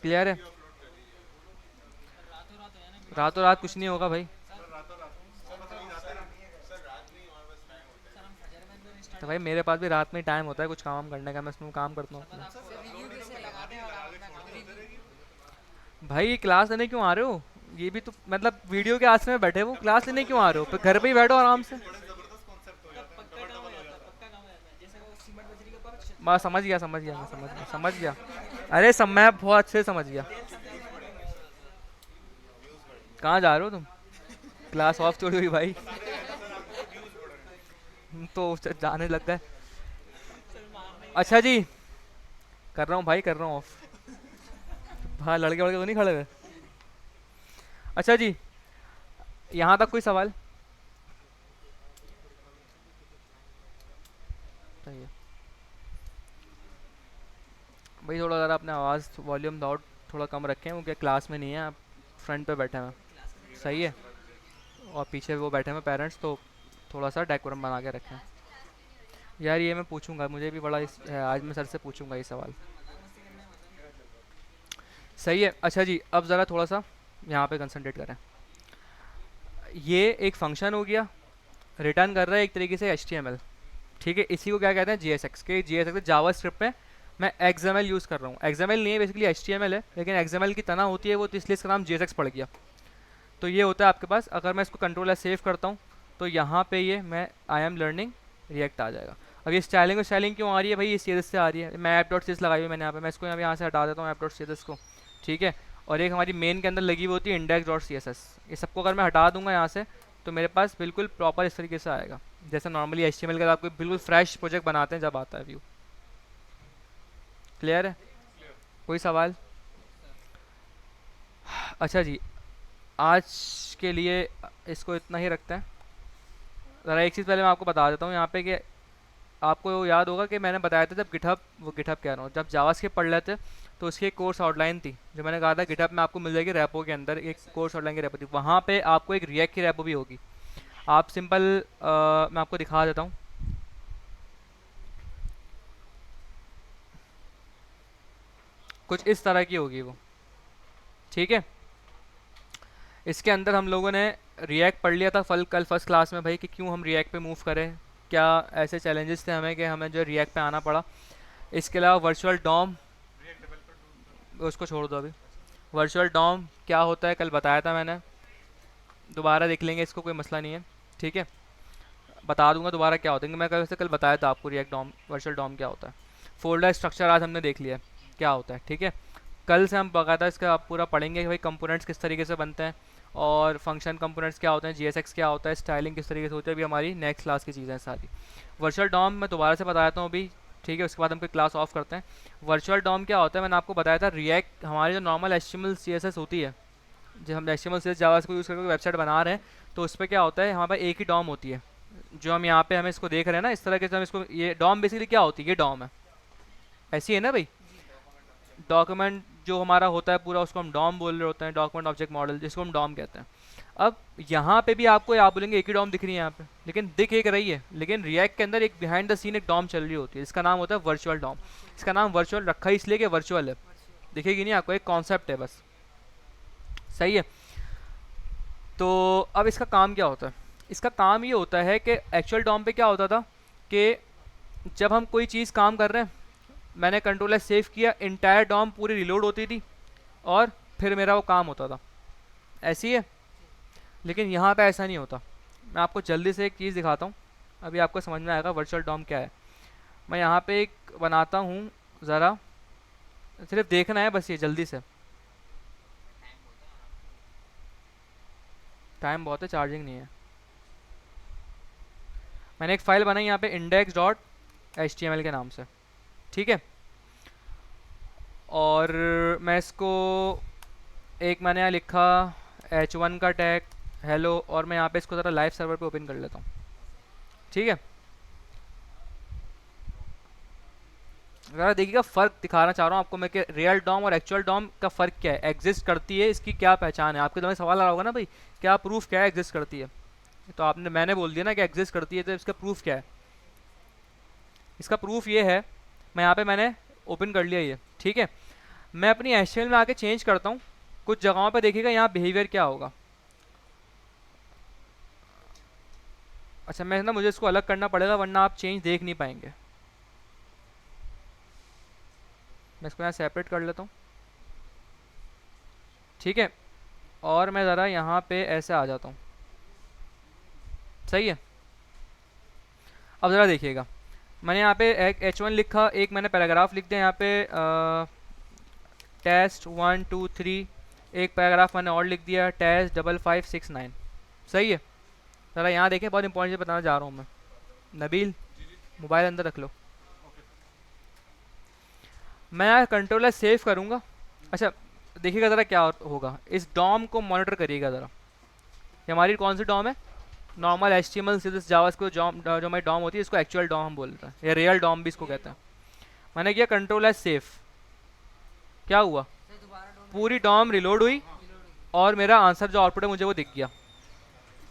क्लियर है। रातों रात कुछ नहीं होगा भाई, तो भाई मेरे पास भी रात में टाइम होता है कुछ काम करने का, मैं उसमें काम करता हूँ अपना। भाई क्लास लेने क्यों आ रहे हो, ये भी तो मतलब वीडियो के आसपास में बैठे हो, क्लास लेने क्यों आ रहे हो, फिर घर पे ही बैठो आराम से। मैं समझ गया मैं समझ गया। अरे मैं बहुत अच्छे से समझ गया। कहाँ जा रहे हो तुम, क्लास ऑफ छोड़ी हुई भाई। तो जाने लग गए। अच्छा जी, कर रहा हूँ भाई, कर रहा हूँ ऑफ। हाँ लड़के वड़के तो नहीं खड़े हुए। अच्छा जी, यहाँ तक कोई सवाल, सही है भाई। थोड़ा ज़रा अपने आवाज़ वॉल्यूम दाउट थोड़ा कम रखें, क्योंकि क्लास में नहीं है, आप फ्रंट पे बैठे हैं, सही है, और पीछे वो बैठे हैं पेरेंट्स, तो थोड़ा सा डेकोरम बना के रखें। यार ये मैं पूछूंगा, मुझे भी बड़ा आज मैं सर से पूछूंगा ये सवाल। सही है। अच्छा जी, अब ज़रा थोड़ा सा यहाँ पे कंसंट्रेट करें। ये एक फंक्शन हो गया, रिटर्न कर रहा है एक तरीके से HTML। ठीक है, इसी को क्या कहते हैं, JSX के। JSX जावा स्क्रिप्ट में मैं XML यूज़ कर रहा हूँ। XML नहीं है, बेसिकली HTML है, लेकिन XML की तना होती है वो, तो इसलिए इसका नाम JSX पड़ गया। तो ये होता है आपके पास। अगर मैं इसको कंट्रोल एस सेव करता हूँ तो यहाँ पे ये मैं आई एम लर्निंग रिएक्ट आ जाएगा। अब ये स्टाइलिंग क्यों आ रही है भाई, ये CSS से आ रही है। मैं app.cs लगाई हुई मैंने यहाँ पे, मैं इसको यहाँ से हटा देता हूँ app.cs को। ठीक है, और एक हमारी मेन के अंदर लगी हुई होती है index.css। ये सबको अगर मैं हटा दूंगा यहाँ से तो मेरे पास बिल्कुल प्रॉपर इस तरीके से आएगा, जैसे नॉर्मली HTML का आपको बिल्कुल फ्रेश प्रोजेक्ट बनाते हैं जब आता है व्यू। क्लियर है? कोई सवाल? अच्छा जी, आज के लिए इसको इतना ही रखते हैं। ज़रा एक चीज़ पहले मैं आपको बता देता हूँ यहाँ पे कि आपको याद होगा कि मैंने बताया था जब गिटहब कह रहा हूँ, जब जावास्क्रिप्ट पढ़ लेते तो उसकी एक कोर्स आउटलाइन थी जो मैंने कहा था गिटहब में आपको मिल जाएगी रेपो के अंदर, एक कोर्स आउटलाइन की रेपो थी, वहाँ पे आपको एक रिएक्ट की रेपो भी होगी। आप सिंपल मैं आपको दिखा देता हूँ। कुछ इस तरह की होगी वो। ठीक है, इसके अंदर हम लोगों ने रिएक्ट पढ़ लिया था कल फर्स्ट क्लास में भाई, कि क्यों हम रिएक्ट पे मूव करें, क्या ऐसे चैलेंजेस थे हमें कि हमें जो रिएक्ट पे आना पड़ा। इसके अलावा वर्चुअल डॉम, उसको छोड़ दो अभी। वर्चुअल डॉम क्या होता है कल बताया था मैंने, दोबारा देख लेंगे इसको, कोई मसला नहीं है। ठीक है, बता दूंगा दोबारा क्या होता है, मैं कल बताया था आपको रिएक्ट डॉम वर्चुअल डॉम क्या होता है। फोल्डर स्ट्रक्चर आज हमने देख लिया क्या होता है। ठीक है, कल से हम बाकायदा इसका पूरा पढ़ेंगे कि भाई कंपोनेंट्स किस तरीके से बनते हैं और फंक्शन कंपोनेंट्स क्या होते हैं, JSX क्या होता है, स्टाइलिंग किस तरीके से होती है, अभी हमारी नेक्स्ट क्लास की चीज़ें हैं सारी। वर्चुअल डॉम मैं दोबारा से बताता हूँ अभी। ठीक है, उसके बाद हम कोई क्लास ऑफ करते हैं। वर्चुअल डॉम क्या होता है, मैंने आपको बताया था रिएक्ट हमारी जो नॉर्मल HTML CSS होती है, जब हम HTML CSS जावा को यूज़ करके वेबसाइट बना रहे हैं तो उस पर क्या होता है, हमारे पास एक ही डॉम होती है। जो हम यहाँ पे हमें इसको देख रहे हैं ना इस तरह के, हम इसको, ये डॉम बेसिकली क्या होती है, ये डॉम है, ऐसी है ना भाई। डॉक्यूमेंट जो हमारा होता है पूरा, उसको हम डॉम बोल रहे होते हैं, डॉक्यूमेंट ऑब्जेक्ट मॉडल, जिसको हम डॉम कहते हैं। अब यहाँ पे भी आपको आप बोलेंगे एक ही डॉम दिख रही है यहाँ पे, लेकिन दिख एक रही है, लेकिन रिएक्ट के अंदर एक बिहाइंड द सीन एक डॉम चल रही होती है, इसका नाम होता है वर्चुअल डॉम। इसका नाम वर्चुअल रखा है इसलिए कि वर्चुअल है, दिखेगी नहीं आपको, एक कॉन्सेप्ट है बस। सही है, तो अब इसका काम क्या होता है, इसका काम ये होता है कि एक्चुअल डॉम पे क्या होता था कि जब हम कोई चीज़ काम कर रहे हैं, मैंने कंट्रोल एस सेव किया, इंटायर डॉम पूरी रिलोड होती थी और फिर मेरा वो काम होता था, ऐसी है। लेकिन यहाँ पे ऐसा नहीं होता। मैं आपको जल्दी से एक चीज़ दिखाता हूँ, अभी आपको समझ में आएगा वर्चुअल डॉम क्या है। मैं यहाँ पे एक बनाता हूँ, ज़रा सिर्फ देखना है बस, ये जल्दी से। टाइम बहुत है, चार्जिंग नहीं है। मैंने एक फ़ाइल बनाई यहाँ पे index.html के नाम से। ठीक है, और मैं इसको एक मैंने यहाँ लिखा h1 का टैग हेलो, और मैं यहाँ पे इसको ज़रा लाइव सर्वर पे ओपन कर लेता हूँ। ठीक है, ज़रा देखिएगा, फ़र्क दिखाना चाह रहा हूँ आपको मैं कि रियल डॉम और एक्चुअल डॉम का फ़र्क क्या है, एग्जिस्ट करती है, इसकी क्या पहचान है। आपके दिमाग में सवाल आ रहा होगा ना भाई, क्या प्रूफ क्या है एग्जिस्ट करती है, तो मैंने बोल दिया ना कि एग्जिस्ट करती है, तो इसका प्रूफ क्या है। इसका प्रूफ ये है, मैं यहाँ पे मैंने ओपन कर लिया ये। ठीक है, मैं अपनी HTML में आके चेंज करता हूँ, कुछ जगहों पे देखिएगा यहाँ बिहेवियर क्या होगा। अच्छा, मैं ना मुझे इसको अलग करना पड़ेगा वरना आप चेंज देख नहीं पाएंगे। मैं इसको यहाँ सेपरेट कर लेता हूँ। ठीक है, और मैं ज़रा यहाँ पे ऐसे आ जाता हूँ। सही है, अब ज़रा देखिएगा, मैंने यहाँ पे एक H1 लिखा, एक मैंने पैराग्राफ लिख दिया यहाँ पे टेस्ट 1 2 3, एक पैराग्राफ मैंने और लिख दिया टेस्ट 5569। सही है, ज़रा यहाँ देखें, बहुत इंपॉर्टेंट चीज़ बताना जा रहा हूँ मैं। नबील मोबाइल अंदर रख लो, मैं यहाँ कंट्रोल एस सेव करूँगा। अच्छा देखिएगा ज़रा क्या होगा, इस डॉम को मॉनिटर करिएगा ज़रा। ये हमारी कौन सी डॉम है, नॉर्मल HTML CSS जावास्क्रिप्ट जो हमारी डॉम होती है, इसको एक्चुअल डॉम हम बोल रहे हैं, या रियल डॉम भी इसको कहते हैं। मैंने किया कंट्रोल एस सेव, क्या हुआ, पूरी डॉम रिलोड हुई और मेरा आंसर जो आउटपुट है मुझे वो दिख गया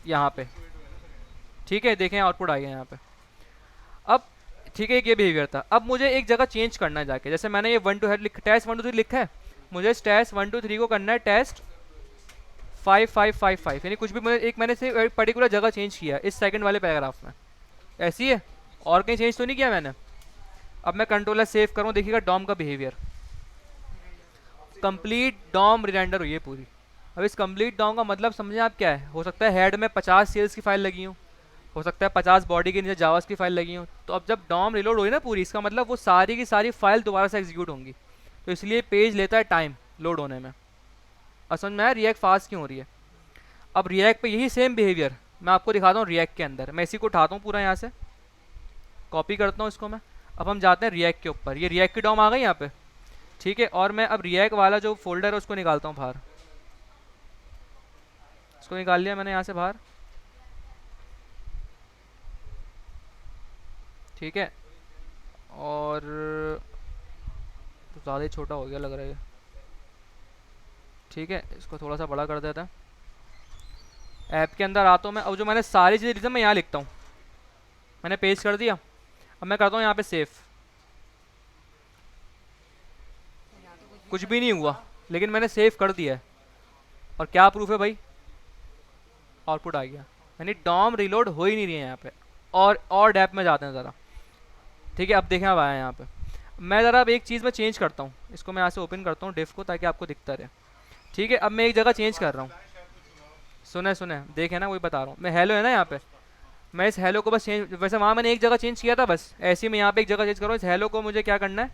यहाँ पे। ठीक है, देखें आउटपुट आ गया यहाँ पे। अब ठीक है, ये बिहेवियर था। अब मुझे एक जगह चेंज करना है जाके, जैसे मैंने ये 1 2 है टेस्ट 1 2 3 लिखा है, मुझे टेस्ट 1 2 3 को करना है टेस्ट 5 5 5 5, यानी कुछ भी मुझे एक मैंने से एक पर्टिकुलर जगह चेंज किया इस सेकंड वाले पैराग्राफ में, ऐसी है, और कहीं चेंज तो नहीं किया मैंने। अब मैं कंट्रोलर सेव करूँ, देखिएगा डॉम का बिहेवियर, कंप्लीट डॉम रिरेंडर हुई है पूरी। अब इस कंप्लीट डॉम का मतलब समझें आप क्या है, हो सकता है हेड में 50 सेल्स की फाइल लगी हो सकता है 50 बॉडी के नीचे जावास की फाइल लगी हो, तो अब जब डॉम रिलोड हुई ना पूरी, इसका मतलब वो सारी की सारी फाइल दोबारा से एग्जीक्यूट होंगी, तो इसलिए पेज लेता है टाइम लोड होने में। और समझ में आया रिएक्ट फास्ट क्यों हो रही है। अब रिएक्ट पे यही सेम बिहेवियर मैं आपको दिखाता हूँ रिएक्ट के अंदर। मैं इसी को उठाता हूँ पूरा यहाँ से, कॉपी करता हूँ इसको मैं। अब हम जाते हैं रिएक्ट के ऊपर, ये रिएक्ट की डॉम आ गई यहाँ पे, ठीक है। और मैं अब रिएक्ट वाला जो फोल्डर है उसको निकालता हूँ बाहर, इसको निकाल लिया मैंने यहाँ से बाहर, ठीक है। और तो ज़्यादा ही छोटा हो गया लग रहा है, ठीक है, इसको थोड़ा सा बड़ा कर देता है। ऐप के अंदर आता हूँ मैं, अब जो मैंने सारी चीज़ें लिखी मैं यहाँ लिखता हूँ, मैंने पेस्ट कर दिया। अब मैं करता हूँ यहाँ पे सेव, कुछ भी नहीं हुआ लेकिन मैंने सेव कर दिया है। और क्या प्रूफ है भाई, आउटपुट आ गया, यानी डॉम रिलोड हो ही नहीं रही है यहाँ पे। और डैप में जाते हैं ज़रा, ठीक है। अब देखें अब आया यहाँ पे, मैं ज़रा अब एक चीज़ में चेंज करता हूँ, इसको मैं यहाँ से ओपन करता हूँ डिफ को ताकि आपको दिखता रहे, ठीक है। अब मैं एक जगह चेंज कर रहा हूँ, सुने सुने देखे ना, वही बता रहा हूँ मैं, हेलो है ना यहाँ पे, मैं इस हेलो को बस चेंज, वैसे वहाँ मैंने एक जगह चेंज किया था बस, ऐसे ही मैं यहाँ पे एक जगह चेंज कर रहा हूँ। इस हेलो को मुझे क्या करना है,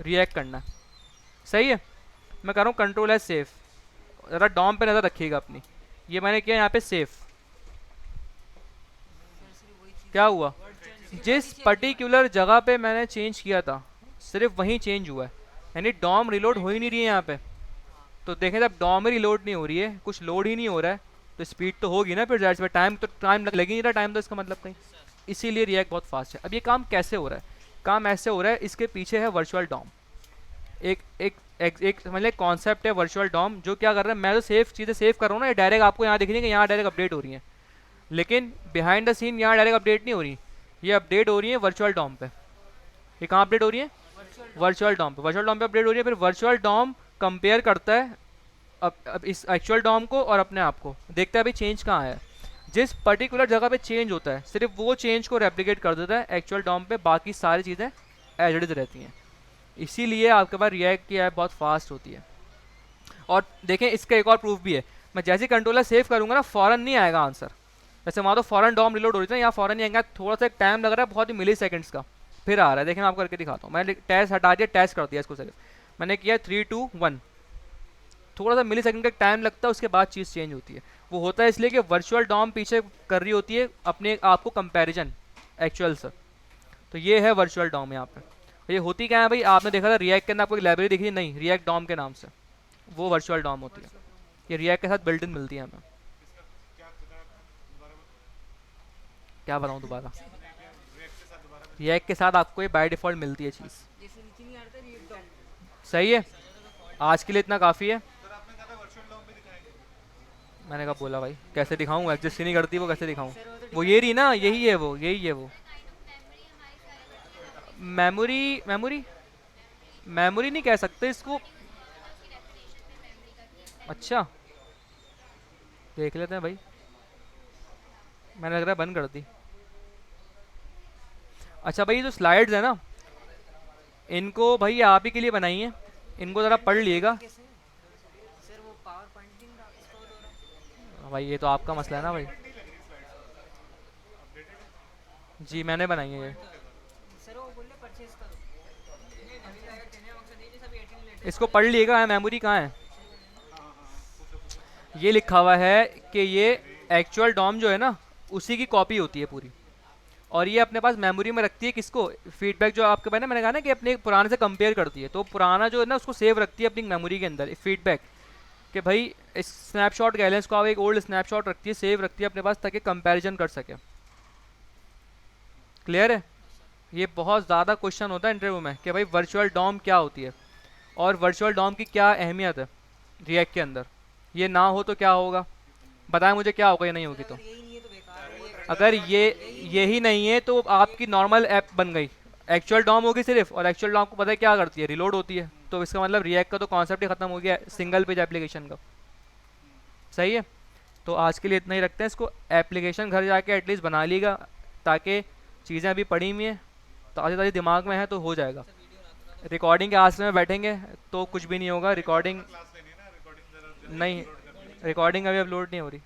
रिएक्ट करना है, सही है। मैं कर रहा हूँ कंट्रोल एस सेव, ज़रा डॉम पे नज़र रखिएगा अपनी, ये मैंने किया यहाँ पे सेव, क्या हुआ, जिस पर्टिकुलर जगह पे मैंने चेंज किया था सिर्फ वहीं चेंज हुआ है, यानी डॉम रिलोड हो ही नहीं रही है यहाँ पे। तो देखें जब डॉम ही रिलोड नहीं हो रही है, कुछ लोड ही नहीं हो रहा है, तो स्पीड तो होगी ना फिर जाहिर से, टाइम तो टाइम लग ही नहीं रहा, टाइम तो इसका मतलब कहीं, इसीलिए रिएक्ट बहुत फास्ट है। अब ये काम कैसे हो रहा है, काम ऐसे हो रहा है, इसके पीछे है वर्चुअल डॉम, एक एक एक मतलब कॉन्सेप्ट है वर्चुअल डॉम, जो क्या कर रहा है, मैं तो सेव चीज़ें सेव कर रहा हूँ ना, डायरेक्ट आपको यहाँ दिख रही है कि यहाँ डायरेक्ट अपडेट हो रही है, लेकिन बिहाइंड द सीन यहाँ डायरेक्ट अपडेट नहीं हो रही, ये अपडेट हो रही है वर्चुअल डॉम पे। ये कहाँ अपडेट हो रही है, वर्चुअल डॉम पे, वर्चुअल डॉम पे अपडेट हो रही है। फिर वर्चुअल डॉम कंपेयर करता है अब इस एक्चुअल डॉम को और अपने आप को, देखता है भाई चेंज कहाँ है, जिस पर्टिकुलर जगह पे चेंज होता है सिर्फ वो चेंज को रेप्लिकेट कर देता है एक्चुअल डॉम पे, बाकी सारी चीज़ें एज इट इज रहती हैं। इसीलिए आपके पास रिएक्ट की ऐप बहुत फास्ट होती है। और देखें इसका एक और प्रूफ भी है, मैं जैसे कंट्रोलर सेव करूँगा ना फ़ौरन नहीं आएगा आंसर, वैसे वहाँ तो फ़ौरन डॉम रिलोड हो रही थी ना, यहाँ फ़ौरन नहीं आएगा, थोड़ा सा टाइम लग रहा है, बहुत ही मिली सेकेंड्स का, फिर आ रहा है। देखें मैं आपको करके दिखाता हूँ, मैंने टेस्ट हटा दिया, टेस्ट कर दिया इसको सिर्फ, मैंने किया 3 2 1, थोड़ा सा मिली सेकंड का टाइम लगता है, उसके बाद चीज़ चेंज होती है। वो होता है इसलिए कि वर्चुअल डॉम पीछे कर रही होती है अपने आपको कंपैरिजन एक्चुअल से। तो ये है वर्चुअल डॉम यहाँ पे। ये होती क्या है भाई, आपने देखा था रिएक्ट के अंदर आपको एक लाइब्रेरी दिखी थी, नहीं रिएक्ट डॉम के नाम से, वो वर्चुअल डॉम होती है। ये रिएक्ट के साथ बिल्ट इन मिलती है हमें। क्या बताऊँ दोबारा, रिएक्ट के साथ आपको ये बाय डिफ़ॉल्ट मिलती है चीज़, सही है। आज के लिए इतना काफ़ी है। मैंने कहा बोला भाई कैसे दिखाऊँ, एडजस्ट ही नहीं करती वो, कैसे दिखाऊँ, वो ये रही ना, यही है वो, यही है वो। मेमोरी मेमोरी मेमोरी नहीं कह सकते इसको, अच्छा देख लेते हैं भाई, मैंने लग रहा है बंद कर दी। अच्छा भाई जो स्लाइड्स है ना, इनको भाई आप ही के लिए बनाई है, इनको ज़रा पढ़ लिएगा भाई, ये तो आपका मसला है ना भाई। जी मैंने बनाई है ये, इसको पढ़ लिएगा। मेमोरी कहाँ है, ये लिखा हुआ है कि ये एक्चुअल डॉम जो है ना उसी की कॉपी होती है पूरी, और ये अपने पास मेमोरी में रखती है किसको, फीडबैक जो आपके पास ना, मैंने कहा ना कि अपने पुराने से कंपेयर करती है, तो पुराना जो है ना उसको सेव रखती है अपनी मेमोरी के अंदर फीडबैक, कि भाई इस स्नैपशॉट कह लें इसको आप, एक ओल्ड स्नैपशॉट रखती है, सेव रखती है अपने पास ताकि कंपैरिजन कर सके। क्लियर है। ये बहुत ज़्यादा क्वेश्चन होता है इंटरव्यू में कि भाई वर्चुअल डॉम क्या होती है और वर्चुअल डॉम की क्या अहमियत है रिएक्ट के अंदर, ये ना हो तो क्या होगा, बताएं मुझे क्या होगा, ये नहीं होगी तो। अगर ये यही नहीं है तो आपकी नॉर्मल ऐप बन गई, एक्चुअल डॉम होगी सिर्फ, और एक्चुअल डॉम को पता है क्या करती है, रिलोड होती है। तो इसका मतलब रिएक्ट का तो कॉन्सेप्ट ही खत्म हो गया सिंगल पेज एप्लीकेशन का। सही है, तो आज के लिए इतना ही रखते हैं इसको। एप्लीकेशन घर जाके एटलीस्ट बना लीगा, ताकि चीज़ें अभी पड़ी हुई हैं, ताज़ी ताज़ी दिमाग में है तो हो जाएगा। रिकॉर्डिंग के आसरे में बैठेंगे तो कुछ भी नहीं होगा। रिकॉर्डिंग क्लास लेनी है ना, रिकॉर्डिंग जरा जल्दी नहीं, अपलोड करनी है। रिकॉर्डिंग अभी अपलोड नहीं हो रही।